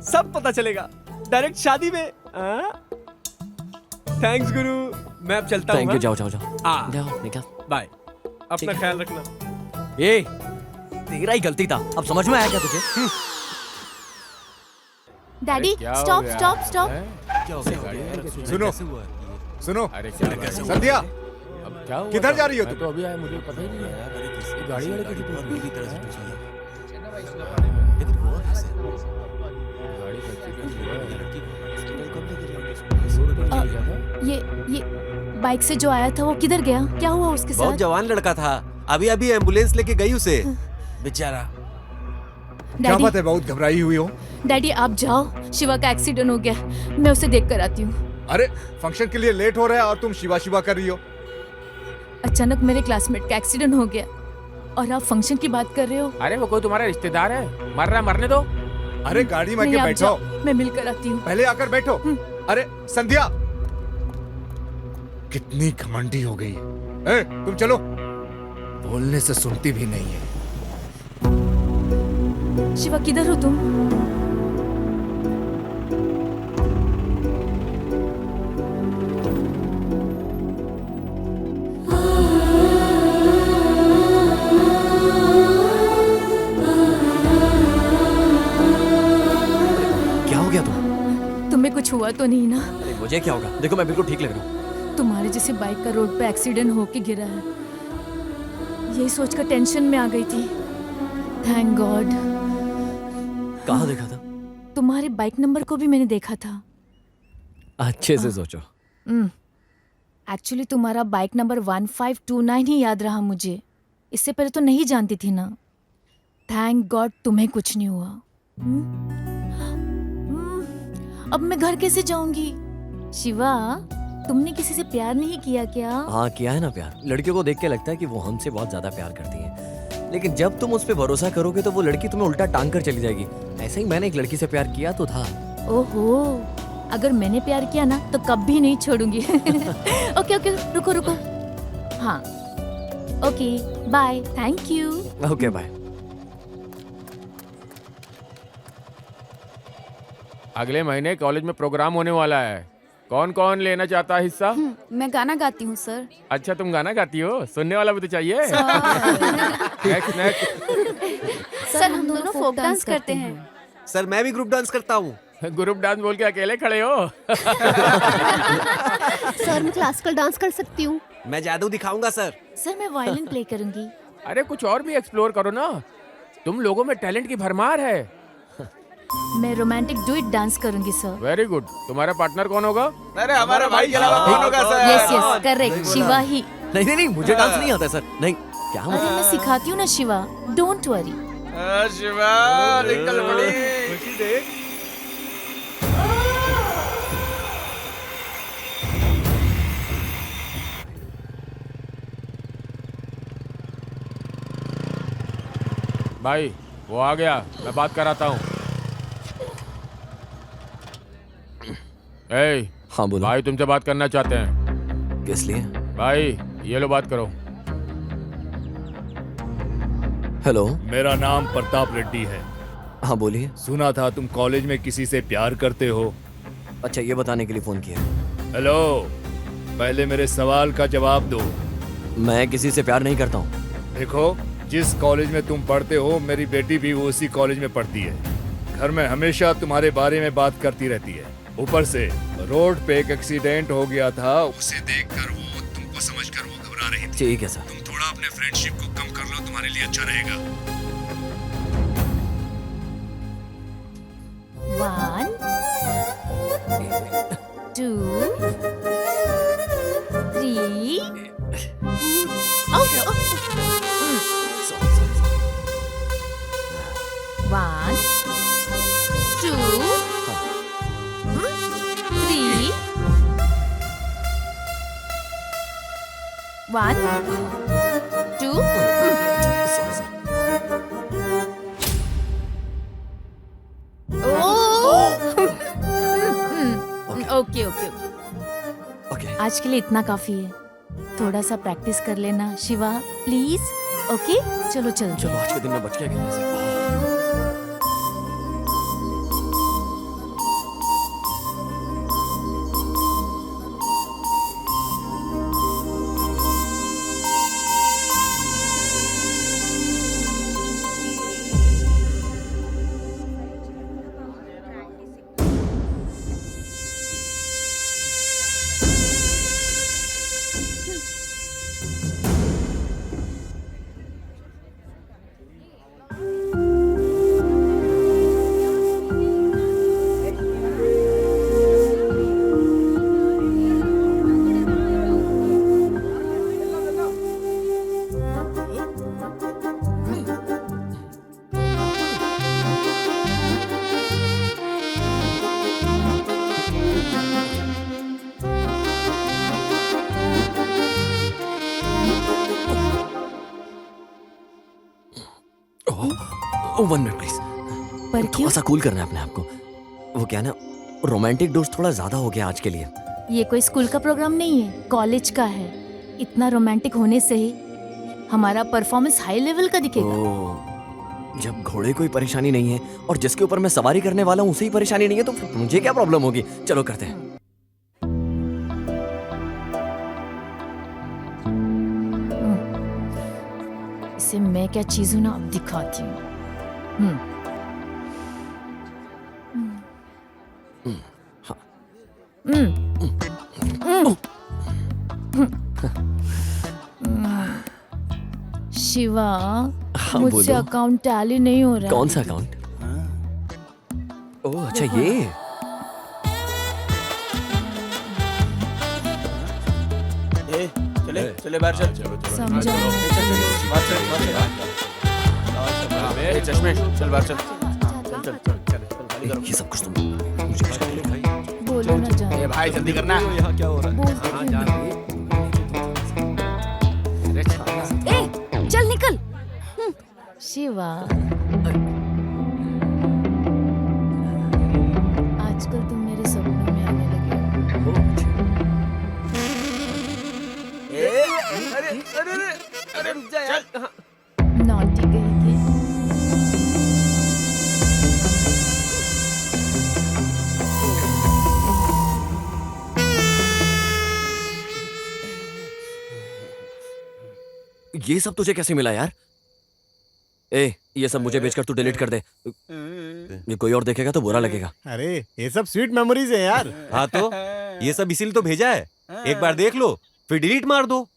सब पता चलेगा डायरेक्ट शादी में। थैंक्स गुरु, मैं अब चलता हूँ। थैंक यू, जाओ जाओ जाओ। जाओ निकल। बाय, अपना ख्याल रखना। ए, तेरा ही गलती था, अब समझ में आया क्या तुझे? Daddy stop stop stop. सुनो सुनो, अरे संध्या किधर जा रही हो तुम? तो अभी आया, मुझे पता ही नहीं है। गाड़ी वाले की पूरी तरह से पूछी है। ये बाइक से जो आया था वो किधर गया? क्या हुआ उसके बहुत साथ? जवान लड़का था, अभी अभी एम्बुलेंस लेके गई उसे, बेचारा। क्या बात है, बहुत घबराई हुई हो? डैडी आप जाओ, शिवा का एक्सीडेंट हो गया, मैं उसे देख कर आती हूँ। अरे फंक्शन के लिए लेट हो रहा है और तुम शिवा शिवा कर रही हो। अचानक मेरे क्लासमेट का एक्सीडेंट हो गया और आप फंक्शन की बात कर रहे हो। अरे वो कोई तुम्हारा रिश्तेदार है, मर रहा, मरने दो। अरे गाड़ी में नहीं, के आप बैठो, जाओ, मैं मिलकर आती हूँ। पहले आकर बैठो। अरे संध्या, कितनी घमंडी हो गई है। तुम चलो, बोलने से सुनती भी नहीं है। शिवा किधर हो तुम? क्या हो गया तुम? तुम्हें कुछ हुआ तो नहीं ना? अरे मुझे क्या होगा, देखो मैं बिल्कुल ठीक लग रहा हूँ। तुम्हारे जैसे बाइक का रोड पे एक्सीडेंट होके गिरा है, यही सोचकर टेंशन में आ गई थी। Thank God. कहाँ देखा था? तुम्हारे बाइक नंबर को भी मैंने देखा था। अच्छे से सोचो। एक्चुअली तुम्हारा बाइक नंबर 1529 ही याद रहा मुझे, इससे पहले तो नहीं जानती थी ना। थैंक गॉड तुम्हें कुछ नहीं हुआ। अब मैं घर कैसे जाऊंगी? शिवा, तुमने किसी से प्यार नहीं किया क्या? हाँ किया है ना प्यार। लड़कियों को देख के लगता है कि वो हमसे बहुत ज्यादा प्यार करती है, लेकिन जब तुम उस पर भरोसा करोगे तो वो लड़की तुम्हें उल्टा टांग कर चली जाएगी। ऐसे ही मैंने एक लड़की से प्यार किया तो था। ओहो, अगर मैंने प्यार किया ना तो कभी नहीं छोड़ूंगी। ओके ओके, रुको रुको। हाँ okay, bye, thank you. Okay bye. अगले महीने कॉलेज में प्रोग्राम होने वाला है। कौन कौन लेना चाहता है हिस्सा? मैं गाना गाती हूँ सर। अच्छा, तुम गाना गाती हो, सुनने वाला भी तो चाहिए। Next next. सर हम दोनों फोक डांस करते हैं। सर मैं भी ग्रुप डांस करता हूँ। ग्रुप डांस बोल के अकेले खड़े हो? सर मैं क्लासिकल डांस कर सकती हूँ। मैं जादू दिखाऊंगा सर। सर मैं वायलिन प्ले करूंगी। अरे कुछ और भी एक्सप्लोर करो ना, तुम लोगों में टैलेंट की भरमार है। मैं रोमांटिक डुएट डांस करूंगी सर। Very good. तुम्हारा पार्टनर कौन होगा? अरे हमारे भाई के अलावा कौन होगा sir? Yes yes correct, Shiva ही। नहीं नहीं नहीं, मुझे डांस नहीं आता सर। नहीं क्या अरे मैं सिखाती हूँ ना शिवा, डोंट वरी। शिवा निकल पड़ी। भाई वो आ गया, मैं बात कराता हूँ। ए, हाँ बोलो। भाई तुमसे बात करना चाहते हैं। किस लिए? भाई ये लो बात करो। हेलो। मेरा नाम प्रताप रेड्डी है। हाँ बोलिए। सुना था तुम कॉलेज में किसी से प्यार करते हो। अच्छा, ये बताने के लिए फोन किया। हेलो, पहले मेरे सवाल का जवाब दो। मैं किसी से प्यार नहीं करता हूँ। देखो, जिस कॉलेज में तुम पढ़ते हो मेरी बेटी भी उसी कॉलेज में पढ़ती है। घर में हमेशा तुम्हारे बारे में बात करती रहती है। ऊपर से रोड पे एक एक्सीडेंट हो गया था, उसे देखकर वो तुमको समझकर वो घबरा रही थी। ठीक है सर। तुम थोड़ा अपने फ्रेंडशिप को कम कर लो, तुम्हारे लिए अच्छा रहेगा। 1 2 3 1 2 3 1 2 ओके ओके ओके। आज के लिए इतना काफी है। थोड़ा सा प्रैक्टिस कर लेना शिवा प्लीज। ओके चलो चलो चलो, आज के दिन में बच गया खेलने से। One minute please. पर थोड़ा सा कूल करना है अपने आप को। वो क्या ना, रोमांटिक डोज थोड़ा ज्यादा हो गया आज के लिए। ये कोई स्कूल का प्रोग्राम नहीं है, कॉलेज का है। इतना रोमांटिक होने से ही हमारा परफॉर्मेंस हाई लेवल का दिखेगा। जब घोड़े कोई परेशानी नहीं है और जिसके ऊपर मैं सवारी करने वाला हूँ उसे ही परेशानी नहीं है, तो फिर मुझे क्या प्रॉब्लम होगी? चलो करते हैं। इसे मैं क्या चीज हूं ना, अब दिखाती हूँ। शिवा हाँ, मुझसे बोलो। अकाउंट टैली नहीं हो रहा। कौन सा अकाउंट? ओह अच्छा, ये चले चले बाहर चल। समझा। चश्मे चल बाहर चल। ये सब कुछ तुम मुझे बोलो ना जान। ए भाई जल्दी करना। यहाँ क्या हो रहा है? ए चल निकल। शिवा आजकल तुम मेरे सपनों में आने लगे। अरे रुक जा यार। नॉटी कहेगी। ये सब तुझे कैसे मिला यार? ए, ये सब मुझे बेचकर तू डिलीट कर दे। ये कोई और देखेगा तो बुरा लगेगा। अरे ये सब स्वीट मेमोरीज है यार। हाँ तो ये सब इसीलिए तो भेजा है, एक बार देख लो फिर डिलीट मार दो।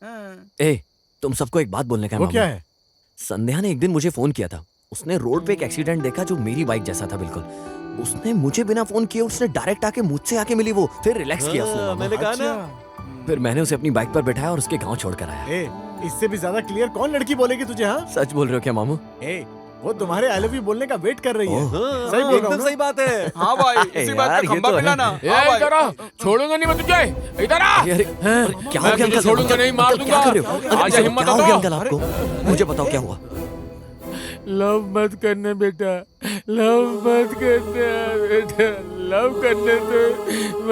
ए, तुम सबको एक बात बोलने का है वो मामू। क्या है? संध्या ने एक दिन मुझे फोन किया था। उसने रोड पे एक एक्सीडेंट देखा जो मेरी बाइक जैसा था बिल्कुल। उसने मुझे बिना फोन किए उसने डायरेक्ट आके मुझसे आके मिली वो, फिर रिलैक्स किया उसने मामा। मैंने कहा ना। फिर मैंने उसे अपनी बाइक पर बैठाया और उसके गांव छोड़कर आया। ए, इससे भी ज्यादा क्लियर कौन लड़की बोलेगी तुझे? हाँ सच बोल रहे हो क्या मामू? ए, वो तुम्हारे आई लव यू बोलने का वेट कर रही है। ओह। सही बोल रहा हूँ एकदम सही बात है। हाँ भाई, इसी बात यार, पे ये खंबा तो है। मिलाना। ए, हाँ भाई। इधर आ, छोड़ूंगा नहीं मैं तुझे, इधर आ। अरे क्या हो मैं गया तुझे अंकल? छोड़ूंगा नहीं, मार अंकल, क्या दूंगा। कर रहे हो? अंकल, आजा, हिम्मत क्या हो तो गया दो। अंकल आपको? मुझे बताओ क्या हुआ? लव मत करना बेटा, लव मत करना बेटा। लव करने से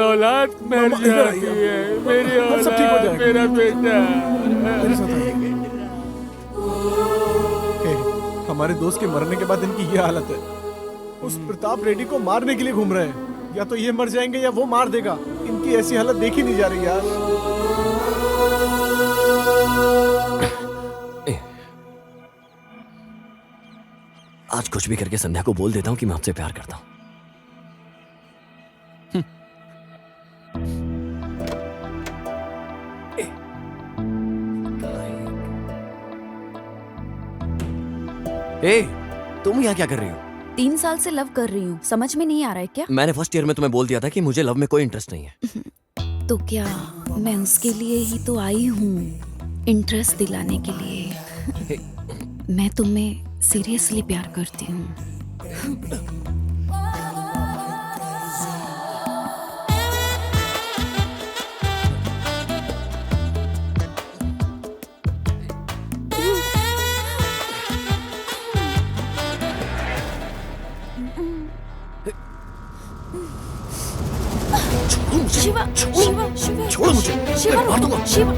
औलाद मर जाती है। मेरी सब ठीक हो औलाद, जाएगा। मेरा बेटा। मेरे साथ आइए। ए, हमारे दोस्त के मरने के बाद इनकी ये हालत है। उस प्रताप रेड्डी को मारने के लिए घूम रहे हैं। या तो ये मर जाएंगे या वो मार देगा। इनकी ऐसी हालत देखी नहीं जा रही यार। आज कुछ भी करके संध्या को बोल देता हूँ कि मैं आपसे प्यार करता हूँ। ए, तुम यहाँ क्या कर रही हो? 3 साल से लव कर रही हूँ, समझ में नहीं आ रहा है क्या? मैंने फर्स्ट ईयर में तुम्हें बोल दिया था कि मुझे लव में कोई इंटरेस्ट नहीं है। तो क्या मैं उसके लिए ही तो आई हूँ, इंटरेस्ट दिलाने के लिए। मैं तुम्हें सीरियसली प्यार करती हूँ। शिवा, शिवा, शिवा, छोड़ो मुझे, शिवा, मैं मार दूंगा। शिवा,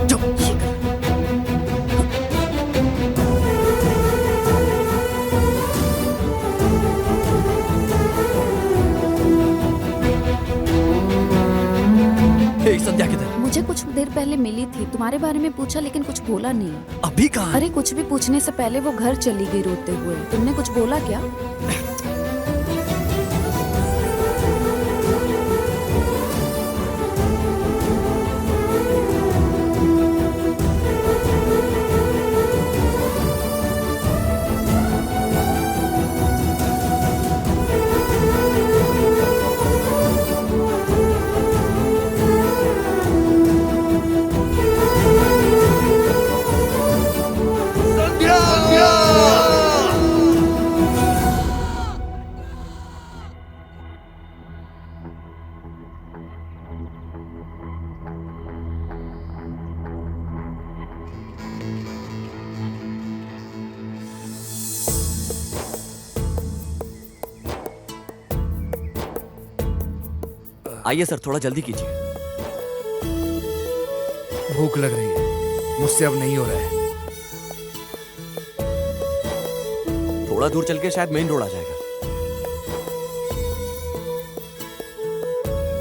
हे, संध्या किधर? मुझे कुछ देर पहले मिली थी, तुम्हारे बारे में पूछा लेकिन कुछ बोला नहीं। अभी कहाँ? अरे कुछ भी पूछने से पहले वो घर चली गई रोते हुए। तुमने कुछ बोला क्या? आइए सर, थोड़ा जल्दी कीजिए। भूख लग रही है, मुझसे अब नहीं हो रहा है। थोड़ा दूर चल के शायद मेन रोड आ जाएगा।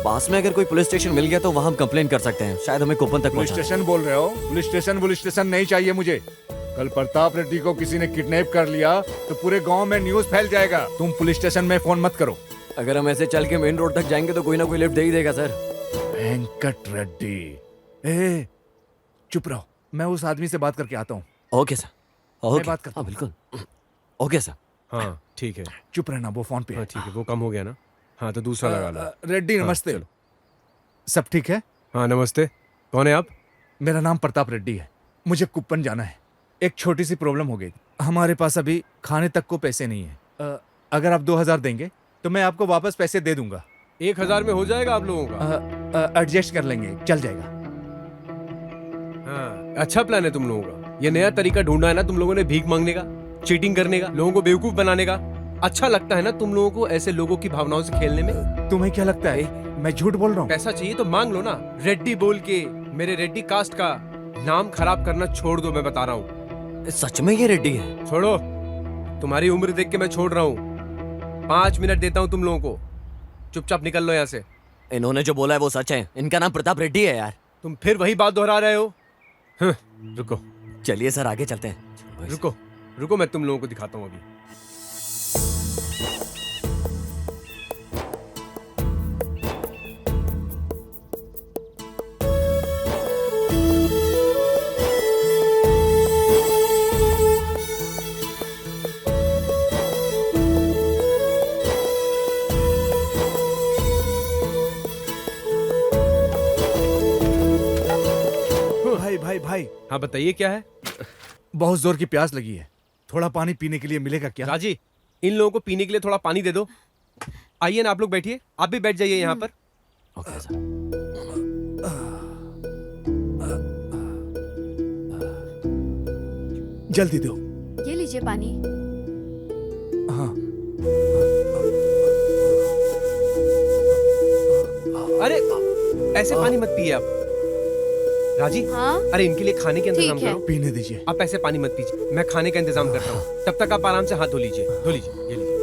पास में अगर कोई पुलिस स्टेशन मिल गया तो वहां हम कंप्लेन कर सकते हैं, शायद हमें कोपन तक पुलिस पहुंचा। स्टेशन बोल रहे हो? पुलिस स्टेशन नहीं चाहिए मुझे। कल प्रताप रेड्डी को किसी ने किडनैप कर लिया तो पूरे गांव में न्यूज़ फैल जाएगा। तुम पुलिस स्टेशन में फोन मत करो। अगर हम ऐसे चल के मेन रोड तक जाएंगे तो कोई ना कोई लिफ्ट दे ही देगा सर। वेंकट रेड्डी, ए, चुप रहो, मैं उस आदमी से बात करके आता हूँ। Okay sir, okay. बात करता हाँ बिल्कुल, ओके सर। हाँ ठीक है। चुप रहना, वो फोन पे हाँ ठीक है, वो कम हो गया ना। हाँ तो दूसरा लगा लो। रेड्डी नमस्ते। चलो। सब ठीक है? हाँ नमस्ते, कौन है आप? मेरा नाम प्रताप रेड्डी है। मुझे कुप्पन जाना है। एक छोटी सी प्रॉब्लम हो गई। हमारे पास अभी खाने तक को पैसे नहीं है। अगर आप 2000 देंगे तो मैं आपको वापस पैसे दे दूंगा। 1000 में हो जाएगा आप लोगों का? एडजस्ट कर लेंगे, चल जाएगा। हाँ, अच्छा प्लान है तुम लोगों का। ये नया तरीका ढूंढा है ना तुम लोगों ने, भीख मांगने का, चीटिंग करने का, लोगों को बेवकूफ बनाने का। अच्छा लगता है ना तुम लोगों को ऐसे लोगों की भावनाओं से खेलने में? तुम्हें क्या लगता है मैं झूठ बोल रहा हूँ? पैसा चाहिए तो मांग लो ना। रेड्डी बोल के मेरे रेड्डी कास्ट का नाम खराब करना छोड़ दो, मैं बता रहा हूँ। सच में ये रेड्डी है? छोड़ो, तुम्हारी उम्र देख के मैं छोड़ रहा हूँ। 5 मिनट देता हूँ तुम लोगों को, चुपचाप निकल लो यहाँ से। इन्होंने जो बोला है वो सच है। इनका नाम प्रताप रेड्डी है यार। तुम फिर वही बात दोहरा रहे हो। रुको, चलिए सर आगे चलते हैं। रुको रुको, मैं तुम लोगों को दिखाता हूँ अभी। भाई भाई भाई, हाँ बताइए क्या है? बहुत जोर की प्यास लगी है, थोड़ा पानी पीने के लिए मिलेगा क्या? राजी, इन लोगों को पीने के लिए थोड़ा पानी दे दो। आइए ना आप लोग बैठिए, आप भी बैठ जाइए यहाँ पर। Okay sir. जल्दी दो। ये लीजिए पानी। हाँ। अरे ऐसे पानी मत पिए आप। राजी, हाँ? अरे इनके लिए खाने का इंतजाम ठीक है। करो। पीने दीजिए। आप ऐसे पानी मत पीजिए, मैं खाने का इंतजाम करता हूँ। तब तक आप आराम से हाथ धो लीजिए, धो लीजिए, ये लीजिए।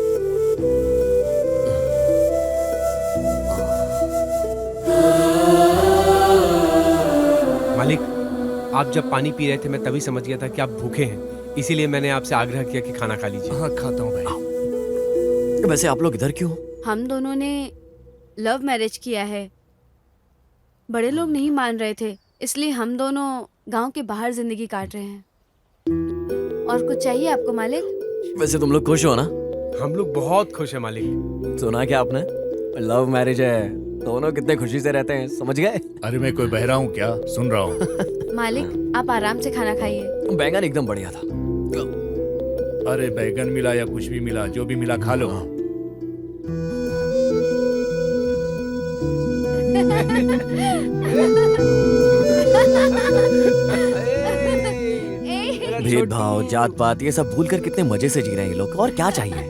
मालिक, आप जब पानी पी रहे थे मैं तभी समझ गया था कि आप भूखे हैं, इसीलिए मैंने आपसे आग्रह किया कि खाना खा लीजिए। हाँ खाता हूँ भाई। वैसे आप लोग इधर क्यों? हम दोनों ने लव मैरिज किया है। बड़े लोग नहीं मान रहे थे, इसलिए हम दोनों गांव के बाहर जिंदगी काट रहे हैं। और कुछ चाहिए आपको मालिक? वैसे तुम लोग खुश हो ना? हम लोग बहुत खुश हैं मालिक। सुना क्या आपने? लव मैरिज है, दोनों कितने खुशी से रहते हैं, समझ गए? अरे मैं कोई बहरा हूँ क्या? सुन रहा हूँ। मालिक आप आराम से खाना खाइए। बैंगन एकदम बढ़िया था। अरे बैगन मिला या कुछ भी मिला, जो भी मिला खा लो। भेदभाव, जात पात, ये सब भूल कर कितने मजे से जी रहे हैं ये लोग। और क्या चाहिए?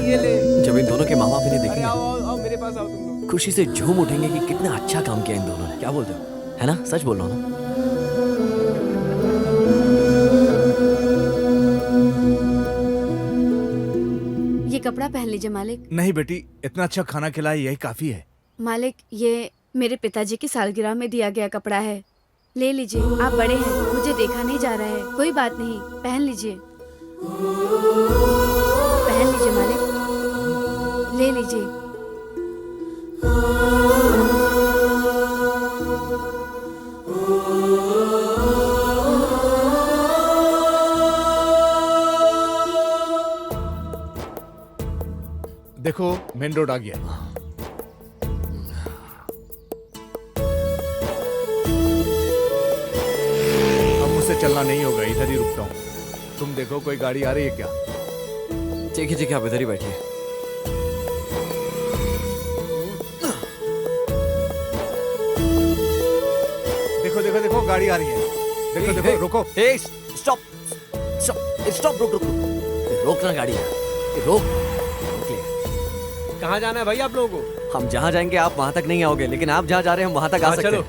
ये ले। जब इन दोनों के माँ बाप इन्हें अरे देखेंगे, आओ आओ आओ, मेरे पास आओ तुम लोग। खुशी से झूम उठेंगे कि कितना अच्छा काम किया इन दोनों ने। क्या बोलते हो? है ना? सच बोल रहा हूँ ना? ये कपड़ा पहन लीजिए मालिक। नहीं बेटी, इतना अच्छा खाना खिलाए यही काफी है। मालिक ये मेरे पिताजी की सालगिरह में दिया गया कपड़ा है, ले लीजिए। आप बड़े हैं, मुझे देखा नहीं जा रहा है। कोई बात नहीं, पहन लीजिए। पहन लीजिए मालिक, ले लीजिए। देखो मेन रोड आ गया। अब मुझसे चलना नहीं होगा, इधर ही रुकता हूँ। तुम देखो कोई गाड़ी आ रही है क्या? ठीक है आप इधर ही बैठिए। देखो देखो देखो गाड़ी आ रही है। देखो देखो रुको। स्टॉप स्टॉप स्टॉप, रुक रुक रुक। रोकना गाड़ी है, रोक। कहाँ जाना है भाई आप लोगों को? हम जहाँ जाएंगे आप वहाँ तक नहीं आओगे, लेकिन आप जहाँ जा रहे हैं हम वहाँ तक आ सकते चलो। हैं।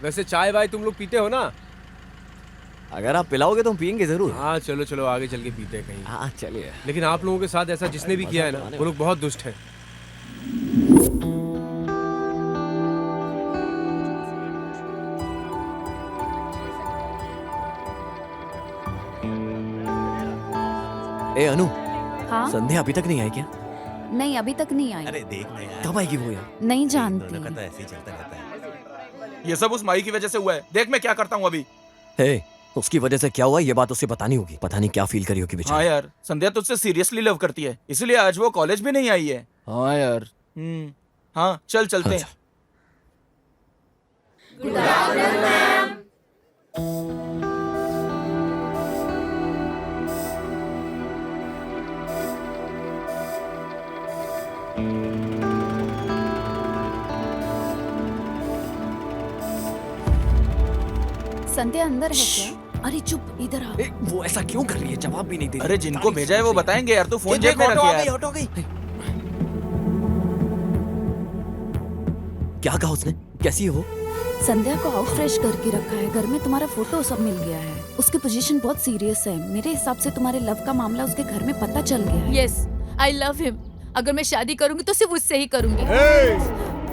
वैसे चाय भाई तुम लोग पीते हो ना? अगर आप पिलाओगे तो हम पियेंगे जरूर। हाँ चलो चलो, आगे चल के पीते हैं कहीं। हाँ चलिए। लेकिन आप लोगों के साथ ऐसा जिसने भी किया है ना, वो लोग बहुत दुष्ट है। ए अनु, हाँ? संध्या अभी तक नहीं आई क्या? नहीं अभी तक नहीं आई। अरे देख ना यार, कब आएगी वो यार? नहीं जानती। दोनों का तो ऐसे ही चलता रहता है। ये सब उस माई की वजह से हुआ है। देख मैं क्या करता हूँ अभी। हे, उसकी वजह से क्या हुआ ये बात उसे बतानी होगी। पता नहीं क्या फील करी होगी हाँ बेचारी। यार, संध्या तुझसे सीरियसली लव करती है, इसलिए आज वो कॉलेज भी नहीं आई है। हाँ यार। हाँ चल चलते हैं। संध्या अंदर है क्या? अरे चुप, इधर आ। वो ऐसा क्यों कर रही है? जवाब भी नहीं दे रही। अरे जिनको भेजा है वो बताएंगे यार, तू फोन जेब में रख यार। हटो गई। क्या कहा उसने? कैसी है वो? संध्या को आउट फ्रेश करके रखा है, घर में तुम्हारा फोटो सब मिल गया है। उसकी पोजीशन बहुत सीरियस है। मेरे हिसाब से तुम्हारे लव का मामला उसके घर में पता चल गया है। Yes, I love him. अगर मैं शादी करूंगी तो सिर्फ उससे ही करूंगी।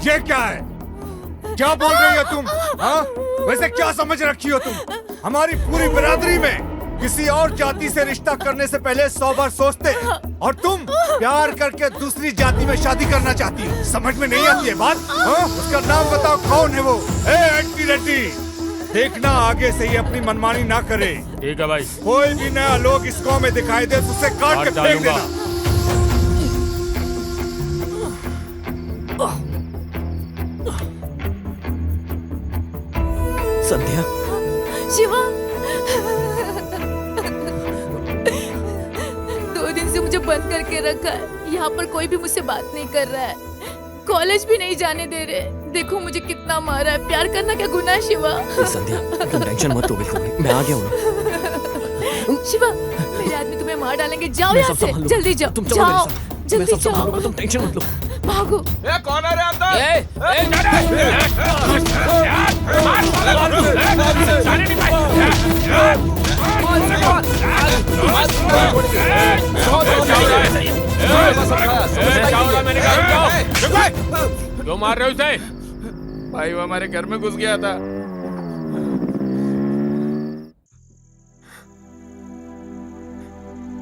ये क्या है? क्या बोल रही हो तुम? हाँ? वैसे क्या समझ रखी हो तुम? हमारी पूरी बिरादरी में किसी और जाति से रिश्ता करने से पहले 100 बार सोचते हैं। और तुम प्यार करके दूसरी जाति में शादी करना चाहती हो। समझ में नहीं आती है बात? हाँ? उसका नाम बताओ, कौन है वो? एंटी रेड्डी, देखना आगे से ही अपनी मनमानी ना करे। ठीक है भाई। कोई भी नया लोग इस गांव में दिखाई दे तो उसे काट के फेंक देना। संध्या, शिवा, 2 दिन से मुझे बंद करके रखा है। यहाँ पर कोई भी मुझसे बात नहीं कर रहा है, कॉलेज भी नहीं जाने दे रहे। देखो मुझे कितना मारा है। प्यार करना क्या गुनाह है शिवा? संध्या, तुम टेंशन मत लो, बिल्कुल मैं आ गया हूँ। शिवा, मेरे आदमी तुम्हें मार डालेंगे। जाओ यहाँ से, जल्दी जाओ, तुम चलो जाओ, मेरे साथ। जल्दी मैं सब जाओ, संभालूंगा, तुम टेंशन मत लो। भागो। ए कौन है रे अंदर? क्यों मार रहे हो उसे? भाई वो हमारे घर में घुस गया था।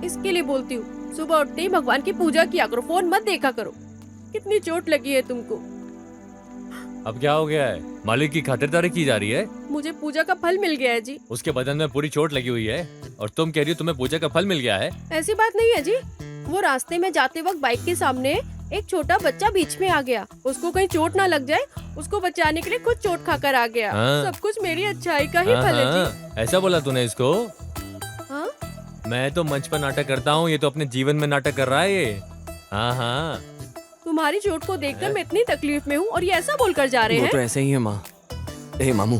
इसके लिए बोलती हूँ, सुबह उठते ही भगवान की पूजा किया करो, फोन मत देखा करो। कितनी चोट लगी है तुमको? अब क्या हो गया है? मालिक की खातिरदारी की जा रही है। मुझे पूजा का फल मिल गया है जी। उसके बदन में पूरी चोट लगी हुई है और तुम कह रही हो तुम्हें पूजा का फल मिल गया है। ऐसी बात नहीं है जी। वो रास्ते में जाते वक्त बाइक के सामने एक छोटा बच्चा बीच में आ गया। उसको कहीं चोट ना लग जाए, उसको बचाने के लिए खुद चोट खाकर आ गया। हाँ। सब कुछ मेरी अच्छाई का ही फल है जी। ऐसा बोला तूने इसको? हाँ? मैं तो मंच पर नाटक करता हूँ, ये तो अपने जीवन में नाटक कर रहा है ये। हाँ हाँ। तुम्हारी चोट को देखकर मैं इतनी तकलीफ में हूँ और ये ऐसा बोलकर जा रहे वो हैं। तो ऐसे ही है माँ। ए मामू,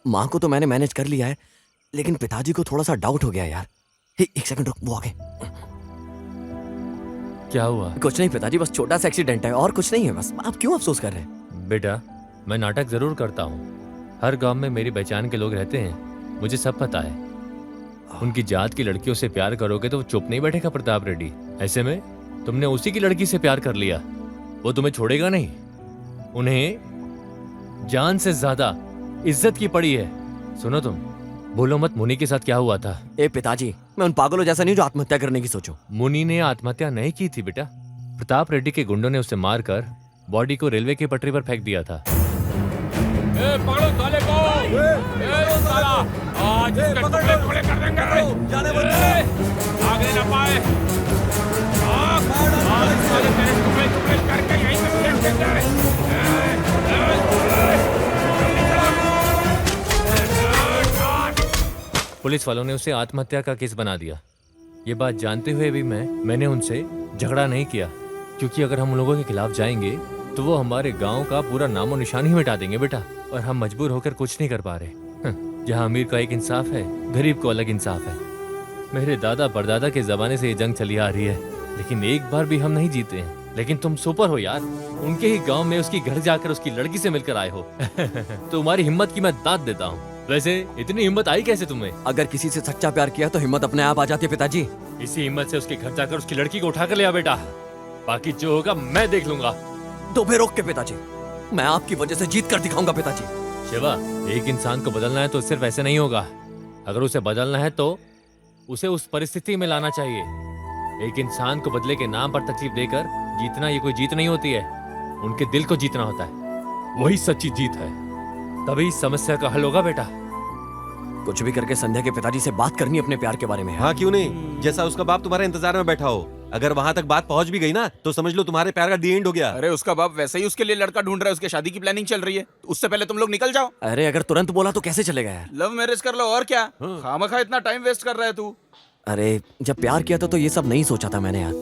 माँ को तो मैंने मैनेज कर लिया है, लेकिन पिताजी को थोड़ा सा डाउट हो गया यार। एक सेकंड रुक, वो आ गए। क्या हुआ? कुछ नहीं पिताजी, बस छोटा सा एक्सीडेंट है और कुछ नहीं है। बस आप क्यों अफसोस कर रहे हैं? बेटा, मैं नाटक जरूर करता हूँ। हर गांव में मेरी पहचान के लोग रहते हैं, मुझे सब पता है। उनकी जात की लड़कियों से प्यार करोगे तो वो चुप नहीं बैठेगा प्रताप रेड्डी। ऐसे में तुमने उसी की लड़की से प्यार कर लिया, वो तुम्हें छोड़ेगा नहीं। उन्हें जान से ज्यादा इज्जत की पड़ी है। सुनो तुम, बोलो मत मुनि के साथ क्या हुआ था। ए पिताजी, मैं उन पागलों जैसा नहीं जो आत्महत्या करने की सोचो। मुनि ने आत्महत्या नहीं की थी बेटा। प्रताप रेड्डी के गुंडों ने उसे मारकर बॉडी को रेलवे की पटरी पर फेंक दिया था। पकड़ो साले को! साला! आज इसके टुकड़े कर देंगे। आगे न पाए। आज साले तेरे टुकड़े करके यहीं पे फेंक देंगे। पुलिस वालों ने उसे आत्महत्या का केस बना दिया। ये बात जानते हुए भी मैंने उनसे झगड़ा नहीं किया, क्योंकि अगर हम उन लोगों के खिलाफ जाएंगे तो वो हमारे गांव का पूरा नामो निशान ही मिटा देंगे बेटा। और हम मजबूर होकर कुछ नहीं कर पा रहे। जहां अमीर का एक इंसाफ है, गरीब को अलग इंसाफ है। मेरे दादा परदादा के जमाने से ये जंग चली आ रही है, लेकिन एक बार भी हम नहीं जीते हैं। लेकिन तुम सुपर हो यार, उनके ही गांव में उसकी घर जाकर उसकी लड़की से मिलकर आए हो। तुम्हारी हिम्मत की मैं दाद देता हूँ। वैसे इतनी हिम्मत आई कैसे तुम्हें? अगर किसी से सच्चा प्यार किया तो हिम्मत अपने आप आ जाती है पिताजी। इसी हिम्मत से उसके घर जाकर उसकी लड़की को उठा कर ले आ बेटा। बाकी जो होगा मैं देख लूंगा। तो फिर रोक के पिताजी, मैं आपकी वजह से जीत कर दिखाऊंगा पिताजी। शिवा, एक इंसान को बदलना है तो सिर्फ ऐसे नहीं होगा। अगर उसे बदलना है तो उसे उस परिस्थिति में लाना चाहिए। एक इंसान को बदले के नाम पर तकलीफ देकर जीतना ये कोई जीत नहीं होती है। उनके दिल को जीतना होता है, वही सच्ची जीत है। तभी इस समस्या का हल होगा बेटा। कुछ भी करके संध्या के पिताजी से बात करनी अपने प्यार के बारे में। हाँ क्यों नहीं, जैसा उसका बाप तुम्हारे इंतजार में बैठा हो। अगर वहां तक बात पहुंच भी गई ना तो समझ लो तुम्हारे प्यार का दी एंड हो गया। अरे उसका बाप वैसे ही उसके लिए लड़का ढूंढ रहा है, उसके शादी की प्लानिंग चल रही है। उससे पहले तुम लोग निकल जाओ। अरे अगर तुरंत बोला तो कैसे चलेगा यार? लव मैरिज कर लो और क्या। खामखा इतना टाइम वेस्ट कर रहा है तू। अरे जब प्यार किया था तो ये सब नहीं सोचा था मैंने यार।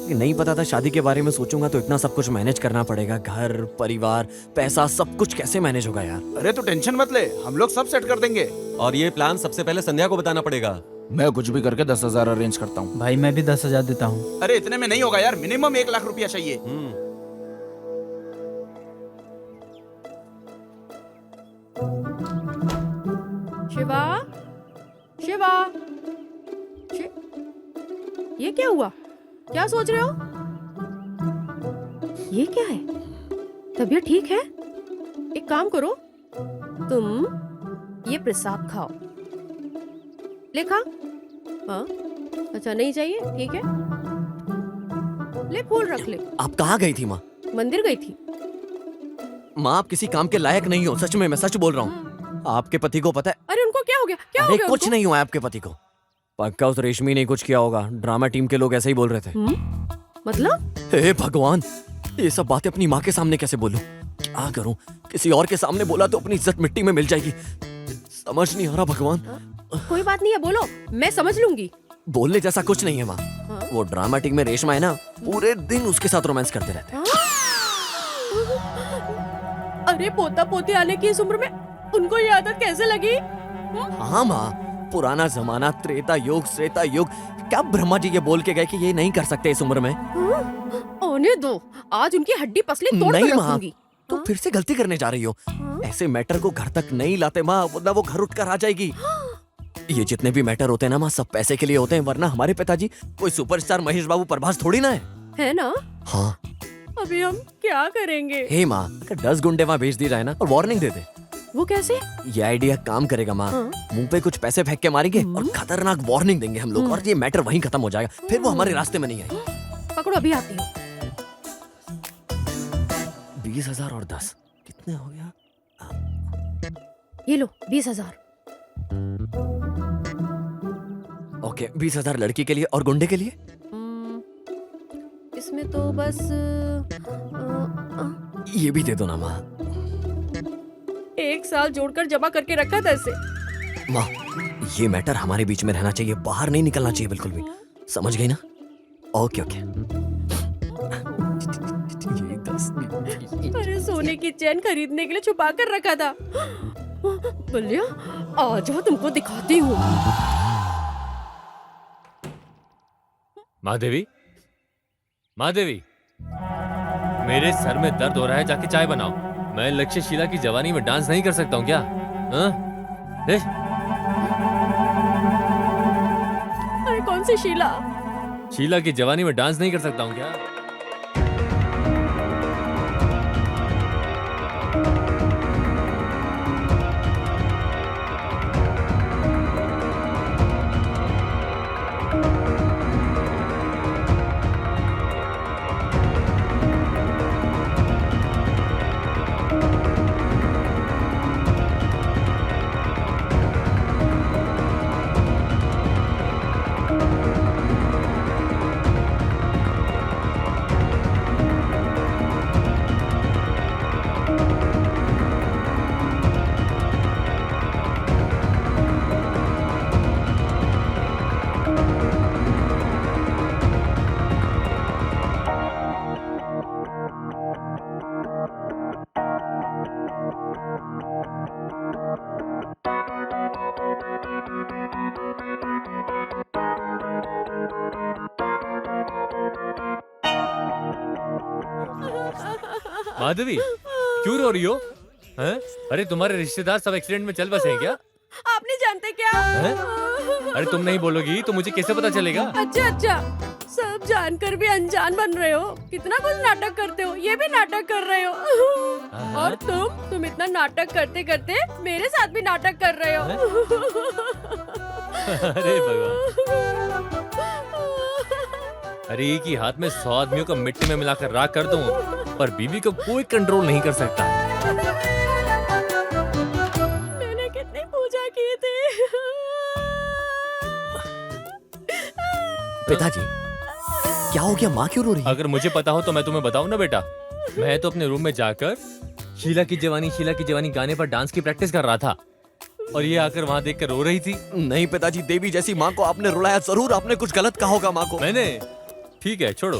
ये नहीं पता था शादी के बारे में सोचूंगा तो इतना सब कुछ मैनेज करना पड़ेगा। घर, परिवार, पैसा, सब कुछ कैसे मैनेज होगा यार। अरे तू टेंशन मत ले, हम लोग सब सेट कर देंगे। और ये प्लान सबसे पहले संध्या को बताना पड़ेगा। मैं कुछ भी करके 10,000 अरेंज करता हूँ। भाई मैं भी 10,000 देता हूँ। अरे इतने में नहीं होगा यार, मिनिमम 1 लाख रुपया चाहिए। शिवा, शिवा, ये क्या हुआ? क्या सोच रहे हो? ये क्या है? तबीयत ठीक है? एक काम करो, तुम ये प्रसाद खाओ। ले खा। हाँ, अच्छा नहीं चाहिए, ठीक है। ले फूल रख ले। आप कहाँ गई थी माँ? मंदिर गई थी। माँ आप किसी काम के लायक नहीं हो, सच में, मैं सच बोल रहा हूँ। आपके पति को पता है? अरे उनको क्या हो गया? क्या हो अरे गया कुछ उनको? नहीं हुआ है आपके पति को। पक्का उस रेशमी ने कुछ किया होगा, ड्रामा टीम के लोग ऐसे ही बोल रहे थे। मतलब? हे भगवान, ये सब बातें अपनी माँ के सामने कैसे बोलूं? क्या करूं? किसी और के सामने बोला तो अपनी इज्जत मिट्टी में मिल जाएगी। समझ नहीं आ रहा भगवान। कोई बात नहीं है, बोलो, मैं समझ लूंगी। बोलने जैसा कुछ नहीं है माँ। वो ड्रामा टीम में रेशमा है ना, पूरे दिन उसके साथ रोमांस करते रहते हैं। अरे पोता पोती आने की इस उम्र में उनको ये आदत कैसे लगी? हाँ माँ, पुराना जमाना, त्रेता युग, श्वेता युग, क्या ब्रह्मा जी ये बोल के गए कि ये नहीं कर सकते इस उम्र में? आने दो, आज उनकी हड्डी पसली तोड़ नहीं कर माँ, रखूंगी। तुम फिर से गलती करने जा रही हो। ऐसे मैटर को घर तक नहीं लाते माँ, वरना वो घर उठ कर आ जाएगी। ये जितने भी मैटर होते हैं ना माँ, सब पैसे के लिए होते हैं, वरना हमारे पिताजी कोई सुपरस्टार महेश बाबू प्रभास थोड़ी ना है ना? हाँ। अभी हम क्या करेंगे? हे माँ, अगर 10 गुंडे वहाँ भेज दिए जाए ना और वार्निंग दे दे, वो कैसे? ये आइडिया काम करेगा माँ। मुंह पे कुछ पैसे फेंक के मारेंगे और खतरनाक वार्निंग देंगे हम लोग, और ये मैटर वहीं खत्म हो जाएगा। फिर वो हमारे रास्ते में नहीं आएगी। पकड़ो, अभी आती हूँ। 20,000 और 10 कितने हो गया? ये लो 20,000। ओके, 20,000 लड़की के लिए और गुंडे के लिए? इसमें तो बस ये भी दे दो ना माँ। 1 साल जोड़कर जमा करके रखा था इसे। माँ, ये मैटर हमारे बीच में रहना चाहिए, बाहर नहीं निकलना चाहिए बिल्कुल भी। समझ गई ना? Okay okay. ये 10। अरे सोने की चैन खरीदने के लिए छुपा कर रखा था। बलिया, आ जाओ, तुमको दिखाती हूँ। महादेवी, महादेवी, मेरे सर में दर्द हो रहा है, जाके चाय बनाओ। मैं लक्ष्यशीला की जवानी में डांस नहीं कर सकता हूँ क्या? अरे कौन सी शीला? शीला की जवानी में डांस नहीं कर सकता हूँ क्या? माधवी, क्यों रो रही हो? हैं? अरे तुम्हारे रिश्तेदार सब एक्सीडेंट में चल बसे हैं क्या? आप नहीं जानते क्या? हैं? अरे तुम नहीं बोलोगी तो मुझे कैसे पता चलेगा? अच्छा अच्छा, सब जानकर भी अनजान बन रहे हो। कितना कुछ नाटक करते हो, ये भी नाटक कर रहे हो। और तुम इतना नाटक करते करते मेरे साथ भी नाटक कर रहे हो। अरे भगवान, अरे एक ही हाथ में 100 आदमियों को मिट्टी में मिलाकर राख कर दूं, पर बीवी को कोई कंट्रोल नहीं कर सकता। मैंने कितनी पूजा की थी। पिताजी, क्या हो गया? माँ क्यों रो रही है? अगर मुझे पता हो तो मैं तुम्हें बताऊं ना बेटा। मैं तो अपने रूम में जाकर शीला की जवानी गाने पर डांस की प्रैक्टिस कर रहा था, और ये आकर वहाँ देखकर रो रही थी। नहीं पिताजी, देवी जैसी माँ को आपने रुलाया जरूर। आपने कुछ गलत कहा होगा माँ को। मैंने? ठीक है, छोड़ो,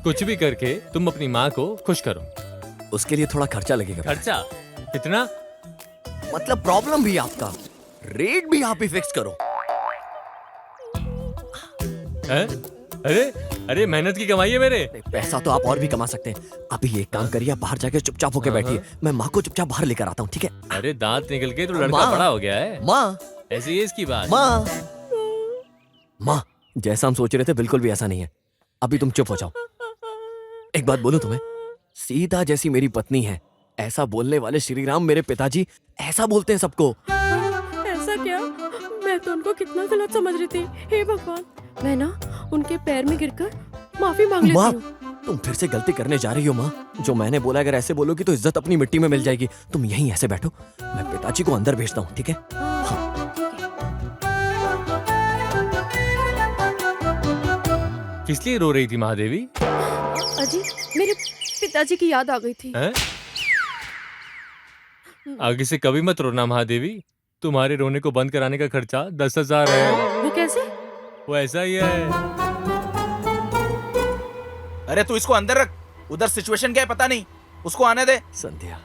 कुछ भी करके तुम अपनी माँ को खुश करो। उसके लिए थोड़ा खर्चा लगेगा। खर्चा? कितना? मतलब प्रॉब्लम भी आपका, रेट भी आप ही फिक्स करो। है? अरे अरे, मेहनत की कमाई है मेरे। पैसा तो आप और भी कमा सकते हैं। अभी एक काम करिए, बाहर जाके चुपचाप होके बैठिए, मैं माँ को चुपचाप बाहर लेकर आता हूँ, ठीक है? अरे दांत निकल के तो लड़का माँ, बड़ा हो गया है। माँ, ऐसी है इसकी बात। माँ, जैसा हम सोच रहे थे बिल्कुल भी ऐसा नहीं है। अभी तुम चुप हो जाओ। एक बात बोलूं तुम्हें, सीता जैसी मेरी पत्नी है। ऐसा बोलने वाले श्री राम मेरे पिताजी ऐसा बोलते हैं सबको। ऐसा क्या? मैं तो उनको कितना गलत समझ रही थी। हे भगवान, मैं ना उनके पैर में गिरकर माफी मांग लेती माँ, हूँ। तुम फिर से गलती करने जा रही हो माँ। जो मैंने बोला अगर ऐसे बोलोगी तो इज्जत अपनी मिट्टी में मिल जाएगी। तुम यहीं ऐसे बैठो, मैं पिताजी को अंदर भेजता हूँ, ठीक है? किस लिए रो रही थी महादेवी? अजी, मेरे पिताजी की याद आ गई थी। हैं? आगे से कभी मत रोना महादेवी। तुम्हारे रोने को बंद कराने का खर्चा 10,000 है। वो कैसे? वो ऐसा ही है। अरे तू इसको अंदर रख, उधर सिचुएशन क्या है पता नहीं, उसको आने दे। संध्या,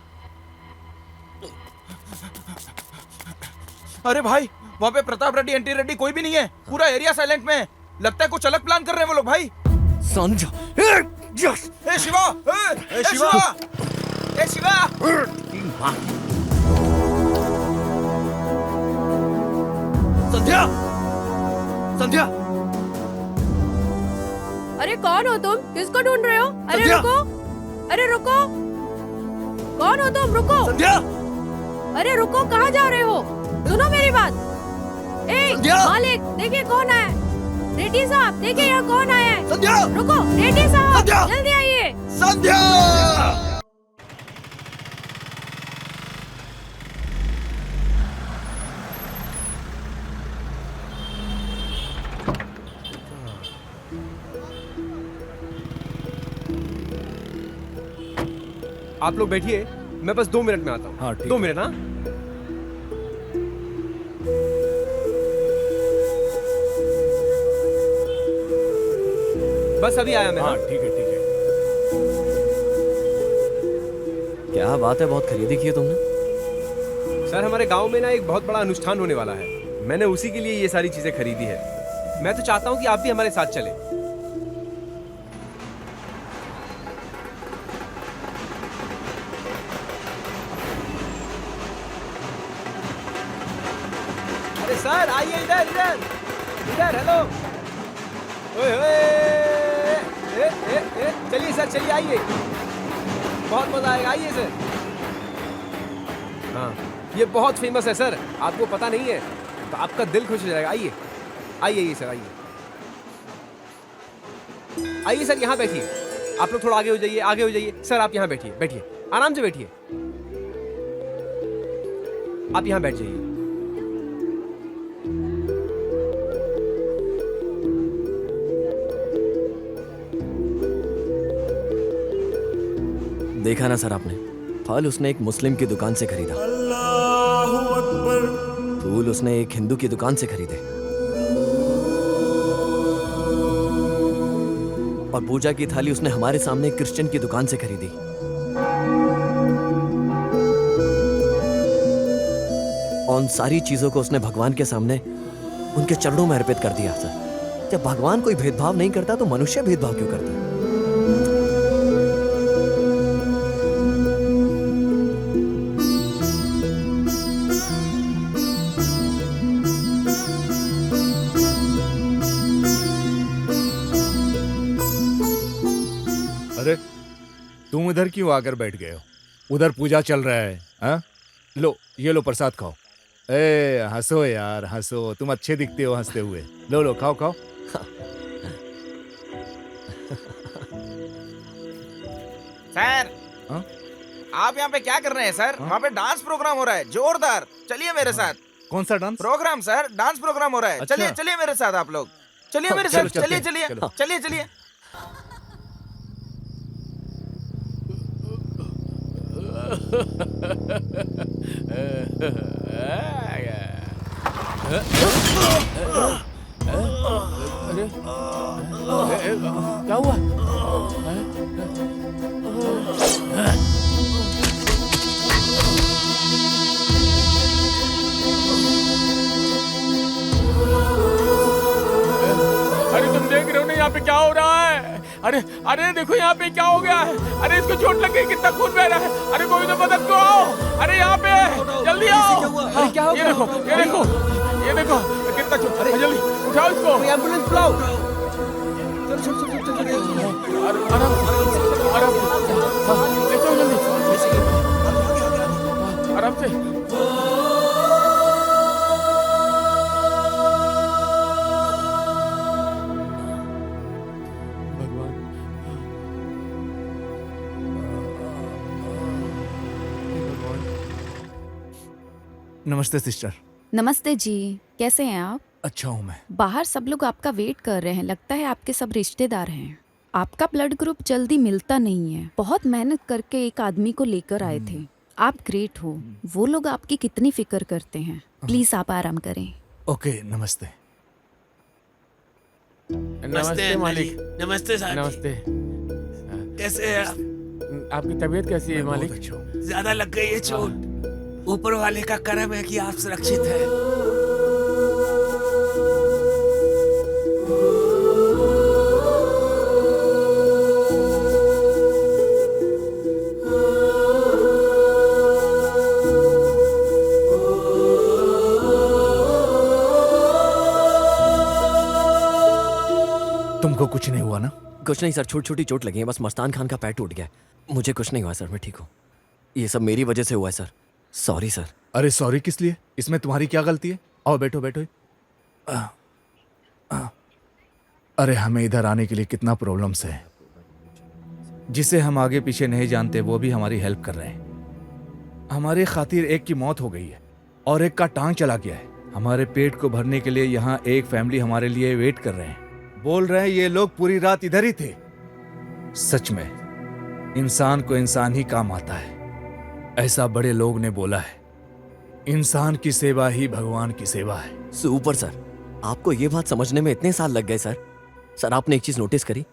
अरे भाई, वहाँ पे प्रताप रेड्डी, एंटी रेड्डी कोई भी नहीं है। पूरा एरिया साइलेंट में है। लगता है कुछ अलग प्लान कर रहे हैं वो लोग भाई। संध्या, ए शिवा, ए शिवा, ए शिवा। संध्या, संध्या, अरे कौन हो तुम? किसको ढूंढ रहे हो? अरे रुको, अरे रुको, कौन हो तुम? रुको, संध्या, अरे रुको, कहाँ जा रहे हो? सुनो मेरी बात। मालिक, देखिए कौन है। रेड्डी साहब, देखिए यहाँ कौन आया है। संध्या, रुको, रेड्डी साहब, संध्या, जल्दी आइए। संध्या। आप लोग बैठिए, मैं बस 2 मिनट में आता हूँ। हाँ, ठीक 2 मिनट। हाँ, बस अभी आया मैं। हाँ, ठीक है, ठीक है। क्या बात है, बहुत खरीदी की है तुमने। सर, हमारे गांव में ना एक बहुत बड़ा अनुष्ठान होने वाला है। मैंने उसी के लिए ये सारी चीजें खरीदी है। मैं तो चाहता हूँ कि आप भी हमारे साथ चलें। अरे सर, आइए इधर, इधर, इधर। हेलो, ओए ओए, चलिए सर, चलिए, आइए, बहुत मजा आएगा। आइए सर। हाँ, ये बहुत फेमस है सर, आपको पता नहीं है तो आपका दिल खुश हो जाएगा। आइए, आइए सर, आइए, आइए सर, यहाँ बैठिए। आप लोग थोड़ा आगे हो जाइए, आगे हो जाइए। सर, आप यहाँ बैठिए, बैठिए, आराम से बैठिए। आप यहाँ बैठ जाइए। देखा ना सर आपने, फल उसने एक मुस्लिम की दुकान से खरीदा, फूल उसने एक हिंदू की दुकान से खरीदे, और पूजा की थाली उसने हमारे सामने एक क्रिश्चियन की दुकान से खरीदी। और उन सारी चीजों को उसने भगवान के सामने उनके चरणों में अर्पित कर दिया। सर, जब भगवान कोई भेदभाव नहीं करता तो मनुष्य भेदभाव क्यों करता है? अरे तुम इधर क्यों आकर बैठ गए हो? उधर पूजा चल रहा है। हाँ, लो, ये लो, प्रसाद खाओ। ए हंसो यार, हंसो, तुम अच्छे दिखते हो हंसते हुए। लो लो, खाओ खाओ। सर, हाँ? आप यहाँ पे क्या कर रहे हैं सर? वहाँ पे डांस प्रोग्राम हो रहा है, जोरदार। चलिए मेरे साथ। कौन सा dance program sir? Dance program हो रहा है। अच्छा। चलिए चलिए मेरे साथ आप लोग। चलिए मेरे चलो, साथ, चलिए चलते चलिए हैं, चलो। चलिए चलिए। क्या हुआ? अरे तुम देख रहे हो ना यहाँ पे क्या हो रहा है? अरे अरे देखो यहाँ पे क्या हो गया है। अरे इसको चोट लग गई, कितना खून बह रहा है। अरे कोई तो मदद को आओ। अरे यहाँ पे जल्दी आओ। अरे क्या हो ये गया? देखो, ये देखो, ये देखो कितना चोट। अरे जल्दी उठाओ इसको। एम्बुलेंस बुलाओ। आराम से, आराम से। नमस्ते सिस्टर। नमस्ते जी, कैसे हैं आप? अच्छा हूँ मैं। बाहर सब लोग आपका वेट कर रहे हैं, लगता है आपके सब रिश्तेदार हैं। आपका ब्लड ग्रुप जल्दी मिलता नहीं है। बहुत मेहनत करके एक आदमी को लेकर आए थे। आप ग्रेट हो। वो लोग आपकी कितनी फिक्र करते हैं। प्लीज आप आराम करें। ओके, नमस्ते। नमस्ते मालिक। नमस्ते साहब। नमस्ते। कैसे हैं आप? आपकी तबीयत कैसी है मालिक? ज्यादा लग गई है चोट। ऊपर वाले का करम है कि आप सुरक्षित हैं। तुमको कुछ नहीं हुआ ना? कुछ नहीं सर, छोटी छोटी चोट लगी है, बस मस्तान खान का पैर टूट गया। मुझे कुछ नहीं हुआ सर, मैं ठीक हूँ। ये सब मेरी वजह से हुआ है सर। Sorry sir. अरे सॉरी किस लिए? इसमें तुम्हारी क्या गलती है? आओ बैठो बैठो। अरे हमें इधर आने के लिए कितना प्रॉब्लम्स है। जिसे हम आगे पीछे नहीं जानते वो भी हमारी हेल्प कर रहे हैं। हमारे खातिर एक की मौत हो गई है और एक का टांग चला गया है। हमारे पेट को भरने के लिए यहाँ एक फैमिली हमारे लिए वेट कर रहे हैं। बोल रहे हैं ये लोग पूरी रात इधर ही थे। सच में इंसान को इंसान ही काम आता है, ऐसा बड़े लोग ने बोला है। इंसान की सेवा ही भगवान की सेवा है। सुपर सर, आपको ये बात समझने में इतने साल लग गए सर। सर आपने एक चीज नोटिस करी?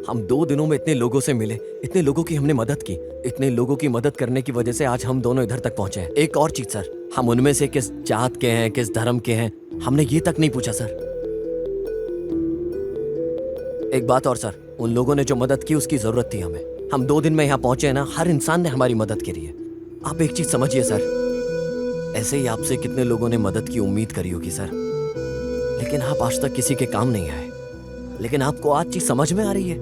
हम 2 दिनों में इतने लोगों से मिले, इतने लोगों की हमने मदद की। इतने लोगों की मदद करने की वजह से आज हम दोनों इधर तक पहुंचे हैं। एक और चीज सर, हम उनमें से किस जात के हैं, किस धर्म के हैं, हमने ये तक नहीं पूछा सर। एक बात और सर, उन लोगों ने जो मदद की उसकी जरूरत थी हमें। हम 2 दिन में यहाँ पहुंचे हैं ना, हर इंसान ने हमारी मदद करी है। आप एक चीज समझिए सर, ऐसे ही आपसे कितने लोगों ने मदद की उम्मीद करी होगी सर, लेकिन आप आज तक किसी के काम नहीं आए। लेकिन आपको आज चीज समझ में आ रही है?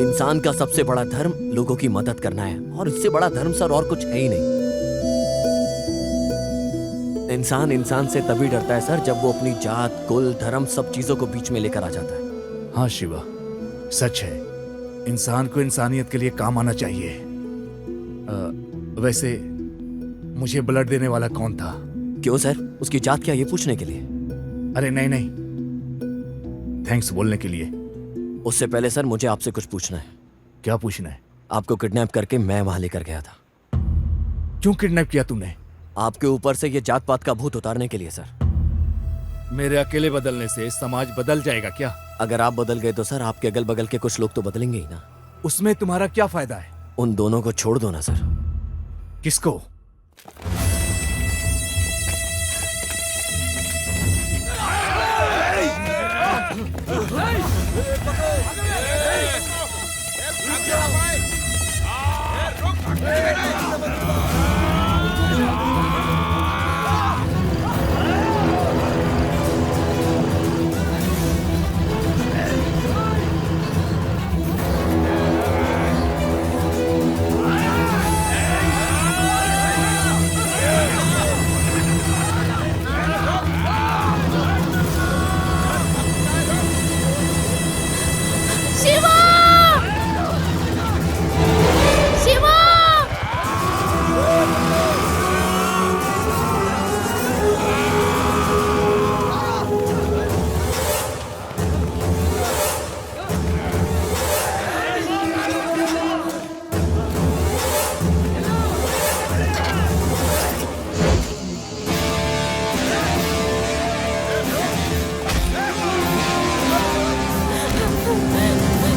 इंसान का सबसे बड़ा धर्म लोगों की मदद करना है, और इससे बड़ा धर्म सर और कुछ है ही नहीं। इंसान इंसान से तभी डरता है सर जब वो अपनी जात, कुल, धर्म सब चीजों को बीच में लेकर आ जाता है। हाँ शिवा, सच है। इंसान को इंसानियत के लिए काम आना चाहिए। वैसे मुझे ब्लड देने वाला कौन था? क्यों सर, उसकी जात क्या, ये पूछने के लिए? अरे नहीं नहीं, थैंक्स बोलने के लिए। उससे पहले सर मुझे आपसे कुछ पूछना है। क्या पूछना है? आपको किडनैप करके मैं वहां लेकर गया था। क्यों किडनैप किया तुमने? आपके ऊपर से ये जात पात का भूत उतारने के लिए सर। मेरे अकेले बदलने से समाज बदल जाएगा क्या? अगर आप बदल गए तो सर आपके अगल बगल के कुछ लोग तो बदलेंगे ही ना। उसमें तुम्हारा क्या फायदा है? उन दोनों को छोड़ दो ना सर। किसको? शिवा! शिवा!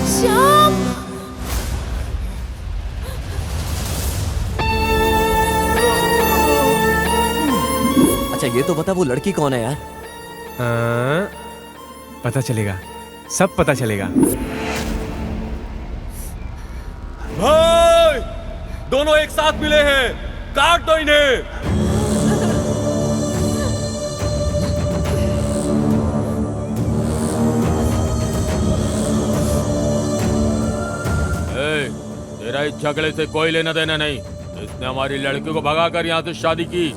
श्याम! अच्छा ये तो बता वो लड़की कौन है यार? हाँ, पता चलेगा, सब पता चलेगा। भाई, दोनों एक साथ मिले हैं, काट दो इन्हें। तेरा इस झगड़े से कोई लेना देना नहीं। इसने हमारी लड़की को भगाकर यहाँ से शादी की।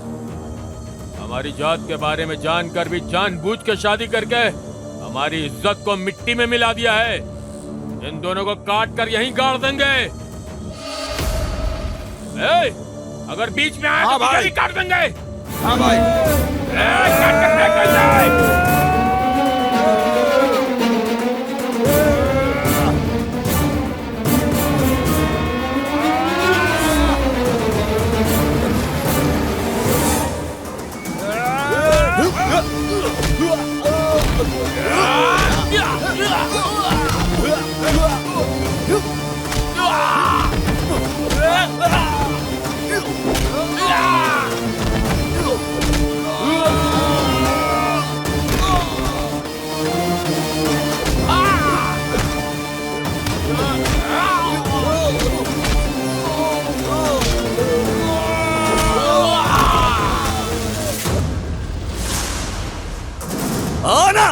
हमारी जात के बारे में जानकर भी जानबूझ के शादी करके हमारी इज्जत को मिट्टी में मिला दिया है। इन दोनों को काट कर यहीं गाड़ देंगे। अगर बीच में आए तो भी काट देंगे। हाँ भाई। काट कर फेंक देंगे। आना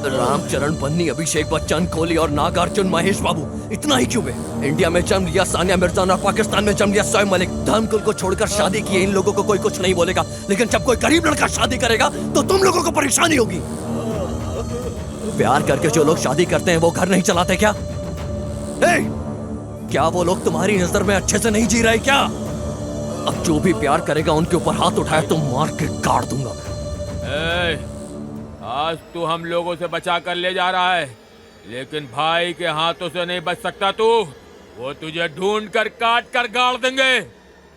रामचरण पन्नी, अभिषेक बच्चन, कोहली और नागार्जुन, महेश बाबू, इतना ही क्यों है? इंडिया में जन्म लिया सानिया मिर्जा और पाकिस्तान में जन्म लिया शोएब मलिक। धर्मकुल को छोड़कर शादी की इन लोगों को कोई कुछ नहीं बोलेगा, लेकिन जब कोई गरीब लड़का शादी करेगा तो तुम लोगों को परेशानी होगी। प्यार करके जो लोग शादी करते हैं वो घर नहीं चलाते क्या? क्या वो लोग तुम्हारी नजर में अच्छे से नहीं जी रहे क्या? अब जो भी प्यार करेगा उनके ऊपर हाथ उठाए तो मार के काट दूंगा। आज तू हम लोगों से बचा कर ले जा रहा है, लेकिन भाई के हाथों से नहीं बच सकता तू। वो तुझे ढूंढ कर काट कर गाड़ देंगे,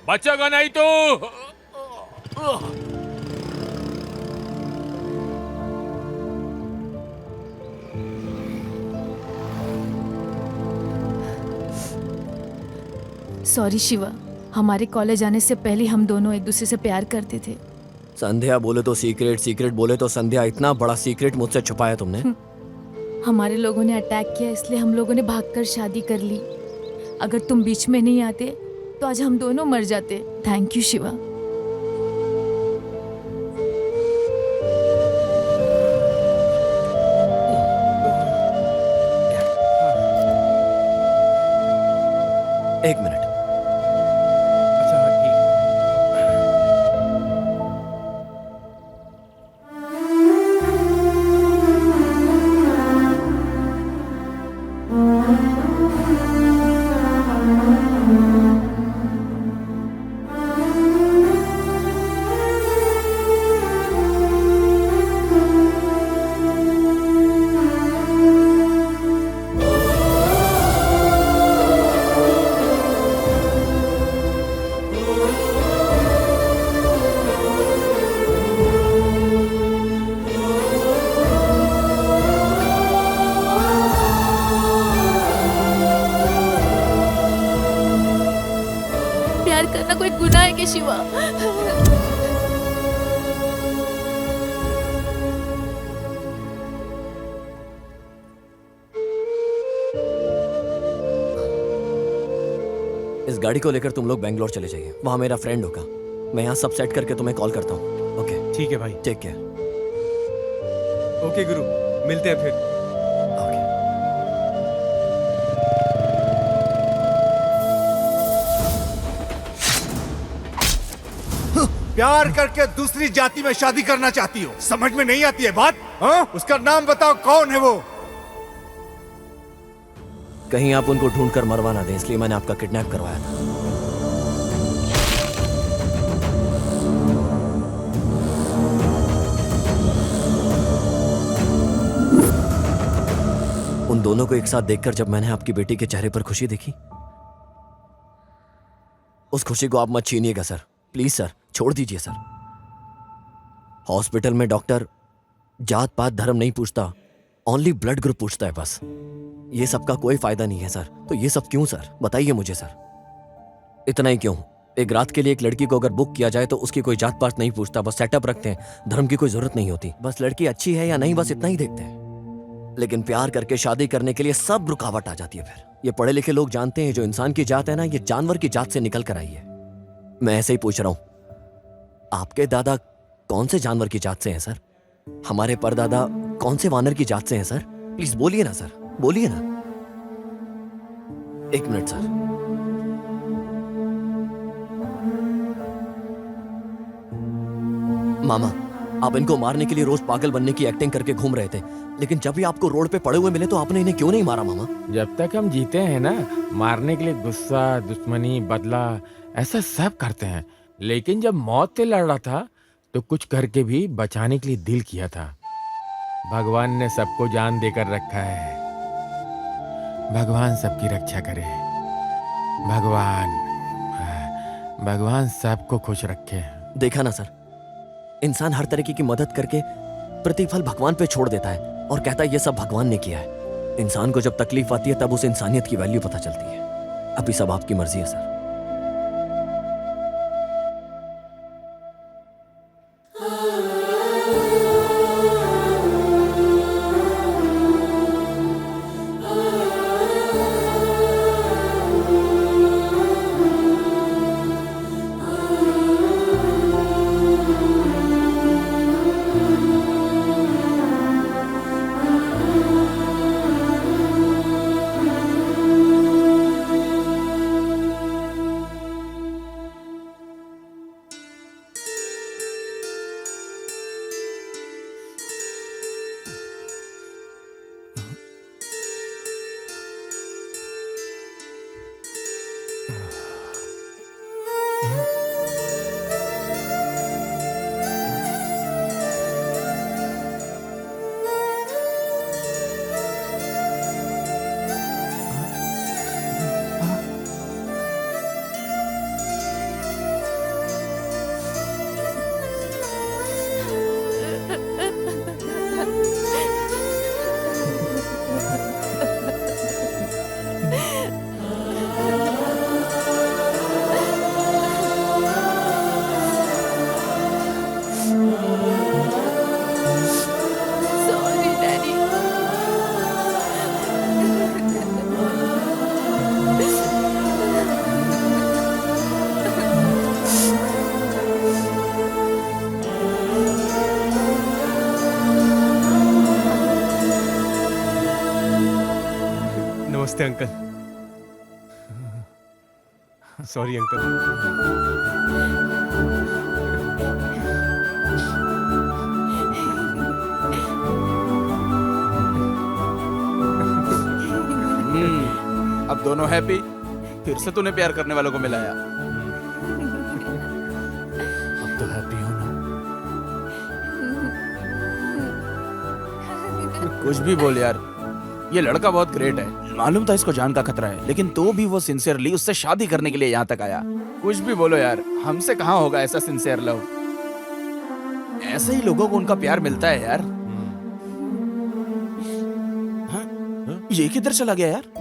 बचेगा नहीं तू। सॉरी शिवा, हमारे कॉलेज आने से पहले हम दोनों एक दूसरे से प्यार करते थे। संध्या बोले तो सीक्रेट, सीक्रेट बोले तो संध्या, इतना बड़ा सीक्रेट मुझसे छुपाया तुमने? हमारे लोगों ने अटैक किया, इसलिए हम लोगों ने भागकर शादी कर ली। अगर तुम बीच में नहीं आते तो आज हम दोनों मर जाते। Thank you Shiva. एक मिनट। प्यार करना कोई गुनाह है क्या शिवा? इस गाड़ी को लेकर तुम लोग बैंगलोर चले जाइए, वहां मेरा फ्रेंड होगा। मैं यहाँ सब सेट करके तुम्हें कॉल करता हूँ। ओके ठीक है भाई। Take care. ओके गुरु, मिलते हैं फिर। प्यार करके दूसरी जाति में शादी करना चाहती हो, समझ में नहीं आती है बात? हाँ? उसका नाम बताओ, कौन है वो? कहीं आप उनको ढूंढकर मरवा ना दें, इसलिए मैंने आपका किडनैप करवाया था। उन दोनों को एक साथ देखकर जब मैंने आपकी बेटी के चेहरे पर खुशी देखी, उस खुशी को आप मत छीनिएगा सर, प्लीज सर, छोड़ दीजिए सर। हॉस्पिटल में डॉक्टर जात पात धर्म नहीं पूछता, ओनली ब्लड ग्रुप पूछता है बस। ये सब का कोई फायदा नहीं है सर। तो ये सब क्यों सर, बताइए मुझे सर। इतना ही क्यों? एक रात के लिए एक लड़की को अगर बुक किया जाए तो उसकी कोई जात पात नहीं पूछता, बस सेटअप रखते हैं, धर्म की कोई जरूरत नहीं होती, बस लड़की अच्छी है या नहीं, बस इतना ही देखते हैं। लेकिन प्यार करके शादी करने के लिए सब रुकावट आ जाती है। फिर ये पढ़े लिखे लोग जानते हैं जो इंसान की जात है ना, ये जानवर की जात से निकल कर आई है। मैं ऐसे ही पूछ रहा हूं, आपके दादा कौन से जानवर की जात से हैं सर? हमारे परदादा कौन से वानर की जात से हैं सर? प्लीज बोलिए ना सर, बोलिए ना। एक मिनट सर। मामा, आप इनको मारने के लिए रोज पागल बनने की एक्टिंग करके घूम रहे थे, लेकिन जब भी आपको रोड पे पड़े हुए मिले तो आपने इन्हें क्यों नहीं मारा मामा? जब तक हम जीते हैं ना, मारने के लिए गुस्सा, दुश्मनी, बदला, ऐसा सब करते हैं। लेकिन जब मौत से लड़ रहा था तो कुछ करके भी बचाने के लिए दिल किया था। भगवान ने सबको जान देकर रखा है। भगवान सबकी रक्षा करे। भगवान सबको खुश रखे। देखा ना सर, इंसान हर तरीके की मदद करके प्रतिफल भगवान पे छोड़ देता है और कहता है ये सब भगवान ने किया है। इंसान को जब तकलीफ आती है तब उस इंसानियत की वैल्यू पता चलती है। अभी सब आपकी मर्जी है सर। नमस्ते अंकल। Sorry uncle. अब दोनों हैप्पी। फिर से तूने प्यार करने वालों को मिलाया। अब तो हैप्पी हो ना? कुछ भी बोल यार, ये लड़का बहुत ग्रेट है। मालूम था इसको जान का खतरा है, लेकिन तो भी वो सिंसियरली उससे शादी करने के लिए यहाँ तक आया। कुछ भी बोलो यार, हमसे कहाँ होगा ऐसा सिंसियर लव। ऐसे ही लोगों को उनका प्यार मिलता है यार। हाँ? ये किधर चला गया यार?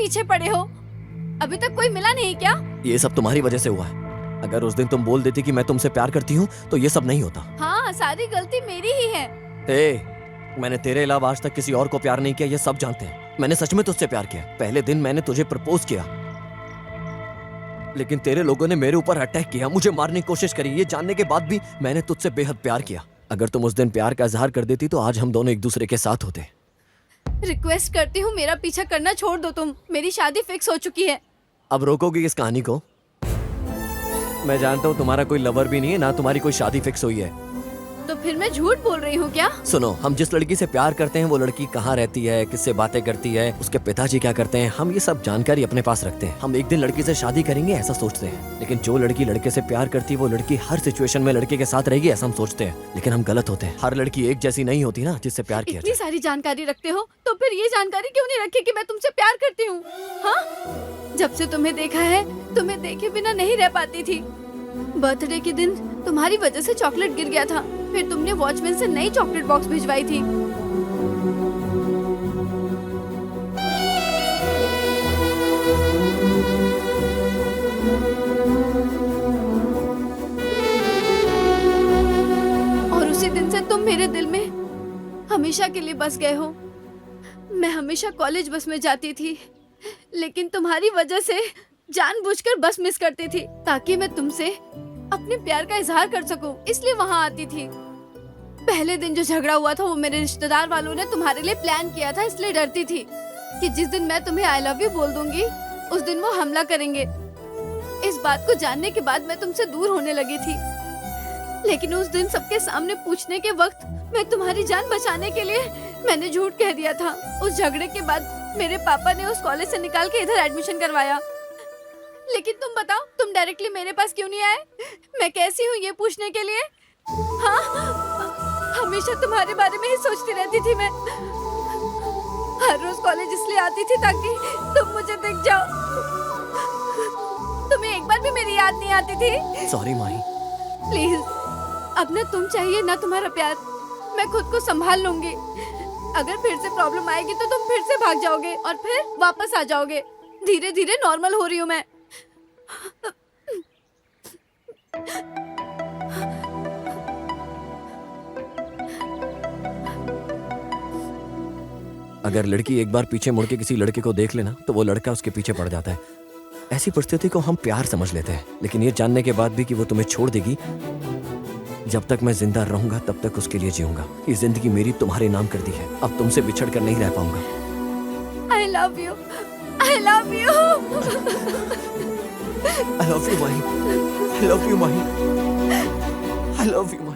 पीछे पड़े हो? अभी तक कोई मिला नहीं क्या? ये सब तुम्हारी वजह से हुआ है। अगर उस दिन तुम बोल देती कि मैं तुमसे प्यार करती हूँ तो ये सब नहीं होता। हाँ, सारी गलती मेरी ही है। मैंने तेरे अलावा आज तक किसी और को प्यार नहीं किया, ये सब जानते हैं। मैंने सच में तुझसे प्यार किया। पहले दिन मैंने तुझे प्रपोज किया, लेकिन तेरे लोगों ने मेरे ऊपर अटैक किया, मुझे मारने की कोशिश करी। ये जानने के बाद भी मैंने तुझसे बेहद प्यार किया। अगर तुम उस दिन प्यार का इजहार कर देती तो आज हम दोनों एक दूसरे के साथ होते। रिक्वेस्ट करती हूँ, मेरा पीछा करना छोड़ दो तुम। मेरी शादी फिक्स हो चुकी है। अब रोकोगी इस कहानी को? मैं जानता हूँ तुम्हारा कोई लवर भी नहीं है, ना तुम्हारी कोई शादी फिक्स हुई है। तो फिर मैं झूठ बोल रही हूँ क्या? सुनो, हम जिस लड़की से प्यार करते हैं वो लड़की कहाँ रहती है, किससे बातें करती है, उसके पिताजी क्या करते हैं, हम ये सब जानकारी अपने पास रखते हैं। हम एक दिन लड़की से शादी करेंगे ऐसा सोचते हैं, लेकिन जो लड़की लड़के से प्यार करती है वो लड़की हर सिचुएशन में लड़के के साथ रहेगी ऐसा हम सोचते हैं, लेकिन हम गलत होते हैं। हर लड़की एक जैसी नहीं होती ना जिससे प्यार किया इतनी सारी जानकारी रखते हो तो फिर ये जानकारी क्यों नहीं रखी कि मैं तुमसे प्यार करती हूँ? हाँ, जब से तुम्हें देखा है, तुम्हें देखे बिना नहीं रह पाती थी। बर्थडे के दिन तुम्हारी वजह से चॉकलेट गिर गया था, फिर तुमने वॉचमैन से नई चॉकलेट बॉक्स भिजवाई थी। और उसी दिन से तुम मेरे दिल में हमेशा के लिए बस गए हो। मैं हमेशा कॉलेज बस में जाती थी, लेकिन तुम्हारी वजह से जानबूझकर बस मिस करती थी ताकि मैं तुमसे अपने प्यार का इजहार कर सकूं, इसलिए वहां आती थी। पहले दिन जो झगड़ा हुआ था वो मेरे रिश्तेदार वालों ने तुम्हारे लिए प्लान किया था, इसलिए डरती थी कि जिस दिन मैं तुम्हें आई लव यू बोल दूंगी उस दिन वो हमला करेंगे। इस बात को जानने के बाद मैं तुमसे दूर होने लगी थी, लेकिन उस दिन सबके सामने पूछने के वक्त मैं तुम्हारी जान बचाने के लिए मैंने झूठ कह दिया था। उस झगड़े के बाद मेरे पापा ने उस कॉलेज से निकाल के इधर एडमिशन करवाया, लेकिन तुम बताओ, तुम डायरेक्टली मेरे पास क्यों नहीं आए मैं कैसी हूँ ये पूछने के लिए? हाँ, हमेशा तुम्हारे बारे में ही सोचती रहती थी मैं। हर रोज कॉलेज इसलिए आती थी ताकि तुम मुझे दिख जाओ। तुम्हें एक बार भी मेरी याद नहीं आती थी? Sorry Mahi. प्लीज, अब ना तुम चाहिए ना तुम्हारा प्यार। मैं खुद को संभाल लूंगी। अगर फिर से प्रॉब्लम आएगी तो तुम फिर से भाग जाओगे और फिर वापस आ जाओगे। धीरे धीरे नॉर्मल हो रही हूँ मैं। अगर लड़की एक बार पीछे मुड़ के किसी लड़के को देख लेना तो वो लड़का उसके पीछे पड़ जाता है। ऐसी परिस्थिति को हम प्यार समझ लेते हैं, लेकिन ये जानने के बाद भी कि वो तुम्हें छोड़ देगी, जब तक मैं जिंदा रहूंगा तब तक उसके लिए जीऊंगा। ये जिंदगी मेरी तुम्हारे नाम कर दी है, अब तुमसे बिछड़ कर नहीं रह पाऊंगा। I love you. I love you. I love you, Mahi. I love you, Mahi. I love you, Mahi.